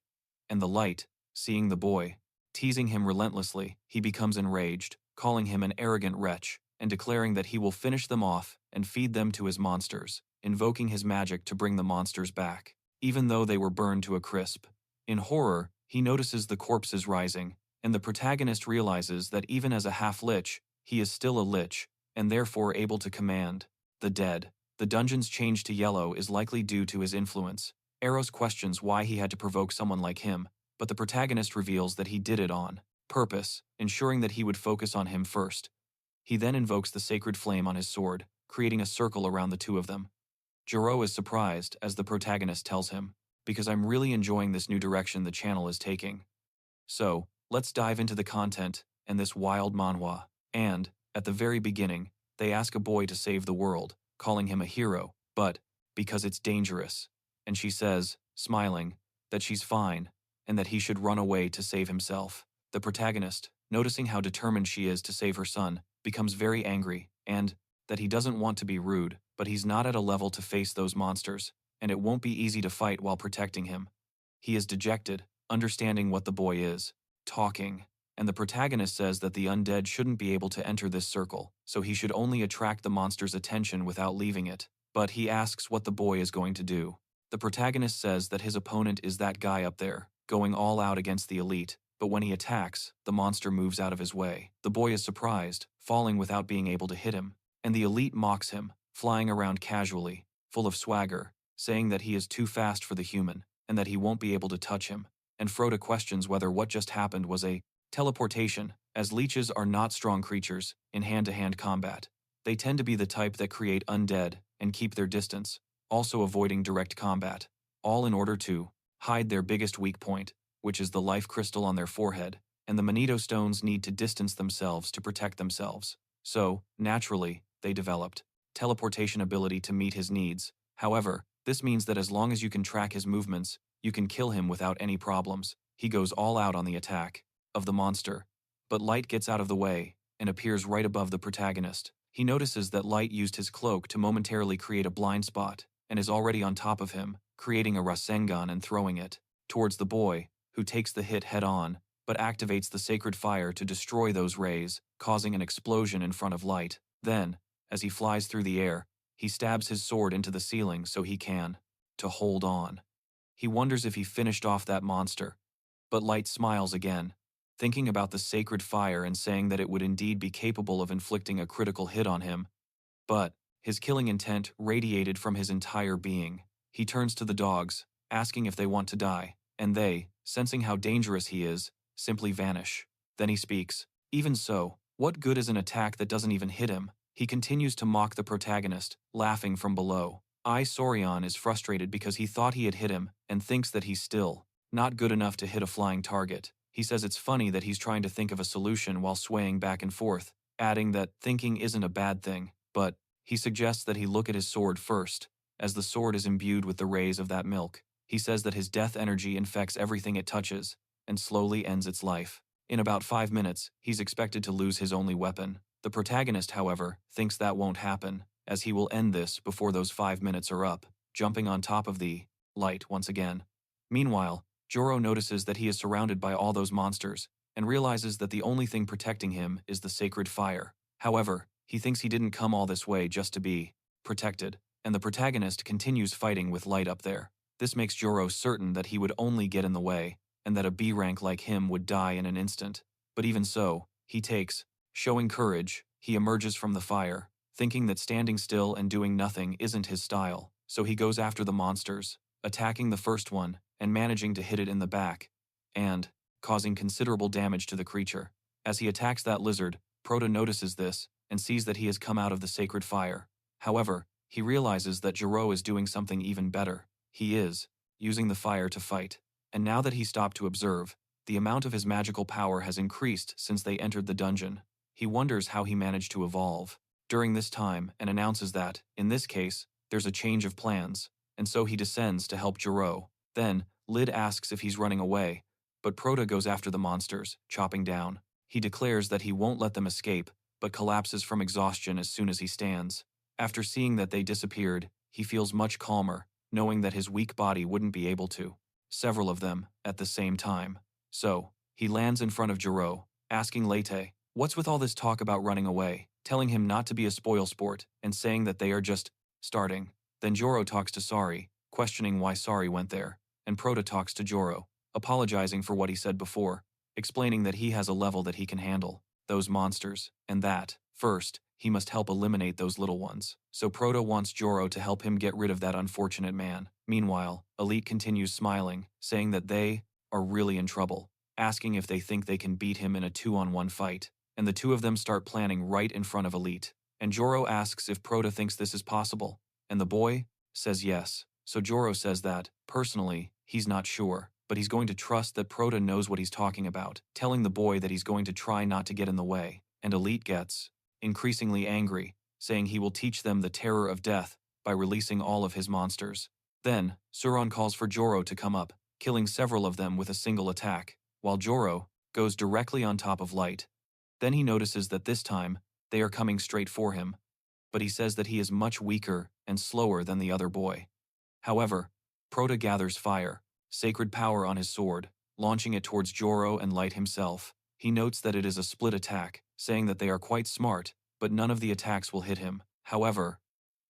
And the light, seeing the boy, teasing him relentlessly, he becomes enraged, calling him an arrogant wretch, and declaring that he will finish them off and feed them to his monsters, invoking his magic to bring the monsters back, even though they were burned to a crisp. In horror, he notices the corpses rising, and the protagonist realizes that even as a half-lich, he is still a lich, and therefore able to command the dead. The dungeon's change to yellow is likely due to his influence. Eros questions why he had to provoke someone like him, but the protagonist reveals that he did it on purpose, ensuring that he would focus on him first. He then invokes the sacred flame on his sword, creating a circle around the two of them. Jiro is surprised, as the protagonist tells him, because I'm really enjoying this new direction the channel is taking. So, let's dive into the content and this wild manhwa. And, at the very beginning, they ask a boy to save the world, calling him a hero, but because it's dangerous. And she says, smiling, that she's fine, and that he should run away to save himself. The protagonist, noticing how determined she is to save her son, becomes very angry, and that he doesn't want to be rude, but he's not at a level to face those monsters, and it won't be easy to fight while protecting him. He is dejected, understanding what the boy is talking, and the protagonist says that the undead shouldn't be able to enter this circle, so he should only attract the monster's attention without leaving it. But he asks what the boy is going to do. The protagonist says that his opponent is that guy up there, going all out against the elite, but when he attacks, the monster moves out of his way. The boy is surprised, falling without being able to hit him, and the elite mocks him, flying around casually, full of swagger, saying that he is too fast for the human, and that he won't be able to touch him. And Froda questions whether what just happened was a teleportation, as leeches are not strong creatures in hand-to-hand combat. They tend to be the type that create undead and keep their distance, also avoiding direct combat, all in order to hide their biggest weak point, which is the life crystal on their forehead, and the Magneto stones need to distance themselves to protect themselves. So, naturally, they developed teleportation ability to meet his needs. However, this means that as long as you can track his movements, you can kill him without any problems. He goes all out on the attack of the monster, but Light gets out of the way and appears right above the protagonist. He notices that Light used his cloak to momentarily create a blind spot and is already on top of him, creating a Rasengan and throwing it towards the boy, who takes the hit head-on, but activates the sacred fire to destroy those rays, causing an explosion in front of Light. Then, as he flies through the air, he stabs his sword into the ceiling so he can to hold on. He wonders if he finished off that monster. But Light smiles again, thinking about the sacred fire and saying that it would indeed be capable of inflicting a critical hit on him. But his killing intent radiated from his entire being. He turns to the dogs, asking if they want to die, and they, sensing how dangerous he is, simply vanish. Then he speaks. Even so, what good is an attack that doesn't even hit him? He continues to mock the protagonist, laughing from below. Sorion is frustrated because he thought he had hit him and thinks that he's still not good enough to hit a flying target. He says it's funny that he's trying to think of a solution while swaying back and forth, adding that thinking isn't a bad thing, but he suggests that he look at his sword first, as the sword is imbued with the rays of that milk. He says that his death energy infects everything it touches, and slowly ends its life. In about 5 minutes, he's expected to lose his only weapon. The protagonist, however, thinks that won't happen, as he will end this before those 5 minutes are up, jumping on top of the Light once again. Meanwhile, Joro notices that he is surrounded by all those monsters, and realizes that the only thing protecting him is the sacred fire. However, he thinks he didn't come all this way just to be protected, and the protagonist continues fighting with Light up there. This makes Joro certain that he would only get in the way, and that a B rank like him would die in an instant. But even so, he takes, showing courage, he emerges from the fire, thinking that standing still and doing nothing isn't his style, so he goes after the monsters, attacking the first one, and managing to hit it in the back, and causing considerable damage to the creature. As he attacks that lizard, Prota notices this, and sees that he has come out of the sacred fire. However, he realizes that Joro is doing something even better. He is using the fire to fight. And now that he stopped to observe, the amount of his magical power has increased since they entered the dungeon. He wonders how he managed to evolve during this time and announces that, in this case, there's a change of plans, and so he descends to help Joro. Then, Lid asks if he's running away, but Prota goes after the monsters, chopping down. He declares that he won't let them escape, but collapses from exhaustion as soon as he stands. After seeing that they disappeared, he feels much calmer, knowing that his weak body wouldn't be able to several of them at the same time. So, he lands in front of Joro, asking Lete, what's with all this talk about running away, telling him not to be a spoilsport, and saying that they are just starting. Then Joro talks to Sari, questioning why Sari went there, and Prota talks to Joro, apologizing for what he said before, explaining that he has a level that he can handle those monsters, and that, first, he must help eliminate those little ones. So Prota wants Joro to help him get rid of that unfortunate man. Meanwhile, Elite continues smiling, saying that they are really in trouble, asking if they think they can beat him in a 2-on-1 fight, and the two of them start planning right in front of Elite. And Joro asks if Prota thinks this is possible, and the boy says yes. So Joro says that, personally, he's not sure, but he's going to trust that Prota knows what he's talking about, telling the boy that he's going to try not to get in the way. And Elite gets increasingly angry, saying he will teach them the terror of death by releasing all of his monsters. Then, Suron calls for Joro to come up, killing several of them with a single attack, while Joro goes directly on top of Light. Then he notices that this time, they are coming straight for him, but he says that he is much weaker and slower than the other boy. However, Prota gathers fire, sacred power on his sword, launching it towards Joro and Light himself. He notes that it is a split attack, saying that they are quite smart, but none of the attacks will hit him. However,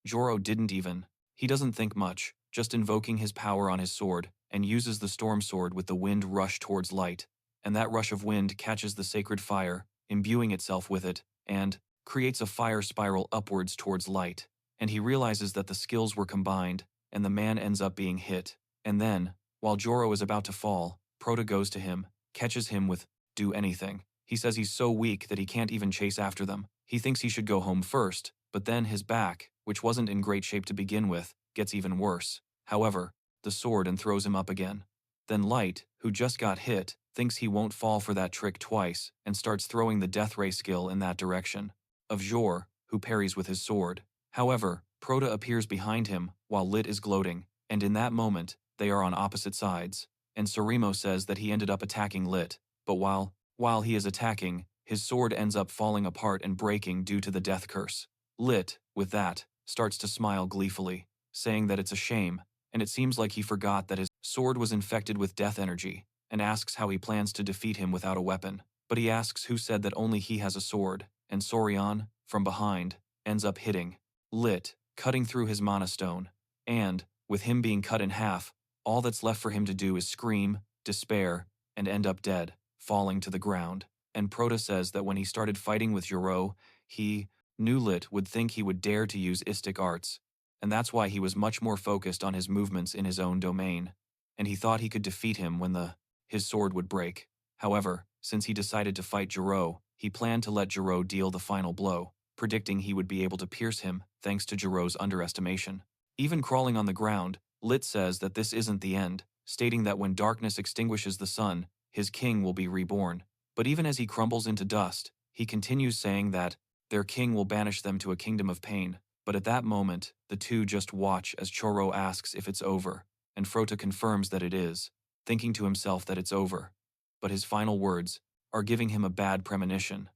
Joro didn't even. He doesn't think much, just invoking his power on his sword, and uses the storm sword with the wind rush towards Light. And that rush of wind catches the sacred fire, imbuing itself with it, and creates a fire spiral upwards towards Light. And he realizes that the skills were combined, and the man ends up being hit. And then, while Joro is about to fall, Prota goes to him, catches him with do anything. He says he's so weak that he can't even chase after them. He thinks he should go home first, but then his back, which wasn't in great shape to begin with, gets even worse. However, the sword and throws him up again. Then Light, who just got hit, thinks he won't fall for that trick twice and starts throwing the death ray skill in that direction of Jor, who parries with his sword. However, Prota appears behind him while Lit is gloating, and in that moment, they are on opposite sides. And Surimo says that he ended up attacking Lit, but while he is attacking, his sword ends up falling apart and breaking due to the death curse. Lit, with that, starts to smile gleefully, saying that it's a shame, and it seems like he forgot that his sword was infected with death energy, and asks how he plans to defeat him without a weapon. But he asks who said that only he has a sword, and Sorion, from behind, ends up hitting Lit, cutting through his mana stone. And, with him being cut in half, all that's left for him to do is scream, despair, and end up dead, falling to the ground. And Prota says that when he started fighting with Jiro, he knew Lit would think he would dare to use istic arts, and that's why he was much more focused on his movements in his own domain, and he thought he could defeat him when his sword would break. However, since he decided to fight Jiro, he planned to let Jiro deal the final blow, predicting he would be able to pierce him thanks to Jiro's underestimation. Even crawling on the ground, Lit says that this isn't the end, stating that when darkness extinguishes the sun, his king will be reborn. But even as he crumbles into dust, he continues saying that their king will banish them to a kingdom of pain. But at that moment, the two just watch as Choro asks if it's over, and Frota confirms that it is, thinking to himself that it's over. But his final words are giving him a bad premonition.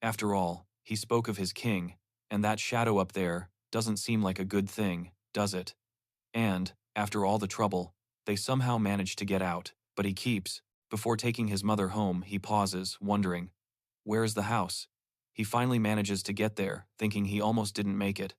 After all, he spoke of his king, and that shadow up there doesn't seem like a good thing, does it? And, after all the trouble, they somehow manage to get out, but he keeps. Before taking his mother home, he pauses, wondering, where is the house? He finally manages to get there, thinking he almost didn't make it.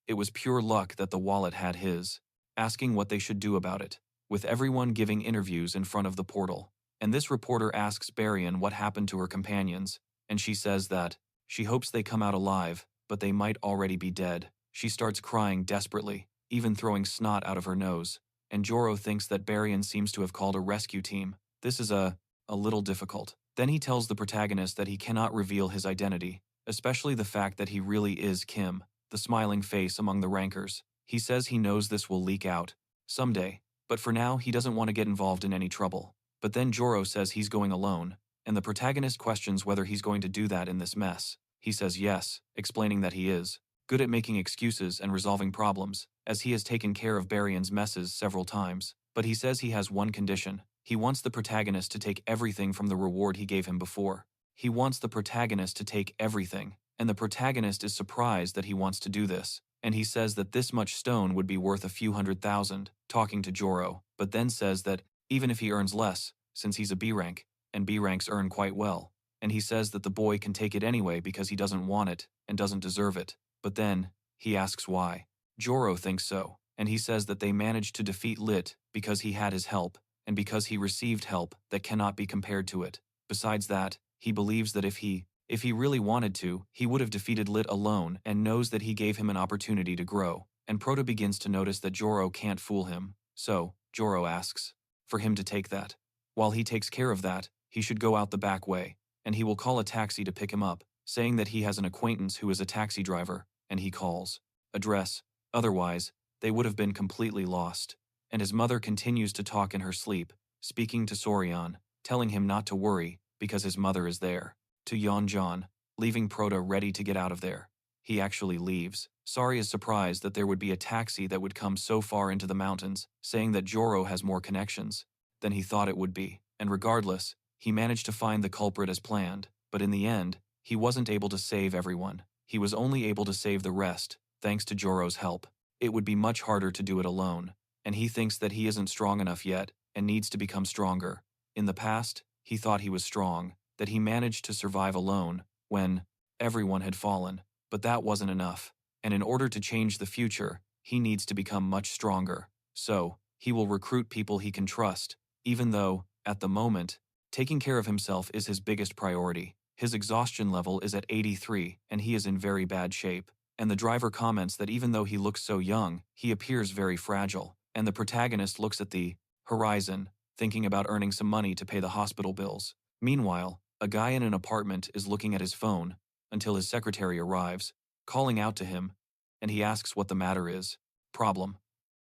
It was pure luck that the wallet had his. Asking what they should do about it, with everyone giving interviews in front of the portal. And this reporter asks Barian what happened to her companions, and she says that she hopes they come out alive, but they might already be dead. She starts crying desperately, even throwing snot out of her nose, and Joro thinks that Barian seems to have called a rescue team. This is a little difficult. Then he tells the protagonist that he cannot reveal his identity, especially the fact that he really is Kim, the smiling face among the rankers. He says he knows this will leak out someday, but for now he doesn't want to get involved in any trouble. But then Joro says he's going alone, and the protagonist questions whether he's going to do that in this mess. He says yes, explaining that he is good at making excuses and resolving problems, as he has taken care of Barian's messes several times. But he says he has one condition. He wants the protagonist to take everything from the reward he gave him before. He wants the protagonist to take everything, and the protagonist is surprised that he wants to do this, and he says that this much stone would be worth a few 100,000, talking to Joro, but then says that even if he earns less, since he's a B rank, and B ranks earn quite well, and he says that the boy can take it anyway because he doesn't want it and doesn't deserve it. But then, he asks why. Joro thinks so, and he says that they managed to defeat Lit because he had his help, and because he received help that cannot be compared to it. Besides that, he believes that if he really wanted to, he would have defeated Lit alone and knows that he gave him an opportunity to grow. And Prota begins to notice that Joro can't fool him, so Joro asks for him to take that. While he takes care of that, he should go out the back way, and he will call a taxi to pick him up, saying that he has an acquaintance who is a taxi driver, and he calls address. Otherwise, they would have been completely lost. And his mother continues to talk in her sleep, speaking to Sorion, telling him not to worry because his mother is there. To Yeonjan, leaving Prota ready to get out of there. He actually leaves. Sari is surprised that there would be a taxi that would come so far into the mountains, saying that Joro has more connections than he thought it would be. And regardless, he managed to find the culprit as planned, but in the end, he wasn't able to save everyone. He was only able to save the rest, thanks to Joro's help. It would be much harder to do it alone, and he thinks that he isn't strong enough yet and needs to become stronger. In the past, he thought he was strong, that he managed to survive alone when everyone had fallen, but that wasn't enough. And in order to change the future, he needs to become much stronger. So, he will recruit people he can trust, even though, at the moment, taking care of himself is his biggest priority. His exhaustion level is at 83, and he is in very bad shape. And the driver comments that even though he looks so young, he appears very fragile. And the protagonist looks at the horizon, thinking about earning some money to pay the hospital bills. Meanwhile, a guy in an apartment is looking at his phone until his secretary arrives, calling out to him, and he asks what the matter is. Problem.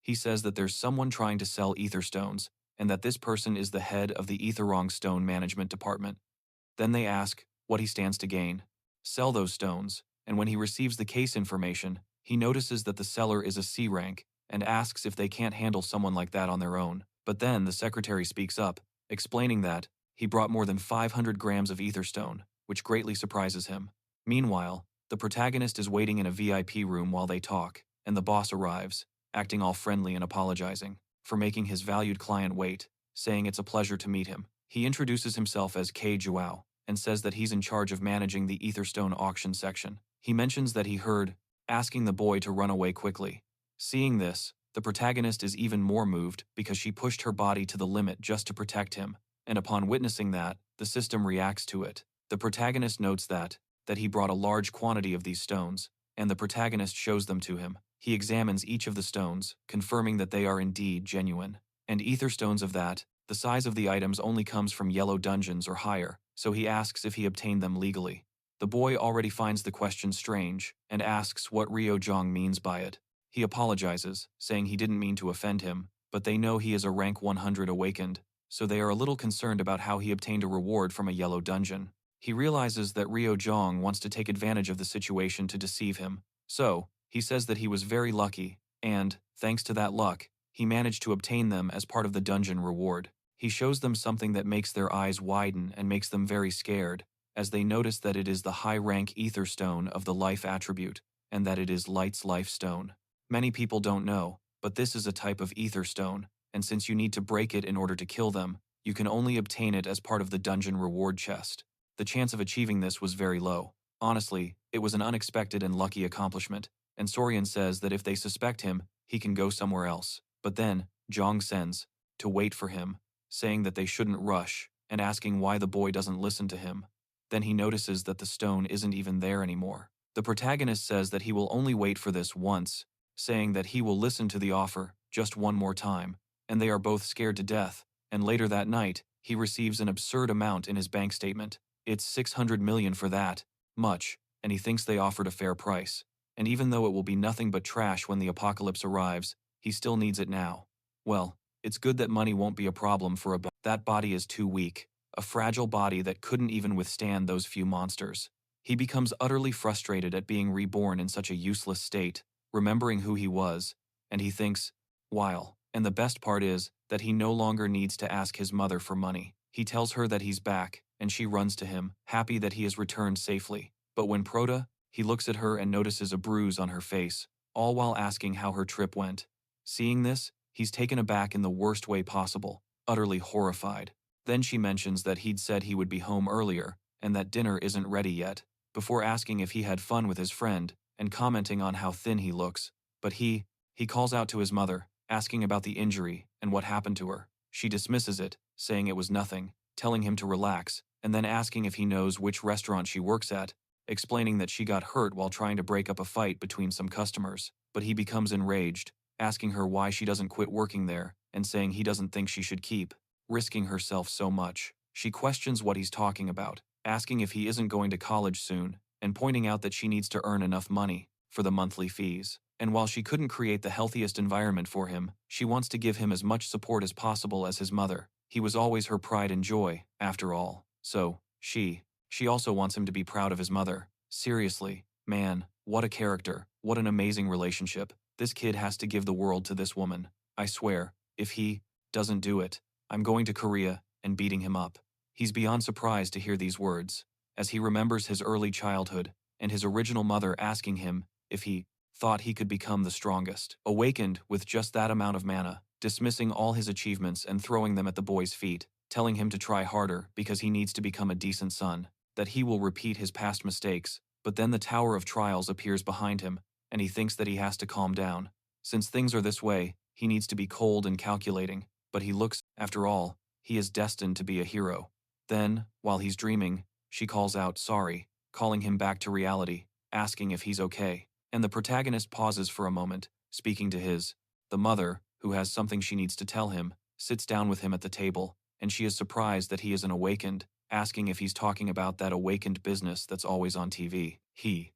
He says that there's someone trying to sell ether stones, and that this person is the head of the Etherong Stone Management Department. Then they ask what he stands to gain. Sell those stones, and when he receives the case information, he notices that the seller is a C rank, and asks if they can't handle someone like that on their own. But then the secretary speaks up, explaining that he brought more than 500 grams of etherstone, which greatly surprises him. Meanwhile, the protagonist is waiting in a VIP room while they talk, and the boss arrives, acting all friendly and apologizing for making his valued client wait, saying it's a pleasure to meet him. He introduces himself as K. Juao and says that he's in charge of managing the Etherstone auction section. He mentions that he heard, asking the boy to run away quickly. Seeing this, the protagonist is even more moved because she pushed her body to the limit just to protect him, and upon witnessing that, the system reacts to it. The protagonist notes that he brought a large quantity of these stones, and the protagonist shows them to him. He examines each of the stones, confirming that they are indeed genuine. And ether stones of that, the size of the items only comes from yellow dungeons or higher, so he asks if he obtained them legally. The boy already finds the question strange, and asks what Ryo Jong means by it. He apologizes, saying he didn't mean to offend him, but they know he is a rank 100 awakened, so they are a little concerned about how he obtained a reward from a yellow dungeon. He realizes that Ryo Jong wants to take advantage of the situation to deceive him, so he says that he was very lucky, and, thanks to that luck, he managed to obtain them as part of the dungeon reward. He shows them something that makes their eyes widen and makes them very scared, as they notice that it is the high-rank ether stone of the life attribute, and that it is Light's life stone. Many people don't know, but this is a type of ether stone, and since you need to break it in order to kill them, you can only obtain it as part of the dungeon reward chest. The chance of achieving this was very low. Honestly, it was an unexpected and lucky accomplishment, and Sorian says that if they suspect him, he can go somewhere else. But then, Jong sends to wait for him, saying that they shouldn't rush, and asking why the boy doesn't listen to him. Then he notices that the stone isn't even there anymore. The protagonist says that he will only wait for this once, saying that he will listen to the offer just one more time, and they are both scared to death, and later that night, he receives an absurd amount in his bank statement. It's 600 million for that much, and he thinks they offered a fair price. And even though it will be nothing but trash when the apocalypse arrives, he still needs it now. Well, it's good that money won't be a problem for that body is too weak, a fragile body that couldn't even withstand those few monsters. He becomes utterly frustrated at being reborn in such a useless state, remembering who he was, and he thinks, while, and the best part is that he no longer needs to ask his mother for money. He tells her that he's back, and she runs to him, happy that he has returned safely. But when he looks at her and notices a bruise on her face, all while asking how her trip went. Seeing this, he's taken aback in the worst way possible, utterly horrified. Then she mentions that he'd said he would be home earlier, and that dinner isn't ready yet, before asking if he had fun with his friend, and commenting on how thin he looks. But he calls out to his mother, asking about the injury and what happened to her. She dismisses it, saying it was nothing, telling him to relax, and then asking if he knows which restaurant she works at, explaining that she got hurt while trying to break up a fight between some customers. But he becomes enraged, asking her why she doesn't quit working there, and saying he doesn't think she should keep risking herself so much. She questions what he's talking about, asking if he isn't going to college soon, and pointing out that she needs to earn enough money for the monthly fees. And while she couldn't create the healthiest environment for him, she wants to give him as much support as possible as his mother. He was always her pride and joy, after all. So, she also wants him to be proud of his mother. Seriously, man, what a character, what an amazing relationship. This kid has to give the world to this woman. I swear, if he doesn't do it, I'm going to Korea and beating him up. He's beyond surprised to hear these words, as he remembers his early childhood and his original mother asking him if he thought he could become the strongest. Awakened with just that amount of mana, dismissing all his achievements and throwing them at the boy's feet, telling him to try harder because he needs to become a decent son, that he will repeat his past mistakes. But then the Tower of Trials appears behind him, and he thinks that he has to calm down. Since things are this way, he needs to be cold and calculating, but he looks, after all, he is destined to be a hero. Then, while he's dreaming, she calls out sorry, calling him back to reality, asking if he's okay. And the protagonist pauses for a moment, speaking to the mother, who has something she needs to tell him, sits down with him at the table, and she is surprised that he isn't awakened, asking if he's talking about that awakened business that's always on TV. He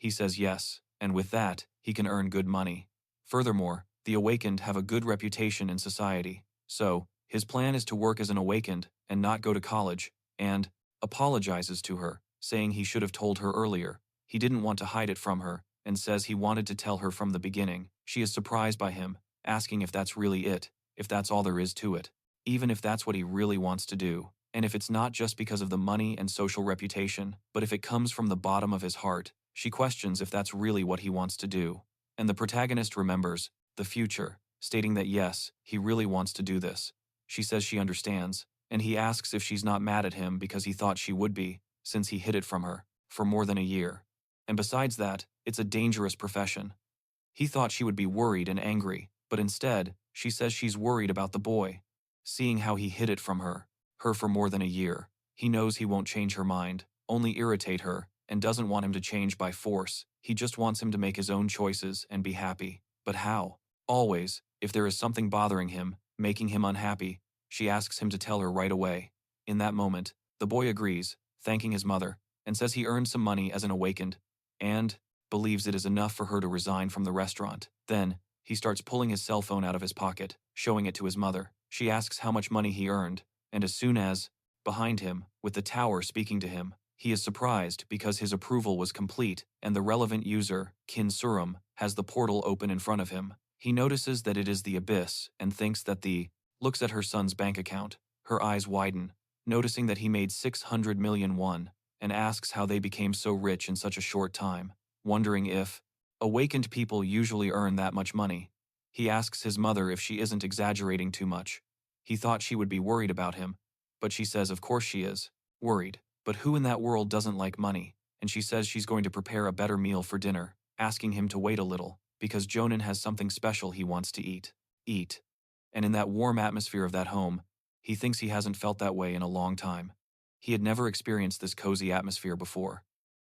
says yes, and with that, he can earn good money. Furthermore, the awakened have a good reputation in society, so his plan is to work as an awakened and not go to college, and apologizes to her, saying he should have told her earlier. He didn't want to hide it from her, and says he wanted to tell her from the beginning. She is surprised by him, asking if that's really it, if that's all there is to it, even if that's what he really wants to do, and if it's not just because of the money and social reputation, but if it comes from the bottom of his heart. She questions if that's really what he wants to do. And the protagonist remembers the future, stating that yes, he really wants to do this. She says she understands, and he asks if she's not mad at him because he thought she would be, since he hid it from her for more than a year. And besides that, it's a dangerous profession. He thought she would be worried and angry, but instead, she says she's worried about the boy. Seeing how he hid it from her for more than a year, he knows he won't change her mind, only irritate her, and doesn't want him to change by force. He just wants him to make his own choices and be happy. But how? Always, if there is something bothering him, making him unhappy, she asks him to tell her right away. In that moment, the boy agrees, thanking his mother, and says he earned some money as an awakened, and believes it is enough for her to resign from the restaurant. Then, he starts pulling his cell phone out of his pocket, showing it to his mother. She asks how much money he earned, and as soon as, behind him, with the tower speaking to him, he is surprised because his approval was complete and the relevant user, Kin Surum, has the portal open in front of him. He notices that it is the abyss and thinks that looks at her son's bank account. Her eyes widen, noticing that he made 600 million won, and asks how they became so rich in such a short time, wondering if awakened people usually earn that much money. He asks his mother if she isn't exaggerating too much. He thought she would be worried about him, but she says of course she is worried. But who in that world doesn't like money? And she says she's going to prepare a better meal for dinner, asking him to wait a little, because Jonan has something special he wants to eat. And in that warm atmosphere of that home, he thinks he hasn't felt that way in a long time. He had never experienced this cozy atmosphere before.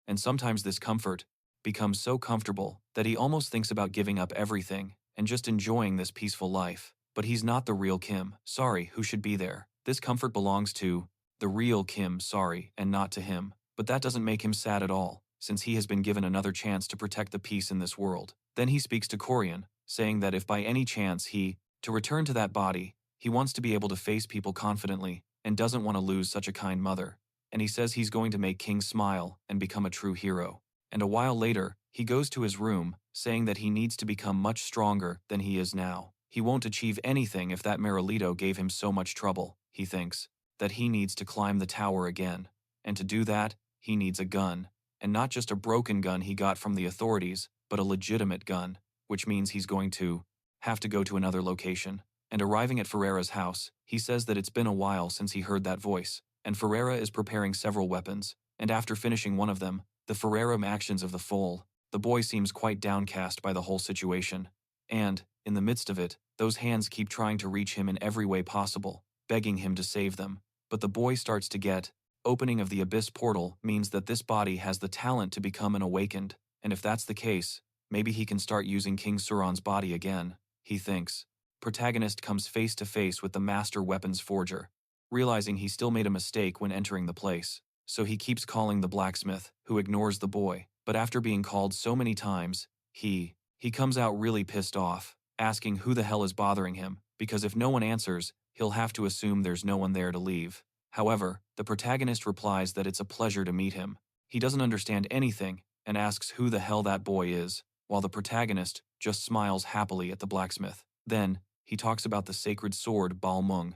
And sometimes this comfort becomes so comfortable that he almost thinks about giving up everything and just enjoying this peaceful life. But he's not the real Kim, sorry, who should be there. This comfort belongs to the real Kim, sorry, and not to him. But that doesn't make him sad at all, since he has been given another chance to protect the peace in this world. Then he speaks to Korean, saying that if by any chance to return to that body, he wants to be able to face people confidently and doesn't want to lose such a kind mother. And he says he's going to make King smile and become a true hero. And a while later, he goes to his room, saying that he needs to become much stronger than he is now. He won't achieve anything if that Marilito gave him so much trouble, he thinks. That he needs to climb the tower again. And to do that, he needs a gun. And not just a broken gun he got from the authorities, but a legitimate gun, which means he's going to have to go to another location. And arriving at Ferreira's house, he says that it's been a while since he heard that voice, and Ferreira is preparing several weapons, and after finishing one of them, the Ferreira actions of the foal, the boy seems quite downcast by the whole situation. And, in the midst of it, those hands keep trying to reach him in every way possible, begging him to save them. But the boy starts to get, opening of the abyss portal means that this body has the talent to become an awakened, and if that's the case, maybe he can start using King Suron's body again, he thinks. Protagonist comes face to face with the master weapons forger, realizing he still made a mistake when entering the place. So he keeps calling the blacksmith, who ignores the boy, but after being called so many times, he comes out really pissed off, asking who the hell is bothering him, because if no one answers, he'll have to assume there's no one there to leave. However, the protagonist replies that it's a pleasure to meet him. He doesn't understand anything and asks who the hell that boy is, while the protagonist just smiles happily at the blacksmith. Then, he talks about the sacred sword Balmung,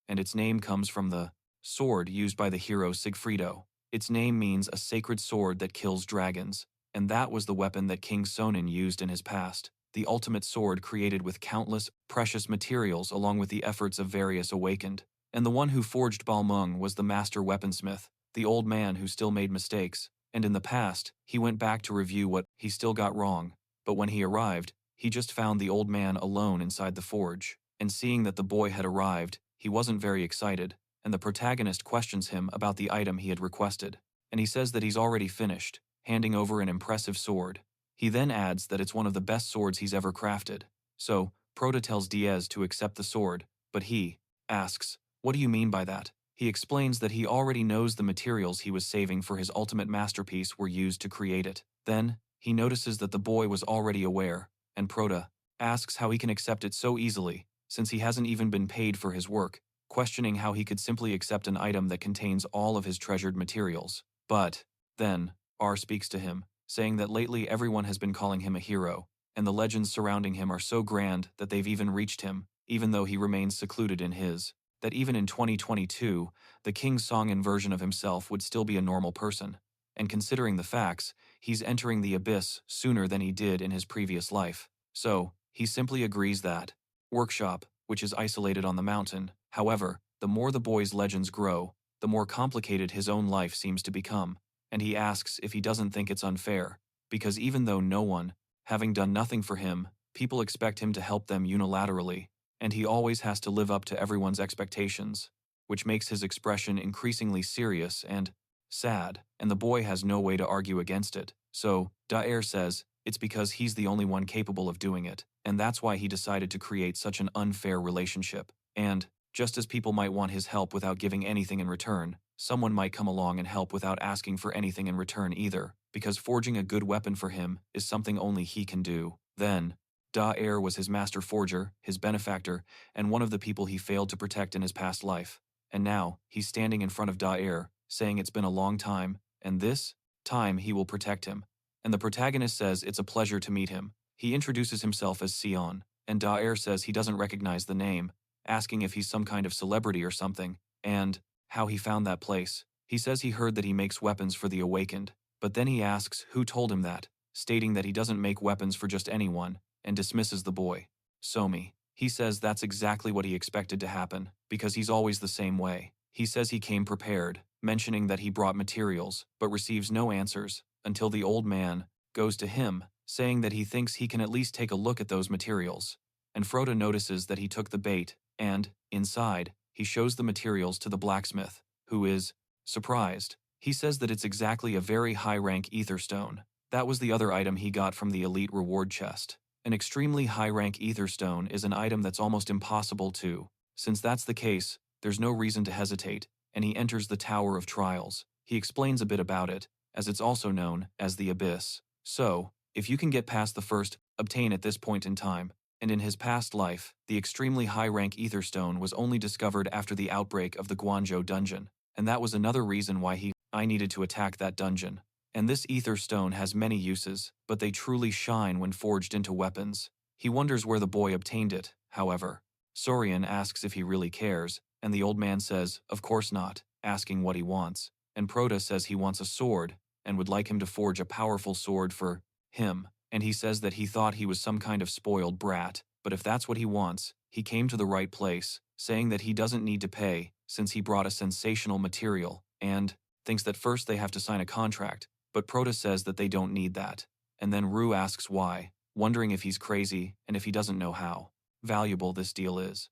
and its name comes from the sword used by the hero Sigfrido. Its name means a sacred sword that kills dragons, and that was the weapon that King Sonin used in his past. The ultimate sword created with countless precious materials along with the efforts of various awakened. And the one who forged Balmung was the master weaponsmith, the old man who still made mistakes, and in the past, he went back to review what he still got wrong. But when he arrived, he just found the old man alone inside the forge, and seeing that the boy had arrived, he wasn't very excited, and the protagonist questions him about the item he had requested, and he says that he's already finished, handing over an impressive sword. He then adds that it's one of the best swords he's ever crafted. So, Prota tells Diaz to accept the sword, but he asks, "What do you mean by that?" He explains that he already knows the materials he was saving for his ultimate masterpiece were used to create it. Then, he notices that the boy was already aware, and Prota asks how he can accept it so easily, since he hasn't even been paid for his work, questioning how he could simply accept an item that contains all of his treasured materials. But, then, R speaks to him, saying that lately everyone has been calling him a hero, and the legends surrounding him are so grand that they've even reached him, even though he remains secluded in his. That even in 2022, the King Songin version of himself would still be a normal person. And considering the facts, he's entering the abyss sooner than he did in his previous life. So, he simply agrees that workshop, which is isolated on the mountain. However, the more the boy's legends grow, the more complicated his own life seems to become, and he asks if he doesn't think it's unfair, because even though no one, having done nothing for him, people expect him to help them unilaterally, and he always has to live up to everyone's expectations, which makes his expression increasingly serious and sad, and the boy has no way to argue against it. So, Daer says, it's because he's the only one capable of doing it, and that's why he decided to create such an unfair relationship. And, just as people might want his help without giving anything in return, someone might come along and help without asking for anything in return either, because forging a good weapon for him is something only he can do. Then, Daer was his master forger, his benefactor, and one of the people he failed to protect in his past life. And now, he's standing in front of Daer, saying it's been a long time, and this time he will protect him. And the protagonist says it's a pleasure to meet him. He introduces himself as Sion, and Daer says he doesn't recognize the name, asking if he's some kind of celebrity or something, and how he found that place. He says he heard that he makes weapons for the awakened, but then he asks who told him that, stating that he doesn't make weapons for just anyone, and dismisses the boy. Somi. He says that's exactly what he expected to happen, because he's always the same way. He says he came prepared, mentioning that he brought materials, but receives no answers, until the old man goes to him, saying that he thinks he can at least take a look at those materials. And Froda notices that he took the bait, and, inside, he shows the materials to the blacksmith, who is surprised. He says that it's exactly a very high-rank ether stone. That was the other item he got from the elite reward chest. An extremely high-rank ether stone is an item that's almost impossible to. Since that's the case, there's no reason to hesitate, and he enters the Tower of Trials. He explains a bit about it, as it's also known as the Abyss. So, if you can get past the first, obtain at this point in time, and in his past life, the extremely high-rank ether stone was only discovered after the outbreak of the Guangzhou dungeon, and that was another reason why I needed to attack that dungeon. And this ether stone has many uses, but they truly shine when forged into weapons. He wonders where the boy obtained it, however. Sorian asks if he really cares, and the old man says, of course not, asking what he wants. And Prota says he wants a sword, and would like him to forge a powerful sword for him. And he says that he thought he was some kind of spoiled brat, but if that's what he wants, he came to the right place, saying that he doesn't need to pay, since he brought a sensational material, and thinks that first they have to sign a contract, but Prota says that they don't need that. And then Rue asks why, wondering if he's crazy and if he doesn't know how valuable this deal is.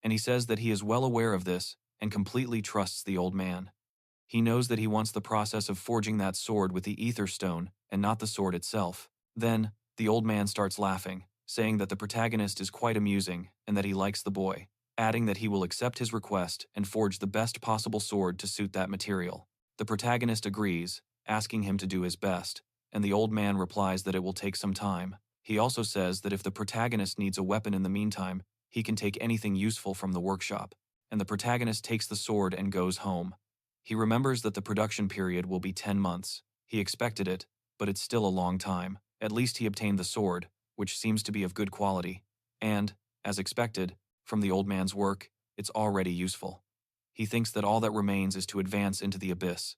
And he says that he is well aware of this and completely trusts the old man. He knows that he wants the process of forging that sword with the ether stone and not the sword itself. Then, the old man starts laughing, saying that the protagonist is quite amusing and that he likes the boy, adding that he will accept his request and forge the best possible sword to suit that material. The protagonist agrees, asking him to do his best, and the old man replies that it will take some time. He also says that if the protagonist needs a weapon in the meantime, he can take anything useful from the workshop, and the protagonist takes the sword and goes home. He remembers that the production period will be 10 months. He expected it, but it's still a long time. At least he obtained the sword, which seems to be of good quality, and, as expected, from the old man's work, it's already useful. He thinks that all that remains is to advance into the abyss.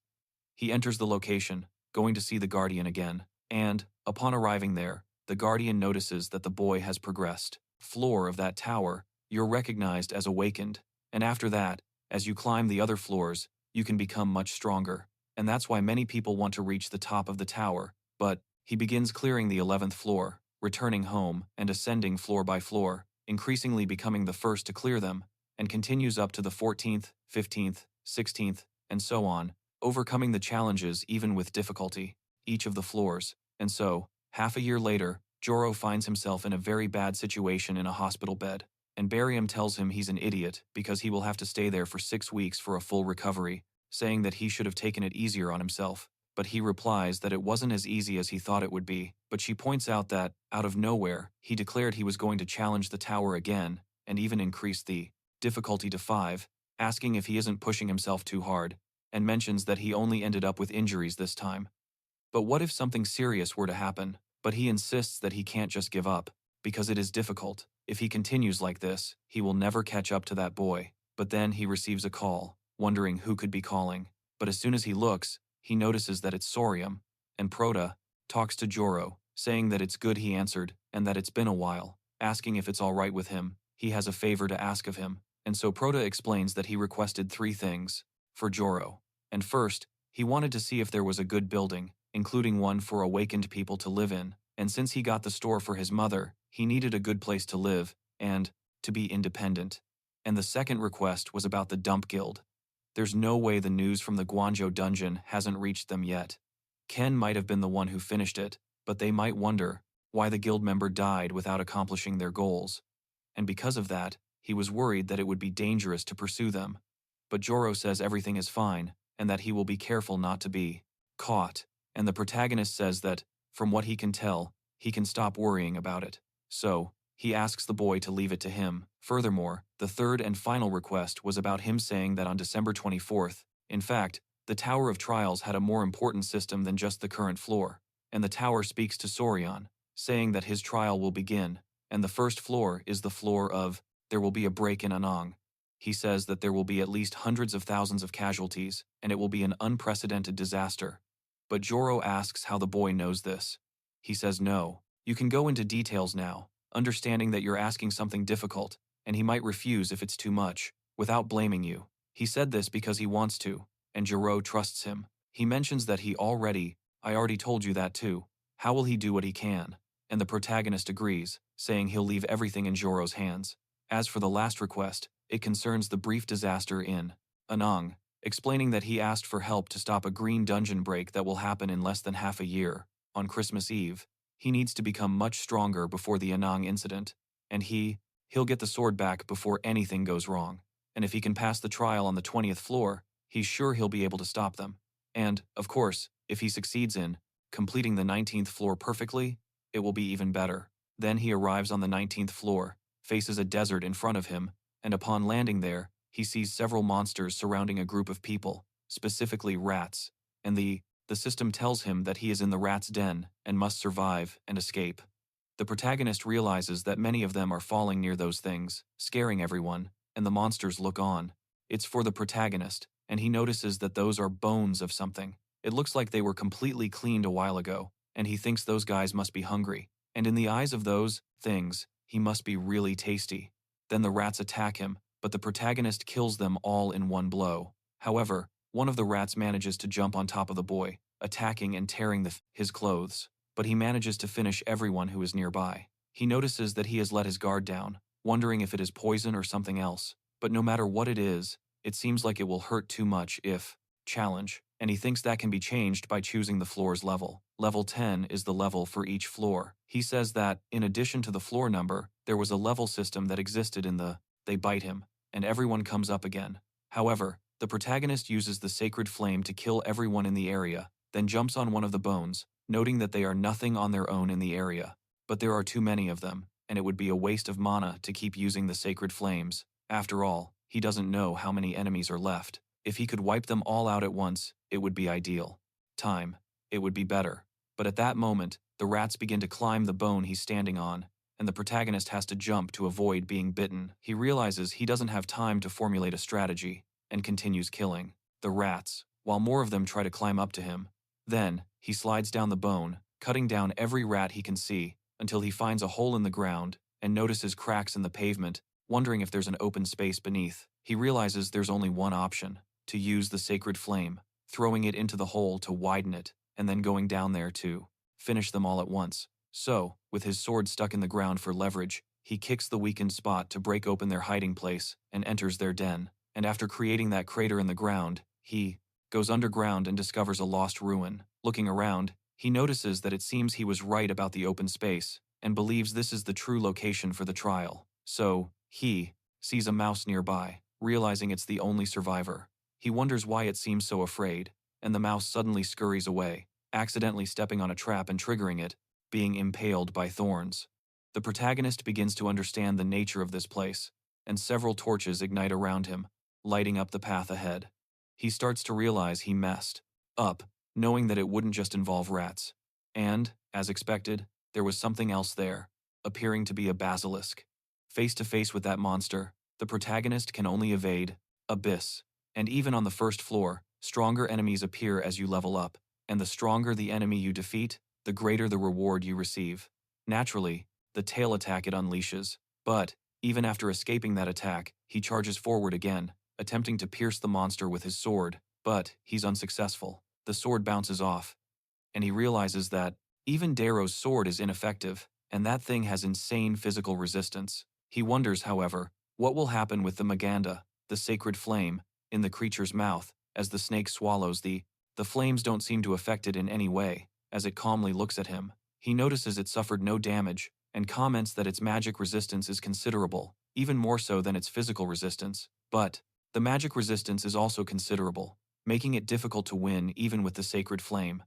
He enters the location, going to see the Guardian again, and, upon arriving there, the Guardian notices that the boy has progressed. Floor of that tower, you're recognized as awakened, and after that, as you climb the other floors, you can become much stronger, and that's why many people want to reach the top of the tower, but he begins clearing the 11th floor, returning home and ascending floor by floor, increasingly becoming the first to clear them, and continues up to the 14th, 15th, 16th, and so on, overcoming the challenges even with difficulty, each of the floors. And so, half a year later, Joro finds himself in a very bad situation in a hospital bed, and Barium tells him he's an idiot because he will have to stay there for 6 weeks for a full recovery, saying that he should have taken it easier on himself. But he replies that it wasn't as easy as he thought it would be, but she points out that, out of nowhere, he declared he was going to challenge the tower again, and even increase the difficulty to 5, asking if he isn't pushing himself too hard, and mentions that he only ended up with injuries this time. But what if something serious were to happen? But he insists that he can't just give up, because it is difficult. If he continues like this, he will never catch up to that boy. But then he receives a call, wondering who could be calling. But as soon as he looks, he notices that it's Sorium, and Prota talks to Joro, saying that it's good he answered, and that it's been a while, asking if it's all right with him. He has a favor to ask of him, And so Prota explains that he requested 3 things for Joro. And first, he wanted to see if there was a good building, including one for awakened people to live in, and since he got the store for his mother, he needed a good place to live, and to be independent. And the second request was about the Dump Guild. There's no way the news from the Guangzhou dungeon hasn't reached them yet. Ken might have been the one who finished it, but they might wonder why the guild member died without accomplishing their goals. And because of that, he was worried that it would be dangerous to pursue them. But Joro says everything is fine, and that he will be careful not to be caught. And the protagonist says that, from what he can tell, he can stop worrying about it. So, he asks the boy to leave it to him. Furthermore, the third and final request was about him saying that on December 24th, in fact, the Tower of Trials had a more important system than just the current floor, and the tower speaks to Sorion, saying that his trial will begin, and the first floor is the floor of, there will be a break in Anong. He says that there will be at least hundreds of thousands of casualties, and it will be an unprecedented disaster. But Joro asks how the boy knows this. He says no, you can go into details now, understanding that you're asking something difficult, and he might refuse if it's too much, without blaming you. He said this because he wants to, and Joro trusts him. He mentions that I already told you that too. How will he do what he can? And the protagonist agrees, saying he'll leave everything in Joro's hands. As for the last request, it concerns the brief disaster in Anong, explaining that he asked for help to stop a green dungeon break that will happen in less than half a year, on Christmas Eve. He needs to become much stronger before the Anong incident, and he'll get the sword back before anything goes wrong. And if he can pass the trial on the 20th floor, he's sure he'll be able to stop them. And, of course, if he succeeds in completing the 19th floor perfectly, it will be even better. Then he arrives on the 19th floor, faces a desert in front of him, and upon landing there, he sees several monsters surrounding a group of people, specifically rats, and the system tells him that he is in the rat's den and must survive and escape. The protagonist realizes that many of them are falling near those things, scaring everyone, and the monsters look on. It's for the protagonist, and he notices that those are bones of something. It looks like they were completely cleaned a while ago, and he thinks those guys must be hungry, and in the eyes of those things, he must be really tasty. Then the rats attack him, but the protagonist kills them all in one blow. However, one of the rats manages to jump on top of the boy, attacking and tearing his clothes, but he manages to finish everyone who is nearby. He notices that he has let his guard down, wondering if it is poison or something else, but no matter what it is, it seems like it will hurt too much if challenge, and he thinks that can be changed by choosing the floor's level. Level 10 is the level for each floor. He says that, in addition to the floor number, there was a level system that existed in the they bite him, and everyone comes up again. However, the protagonist uses the sacred flame to kill everyone in the area, then jumps on one of the bones, noting that they are nothing on their own in the area. But there are too many of them, and it would be a waste of mana to keep using the sacred flames. After all, he doesn't know how many enemies are left. If he could wipe them all out at once, it would be ideal. It would be better. But at that moment, the rats begin to climb the bone he's standing on, and the protagonist has to jump to avoid being bitten. He realizes he doesn't have time to formulate a strategy, and continues killing the rats, while more of them try to climb up to him. Then, he slides down the bone, cutting down every rat he can see, until he finds a hole in the ground, and notices cracks in the pavement, wondering if there's an open space beneath. He realizes there's only one option: to use the sacred flame, throwing it into the hole to widen it, and then going down there to finish them all at once. So, with his sword stuck in the ground for leverage, he kicks the weakened spot to break open their hiding place and enters their den. And after creating that crater in the ground, he goes underground and discovers a lost ruin. Looking around, he notices that it seems he was right about the open space, and believes this is the true location for the trial. So, he sees a mouse nearby, realizing it's the only survivor. He wonders why it seems so afraid, and the mouse suddenly scurries away, accidentally stepping on a trap and triggering it, being impaled by thorns. The protagonist begins to understand the nature of this place, and several torches ignite around him, lighting up the path ahead. He starts to realize he messed up, knowing that it wouldn't just involve rats. And, as expected, there was something else there, appearing to be a basilisk. Face to face with that monster, the protagonist can only evade abyss. And even on the first floor, stronger enemies appear as you level up, and the stronger the enemy you defeat, the greater the reward you receive. Naturally, the tail attack it unleashes, but Even after escaping that attack, he charges forward again, attempting to pierce the monster with his sword, but he's unsuccessful. The sword bounces off, and he realizes that even Darrow's sword is ineffective, and that thing has insane physical resistance. He wonders, however, what will happen with the Maganda, the sacred flame, in the creature's mouth, as the snake swallows the flames don't seem to affect it in any way. As it calmly looks at him, he notices it suffered no damage, and comments that its magic resistance is considerable, even more so than its physical resistance. But the magic resistance is also considerable, making it difficult to win even with the sacred flame.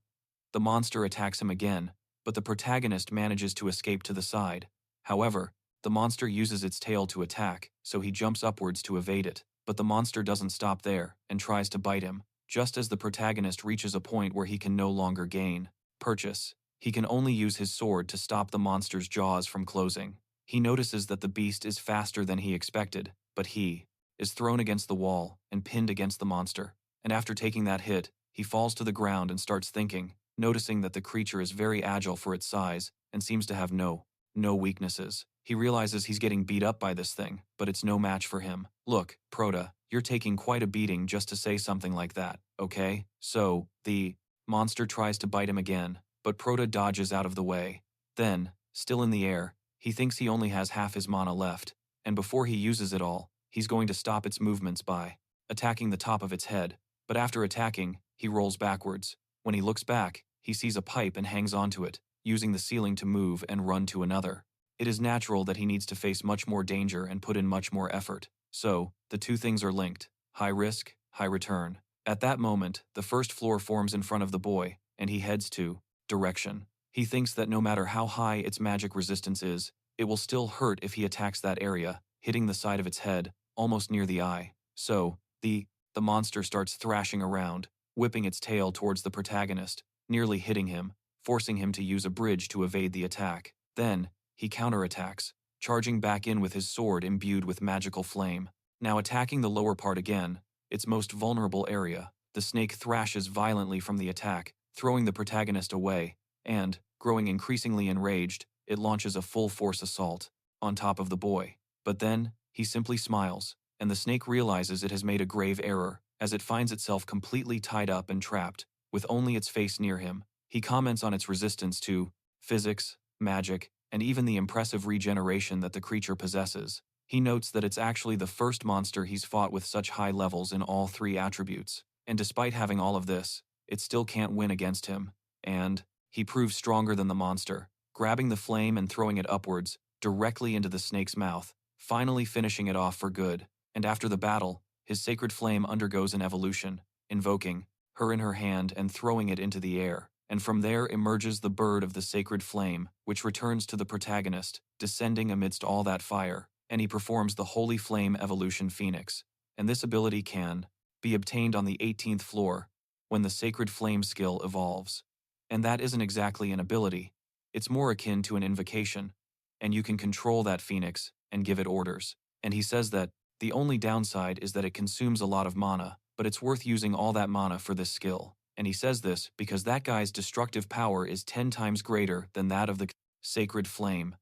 The monster attacks him again, but the protagonist manages to escape to the side. However, the monster uses its tail to attack, so he jumps upwards to evade it. But the monster doesn't stop there, and tries to bite him, just as the protagonist reaches a point where he can no longer gain purchase. He can only use his sword to stop the monster's jaws from closing. He notices that the beast is faster than he expected, but he is thrown against the wall and pinned against the monster. And after taking that hit, he falls to the ground and starts thinking, noticing that the creature is very agile for its size and seems to have no weaknesses. He realizes he's getting beat up by this thing, but it's no match for him. Look, Prota, you're taking quite a beating just to say something like that, okay? So, the monster tries to bite him again, but Prota dodges out of the way. Then, still in the air, he thinks he only has half his mana left, and before he uses it all, he's going to stop its movements by attacking the top of its head. But after attacking, he rolls backwards. When he looks back, he sees a pipe and hangs onto it, using the ceiling to move and run to another. It is natural that he needs to face much more danger and put in much more effort. So, the two things are linked. High risk, high return. At that moment, the first floor forms in front of the boy, and he heads to direction. He thinks that no matter how high its magic resistance is, it will still hurt if he attacks that area, hitting the side of its head, almost near the eye. So, the monster starts thrashing around, whipping its tail towards the protagonist, nearly hitting him, forcing him to use a bridge to evade the attack. Then, he counterattacks, charging back in with his sword imbued with magical flame. Now attacking the lower part again, its most vulnerable area, the snake thrashes violently from the attack, throwing the protagonist away, and, growing increasingly enraged, it launches a full-force assault on top of the boy. But then, he simply smiles, and the snake realizes it has made a grave error, as it finds itself completely tied up and trapped, with only its face near him. He comments on its resistance to physics, magic, and even the impressive regeneration that the creature possesses. He notes that it's actually the first monster he's fought with such high levels in all three attributes, and despite having all of this, it still can't win against him, and he proves stronger than the monster, grabbing the flame and throwing it upwards, directly into the snake's mouth, finally finishing it off for good. And after the battle, his sacred flame undergoes an evolution, invoking her in her hand and throwing it into the air. And from there emerges the bird of the sacred flame, which returns to the protagonist, descending amidst all that fire, and he performs the Holy Flame Evolution Phoenix. And this ability can be obtained on the 18th floor, when the Sacred Flame skill evolves. And that isn't exactly an ability, it's more akin to an invocation, and you can control that phoenix and give it orders. And he says that the only downside is that it consumes a lot of mana, but it's worth using all that mana for this skill. And he says this because that guy's destructive power is 10 times greater than that of the sacred flame.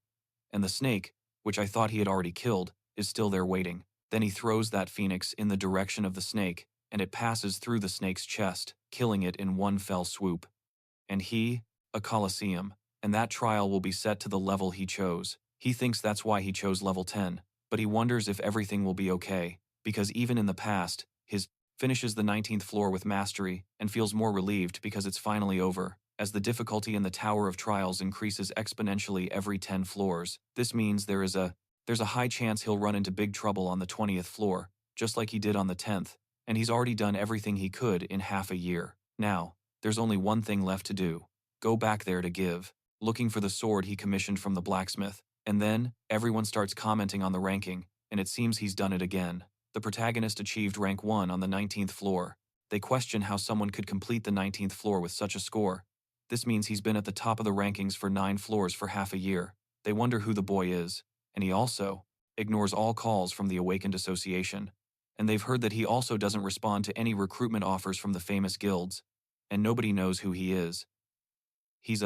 And the snake, which I thought he had already killed, is still there waiting. Then he throws that phoenix in the direction of the snake, and it passes through the snake's chest, killing it in one fell swoop. And a Colosseum, and that trial will be set to the level he chose. He thinks that's why he chose level 10, but he wonders if everything will be okay, because even in the past, his finishes the 19th floor with mastery and feels more relieved because it's finally over. As the difficulty in the Tower of Trials increases exponentially every 10 floors, this means there's a high chance he'll run into big trouble on the 20th floor, just like he did on the 10th, and he's already done everything he could in half a year. Now, there's only one thing left to do. Go back there to give, looking for the sword he commissioned from the blacksmith, and then, everyone starts commenting on the ranking, and it seems he's done it again. The protagonist achieved rank 1 on the 19th floor. They question how someone could complete the 19th floor with such a score. This means he's been at the top of the rankings for 9 floors for half a year. They wonder who the boy is, and he also ignores all calls from the Awakened Association. And they've heard that he also doesn't respond to any recruitment offers from the famous guilds, and nobody knows who he is. He's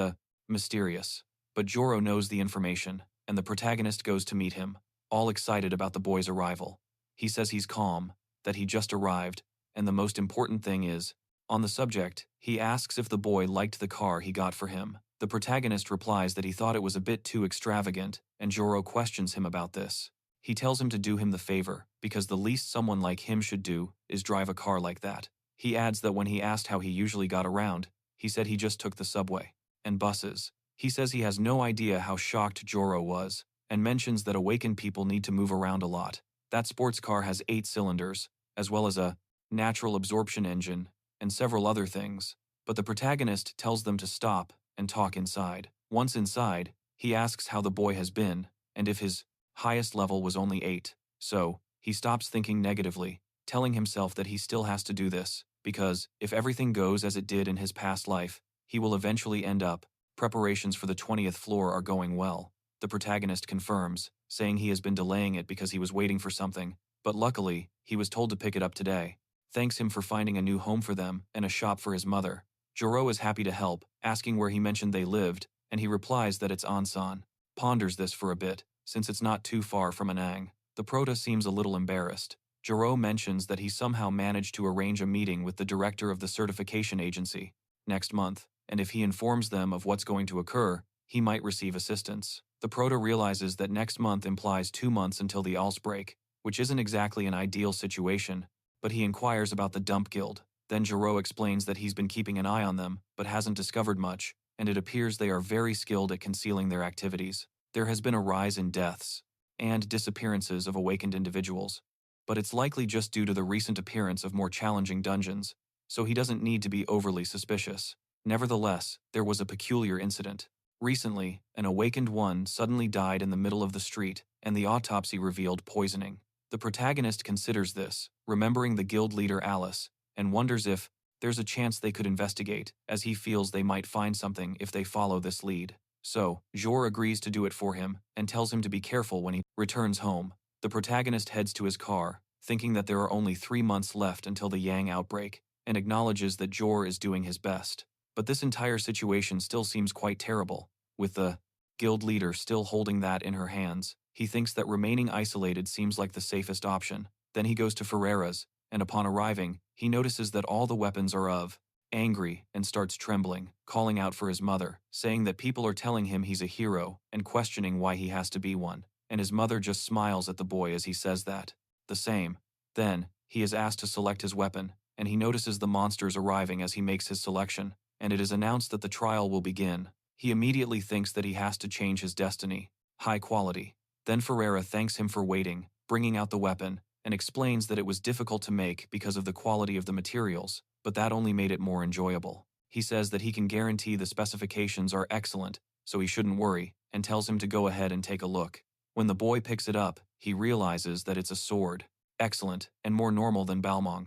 mysterious, but Joro knows the information, and the protagonist goes to meet him. all excited about the boy's arrival. He says he's calm, that he just arrived, and the most important thing is, on the subject, he asks if the boy liked the car he got for him. The protagonist replies that he thought it was a bit too extravagant, and Joro questions him about this. He tells him to do him the favor, because the least someone like him should do is drive a car like that. He adds that when he asked how he usually got around, he said he just took the subway and buses. He says he has no idea how shocked Joro was, and mentions that awakened people need to move around a lot. That sports car has 8 cylinders, as well as a natural absorption engine, and several other things, but the protagonist tells them to stop and talk inside. Once inside, he asks how the boy has been, and if his highest level was only 8. So, he stops thinking negatively, telling himself that he still has to do this, because if everything goes as it did in his past life, he will eventually end up. Preparations for the 20th floor are going well. The protagonist confirms, saying he has been delaying it because he was waiting for something, but luckily, he was told to pick it up today. Thanks him for finding a new home for them and a shop for his mother. Joro is happy to help, asking where he mentioned they lived, and he replies that it's Ansan. Ponders this for a bit, since it's not too far from Anang. The prota seems a little embarrassed. Joro mentions that he somehow managed to arrange a meeting with the director of the certification agency next month, and if he informs them of what's going to occur, he might receive assistance. The prota realizes that next month implies 2 months until the outbreak, which isn't exactly an ideal situation, but he inquires about the dump guild. Then Joro explains that he's been keeping an eye on them, but hasn't discovered much, and it appears they are very skilled at concealing their activities. There has been a rise in deaths and disappearances of awakened individuals, but it's likely just due to the recent appearance of more challenging dungeons, so he doesn't need to be overly suspicious. Nevertheless, there was a peculiar incident. Recently, an awakened one suddenly died in the middle of the street, and the autopsy revealed poisoning. The protagonist considers this, remembering the guild leader Alice, and wonders if there's a chance they could investigate, as he feels they might find something if they follow this lead. So, Jor agrees to do it for him, and tells him to be careful when he returns home. The protagonist heads to his car, thinking that there are only 3 months left until the Yang outbreak, and acknowledges that Jor is doing his best. But this entire situation still seems quite terrible, with the guild leader still holding that in her hands. He thinks that remaining isolated seems like the safest option. Then he goes to Ferreira's, and upon arriving, he notices that all the weapons are angry, and starts trembling, calling out for his mother, saying that people are telling him he's a hero, and questioning why he has to be one, and his mother just smiles at the boy as he says that. The same. Then, he is asked to select his weapon, and he notices the monsters arriving as he makes his selection, and it is announced that the trial will begin. He immediately thinks that he has to change his destiny. High quality. Then Ferreira thanks him for waiting, bringing out the weapon, and explains that it was difficult to make because of the quality of the materials, but that only made it more enjoyable. He says that he can guarantee the specifications are excellent, so he shouldn't worry, and tells him to go ahead and take a look. When the boy picks it up, he realizes that it's a sword. Excellent, and more normal than Balmong.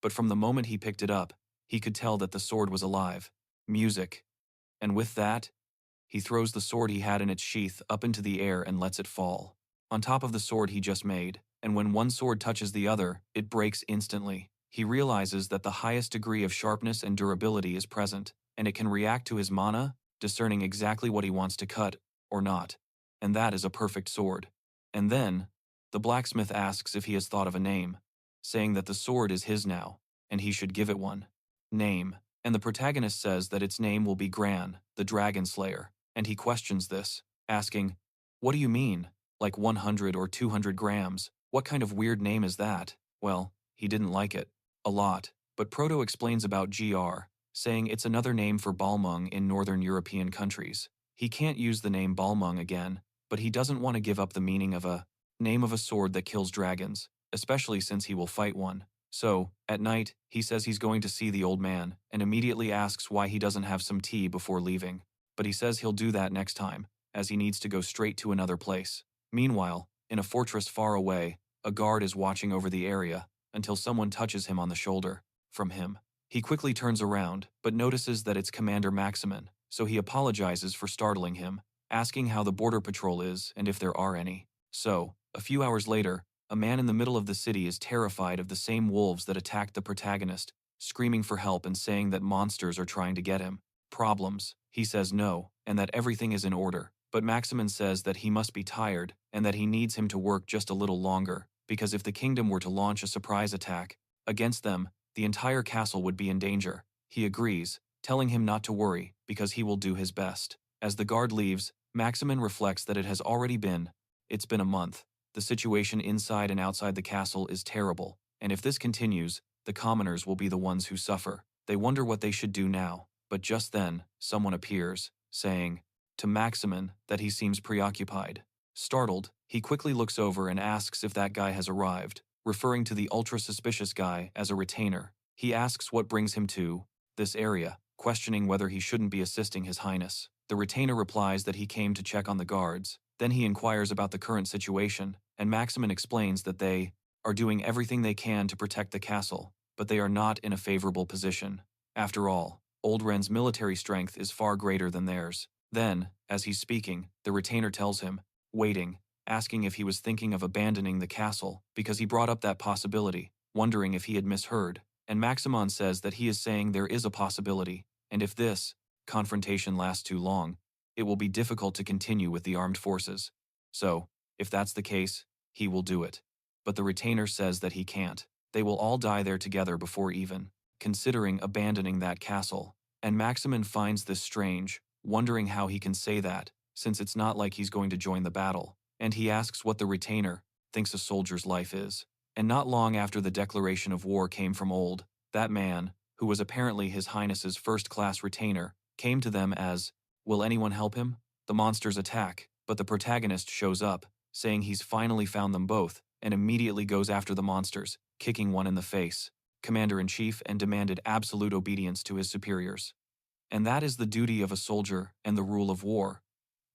But from the moment he picked it up, he could tell that the sword was alive. Music. And with that, he throws the sword he had in its sheath up into the air and lets it fall on top of the sword he just made, and when one sword touches the other, it breaks instantly. He realizes that the highest degree of sharpness and durability is present, and it can react to his mana, discerning exactly what he wants to cut, or not. And that is a perfect sword. And then, the blacksmith asks if he has thought of a name, saying that the sword is his now, and he should give it one name. And the protagonist says that its name will be Gran, the Dragon Slayer, and he questions this, asking, "What do you mean? Like 100 or 200 grams? What kind of weird name is that?" Well, he didn't like it. A lot. But Proto explains about GR, saying it's another name for Balmung in northern European countries. He can't use the name Balmung again, but he doesn't want to give up the meaning of a name of a sword that kills dragons, especially since he will fight one. So, at night, he says he's going to see the old man, and immediately asks why he doesn't have some tea before leaving. But he says he'll do that next time, as he needs to go straight to another place. Meanwhile, in a fortress far away, a guard is watching over the area, until someone touches him on the shoulder. From him. He quickly turns around, but notices that it's Commander Maximin, so he apologizes for startling him, asking how the border patrol is and if there are any. So, a few hours later, a man in the middle of the city is terrified of the same wolves that attacked the protagonist, screaming for help and saying that monsters are trying to get him. Problems. He says no, and that everything is in order. But Maximin says that he must be tired and that he needs him to work just a little longer, because if the kingdom were to launch a surprise attack against them, the entire castle would be in danger. He agrees, telling him not to worry because he will do his best. As the guard leaves, Maximin reflects that it's been a month. The situation inside and outside the castle is terrible, and if this continues, the commoners will be the ones who suffer. They wonder what they should do now, but just then, someone appears, saying to Maximin that he seems preoccupied. Startled, he quickly looks over and asks if that guy has arrived, referring to the ultra-suspicious guy as a retainer. He asks what brings him to this area, questioning whether he shouldn't be assisting His Highness. The retainer replies that he came to check on the guards. Then he inquires about the current situation, and Maximin explains that they are doing everything they can to protect the castle, but they are not in a favorable position. After all, Old Ren's military strength is far greater than theirs. Then, as he's speaking, the retainer tells him, waiting, asking if he was thinking of abandoning the castle, because he brought up that possibility, wondering if he had misheard. And Maximin says that he is saying there is a possibility, and if this confrontation lasts too long, it will be difficult to continue with the armed forces. So, if that's the case, he will do it. But the retainer says that he can't. They will all die there together before even considering abandoning that castle. And Maximin finds this strange, wondering how he can say that, since it's not like he's going to join the battle. And he asks what the retainer thinks a soldier's life is. And not long after the declaration of war came from that man, who was apparently His Highness's first-class retainer, came to them as, will anyone help him? The monsters attack, but the protagonist shows up, saying he's finally found them both, and immediately goes after the monsters, kicking one in the face. Commander-in-Chief and demanded absolute obedience to his superiors. And that is the duty of a soldier and the rule of war.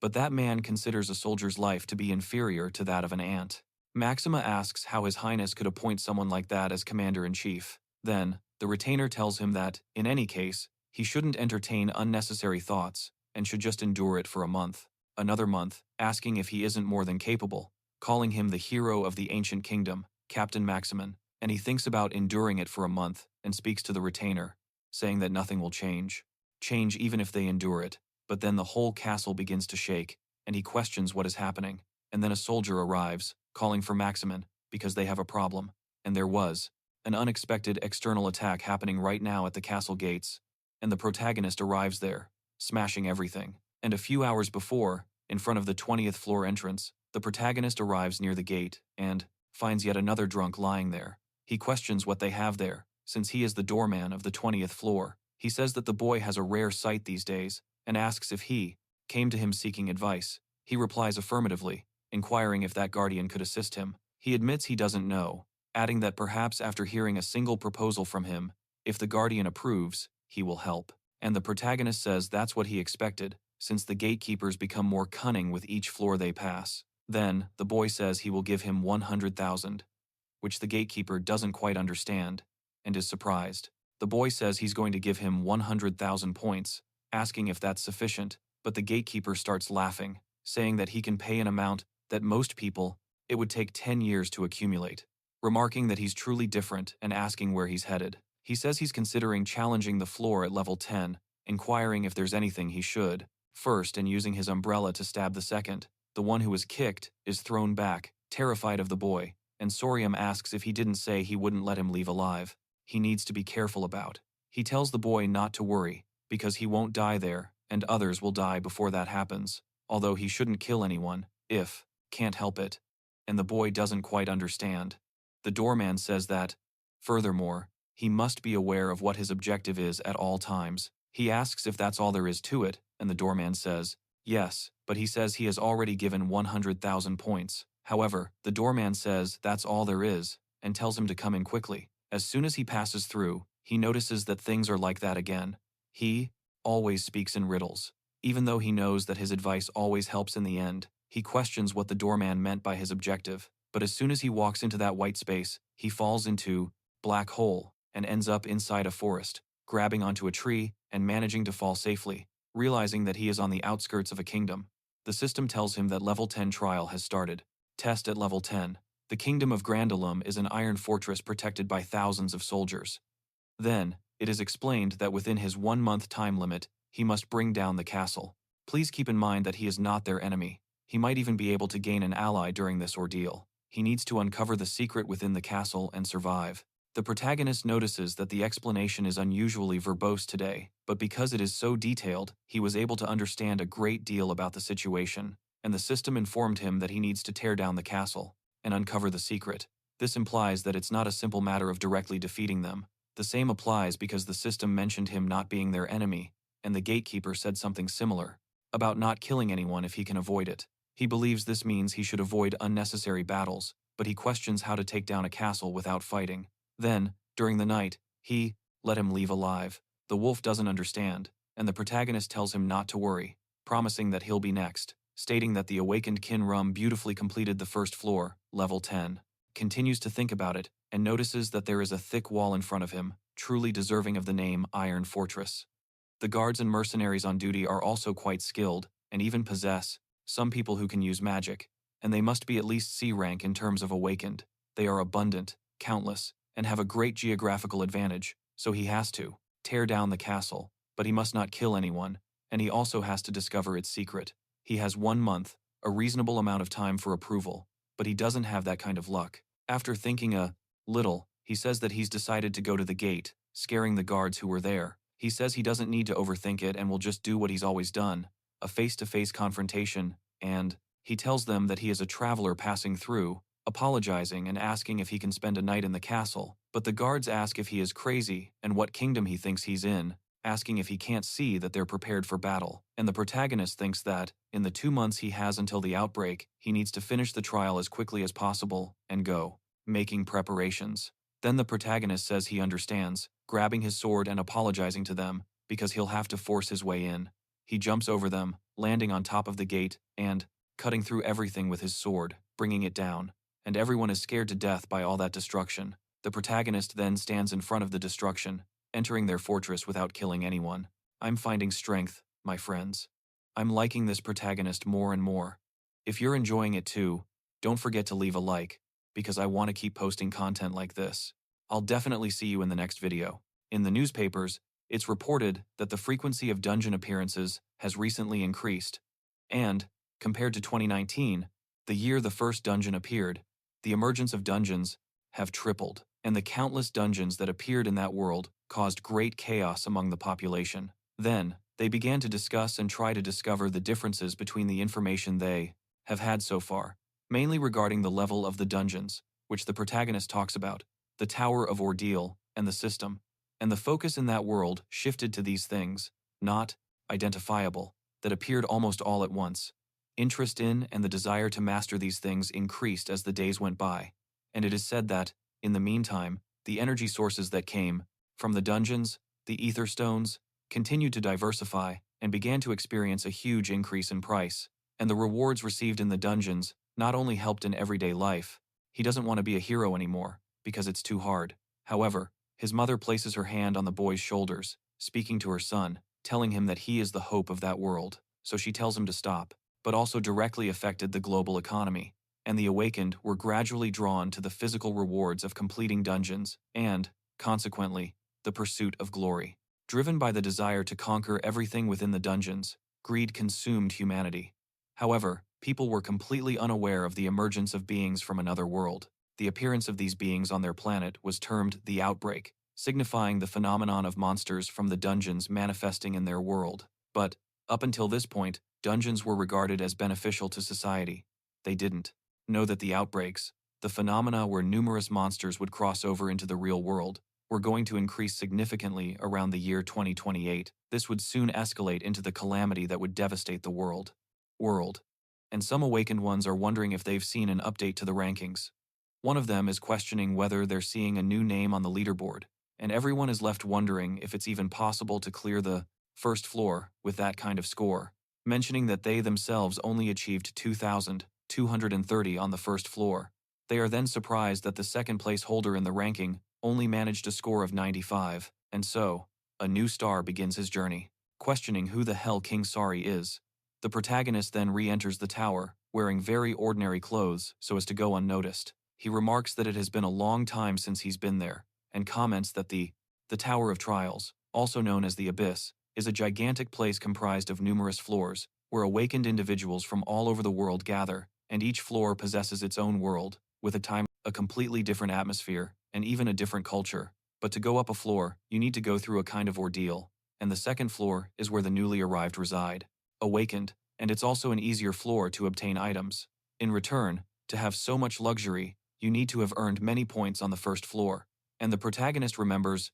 But that man considers a soldier's life to be inferior to that of an ant. Maxima asks how His Highness could appoint someone like that as commander-in-chief. Then, the retainer tells him that, in any case, he shouldn't entertain unnecessary thoughts, and should just endure it for a month. Another month, asking if he isn't more than capable, calling him the hero of the ancient kingdom, Captain Maximin, and he thinks about enduring it for a month, and speaks to the retainer, saying that nothing will change even if they endure it. But then the whole castle begins to shake, and he questions what is happening. And then a soldier arrives, calling for Maximin, because they have a problem. And there was an unexpected external attack happening right now at the castle gates, and the protagonist arrives there, smashing everything. And a few hours before, in front of the 20th floor entrance, the protagonist arrives near the gate, and finds yet another drunk lying there. He questions what they have there, since he is the doorman of the 20th floor. He says that the boy has a rare sight these days, and asks if he came to him seeking advice. He replies affirmatively, inquiring if that guardian could assist him. He admits he doesn't know, adding that perhaps after hearing a single proposal from him, if the guardian approves, he will help. And the protagonist says that's what he expected, since the gatekeepers become more cunning with each floor they pass. Then, the boy says he will give him 100,000, which the gatekeeper doesn't quite understand, and is surprised. The boy says he's going to give him 100,000 points, asking if that's sufficient, but the gatekeeper starts laughing, saying that he can pay an amount that most people, it would take 10 years to accumulate, remarking that he's truly different and asking where he's headed. He says he's considering challenging the floor at level 10, inquiring if there's anything he should, first, and using his umbrella to stab the second. The one who was kicked is thrown back, terrified of the boy, and Sorium asks if he didn't say he wouldn't let him leave alive. He needs to be careful about. He tells the boy not to worry, because he won't die there, and others will die before that happens, although he shouldn't kill anyone, if can't help it. And the boy doesn't quite understand. The doorman says that, furthermore, he must be aware of what his objective is at all times. He asks if that's all there is to it, and the doorman says, yes, but he says he has already given 100,000 points. However, the doorman says that's all there is, and tells him to come in quickly. As soon as he passes through, he notices that things are like that again. He always speaks in riddles. Even though he knows that his advice always helps in the end, he questions what the doorman meant by his objective. But as soon as he walks into that white space, he falls into black hole and ends up inside a forest, grabbing onto a tree and managing to fall safely, realizing that he is on the outskirts of a kingdom. The system tells him that level 10 trial has started. Test at level 10. The kingdom of Grandalum is an iron fortress protected by thousands of soldiers. Then, it is explained that within his 1-month time limit, he must bring down the castle. Please keep in mind that he is not their enemy. He might even be able to gain an ally during this ordeal. He needs to uncover the secret within the castle and survive. The protagonist notices that the explanation is unusually verbose today, but because it is so detailed, he was able to understand a great deal about the situation, and the system informed him that he needs to tear down the castle and uncover the secret. This implies that it's not a simple matter of directly defeating them. The same applies because the system mentioned him not being their enemy, and the gatekeeper said something similar about not killing anyone if he can avoid it. He believes this means he should avoid unnecessary battles, but he questions how to take down a castle without fighting. Then, during the night, he let him leave alive. The wolf doesn't understand, and the protagonist tells him not to worry, promising that he'll be next, stating that the awakened Kin Rum beautifully completed the first floor, level 10. Continues to think about it, and notices that there is a thick wall in front of him, truly deserving of the name Iron Fortress. The guards and mercenaries on duty are also quite skilled, and even possess some people who can use magic, and they must be at least C rank in terms of awakened. They are abundant, countless, and have a great geographical advantage, so he has to tear down the castle, but he must not kill anyone, and he also has to discover its secret. He has 1 month, a reasonable amount of time for approval, but he doesn't have that kind of luck. After thinking a little, he says that he's decided to go to the gate, scaring the guards who were there. He says he doesn't need to overthink it and will just do what he's always done, a face-to-face confrontation, and he tells them that he is a traveler passing through, apologizing and asking if he can spend a night in the castle, but the guards ask if he is crazy and what kingdom he thinks he's in, asking if he can't see that they're prepared for battle, and the protagonist thinks that, in the 2 months he has until the outbreak, he needs to finish the trial as quickly as possible and go, making preparations. Then the protagonist says he understands, grabbing his sword and apologizing to them, because he'll have to force his way in. He jumps over them, landing on top of the gate, and cutting through everything with his sword, bringing it down, and everyone is scared to death by all that destruction. The protagonist then stands in front of the destruction, entering their fortress without killing anyone. I'm finding strength, my friends. I'm liking this protagonist more and more. If you're enjoying it too, don't forget to leave a like, because I want to keep posting content like this. I'll definitely see you in the next video. In the newspapers, it's reported that the frequency of dungeon appearances has recently increased, and, compared to 2019, the year the first dungeon appeared, the emergence of dungeons have tripled, and the countless dungeons that appeared in that world caused great chaos among the population. Then, they began to discuss and try to discover the differences between the information they have had so far, mainly regarding the level of the dungeons, which the protagonist talks about, the Tower of Ordeal, and the system, and the focus in that world shifted to these things, not identifiable, that appeared almost all at once. Interest in and the desire to master these things increased as the days went by, and it is said that, in the meantime, the energy sources that came from the dungeons, the ether stones, continued to diversify and began to experience a huge increase in price, and the rewards received in the dungeons not only helped in everyday life. He doesn't want to be a hero anymore, because it's too hard. However, his mother places her hand on the boy's shoulders, speaking to her son, telling him that he is the hope of that world, so she tells him to stop, but also directly affected the global economy, and the awakened were gradually drawn to the physical rewards of completing dungeons and, consequently, the pursuit of glory. Driven by the desire to conquer everything within the dungeons, greed consumed humanity. However, people were completely unaware of the emergence of beings from another world. The appearance of these beings on their planet was termed the outbreak, signifying the phenomenon of monsters from the dungeons manifesting in their world. But, up until this point, dungeons were regarded as beneficial to society. They didn't know that the outbreaks, the phenomena where numerous monsters would cross over into the real world, were going to increase significantly around the year 2028. This would soon escalate into the calamity that would devastate the world. And some awakened ones are wondering if they've seen an update to the rankings. One of them is questioning whether they're seeing a new name on the leaderboard, and everyone is left wondering if it's even possible to clear the first floor with that kind of score, mentioning that they themselves only achieved 2,230 on the first floor. They are then surprised that the second place holder in the ranking only managed a score of 95, and so, a new star begins his journey, questioning who the hell King Sari is. The protagonist then re-enters the tower, wearing very ordinary clothes so as to go unnoticed. He remarks that it has been a long time since he's been there, and comments that the Tower of Trials, also known as the Abyss, is a gigantic place comprised of numerous floors, where awakened individuals from all over the world gather, and each floor possesses its own world, with a completely different atmosphere, and even a different culture. But to go up a floor, you need to go through a kind of ordeal, and the second floor is where the newly arrived reside, awakened, and it's also an easier floor to obtain items. In return, to have so much luxury, you need to have earned many points on the first floor, and the protagonist remembers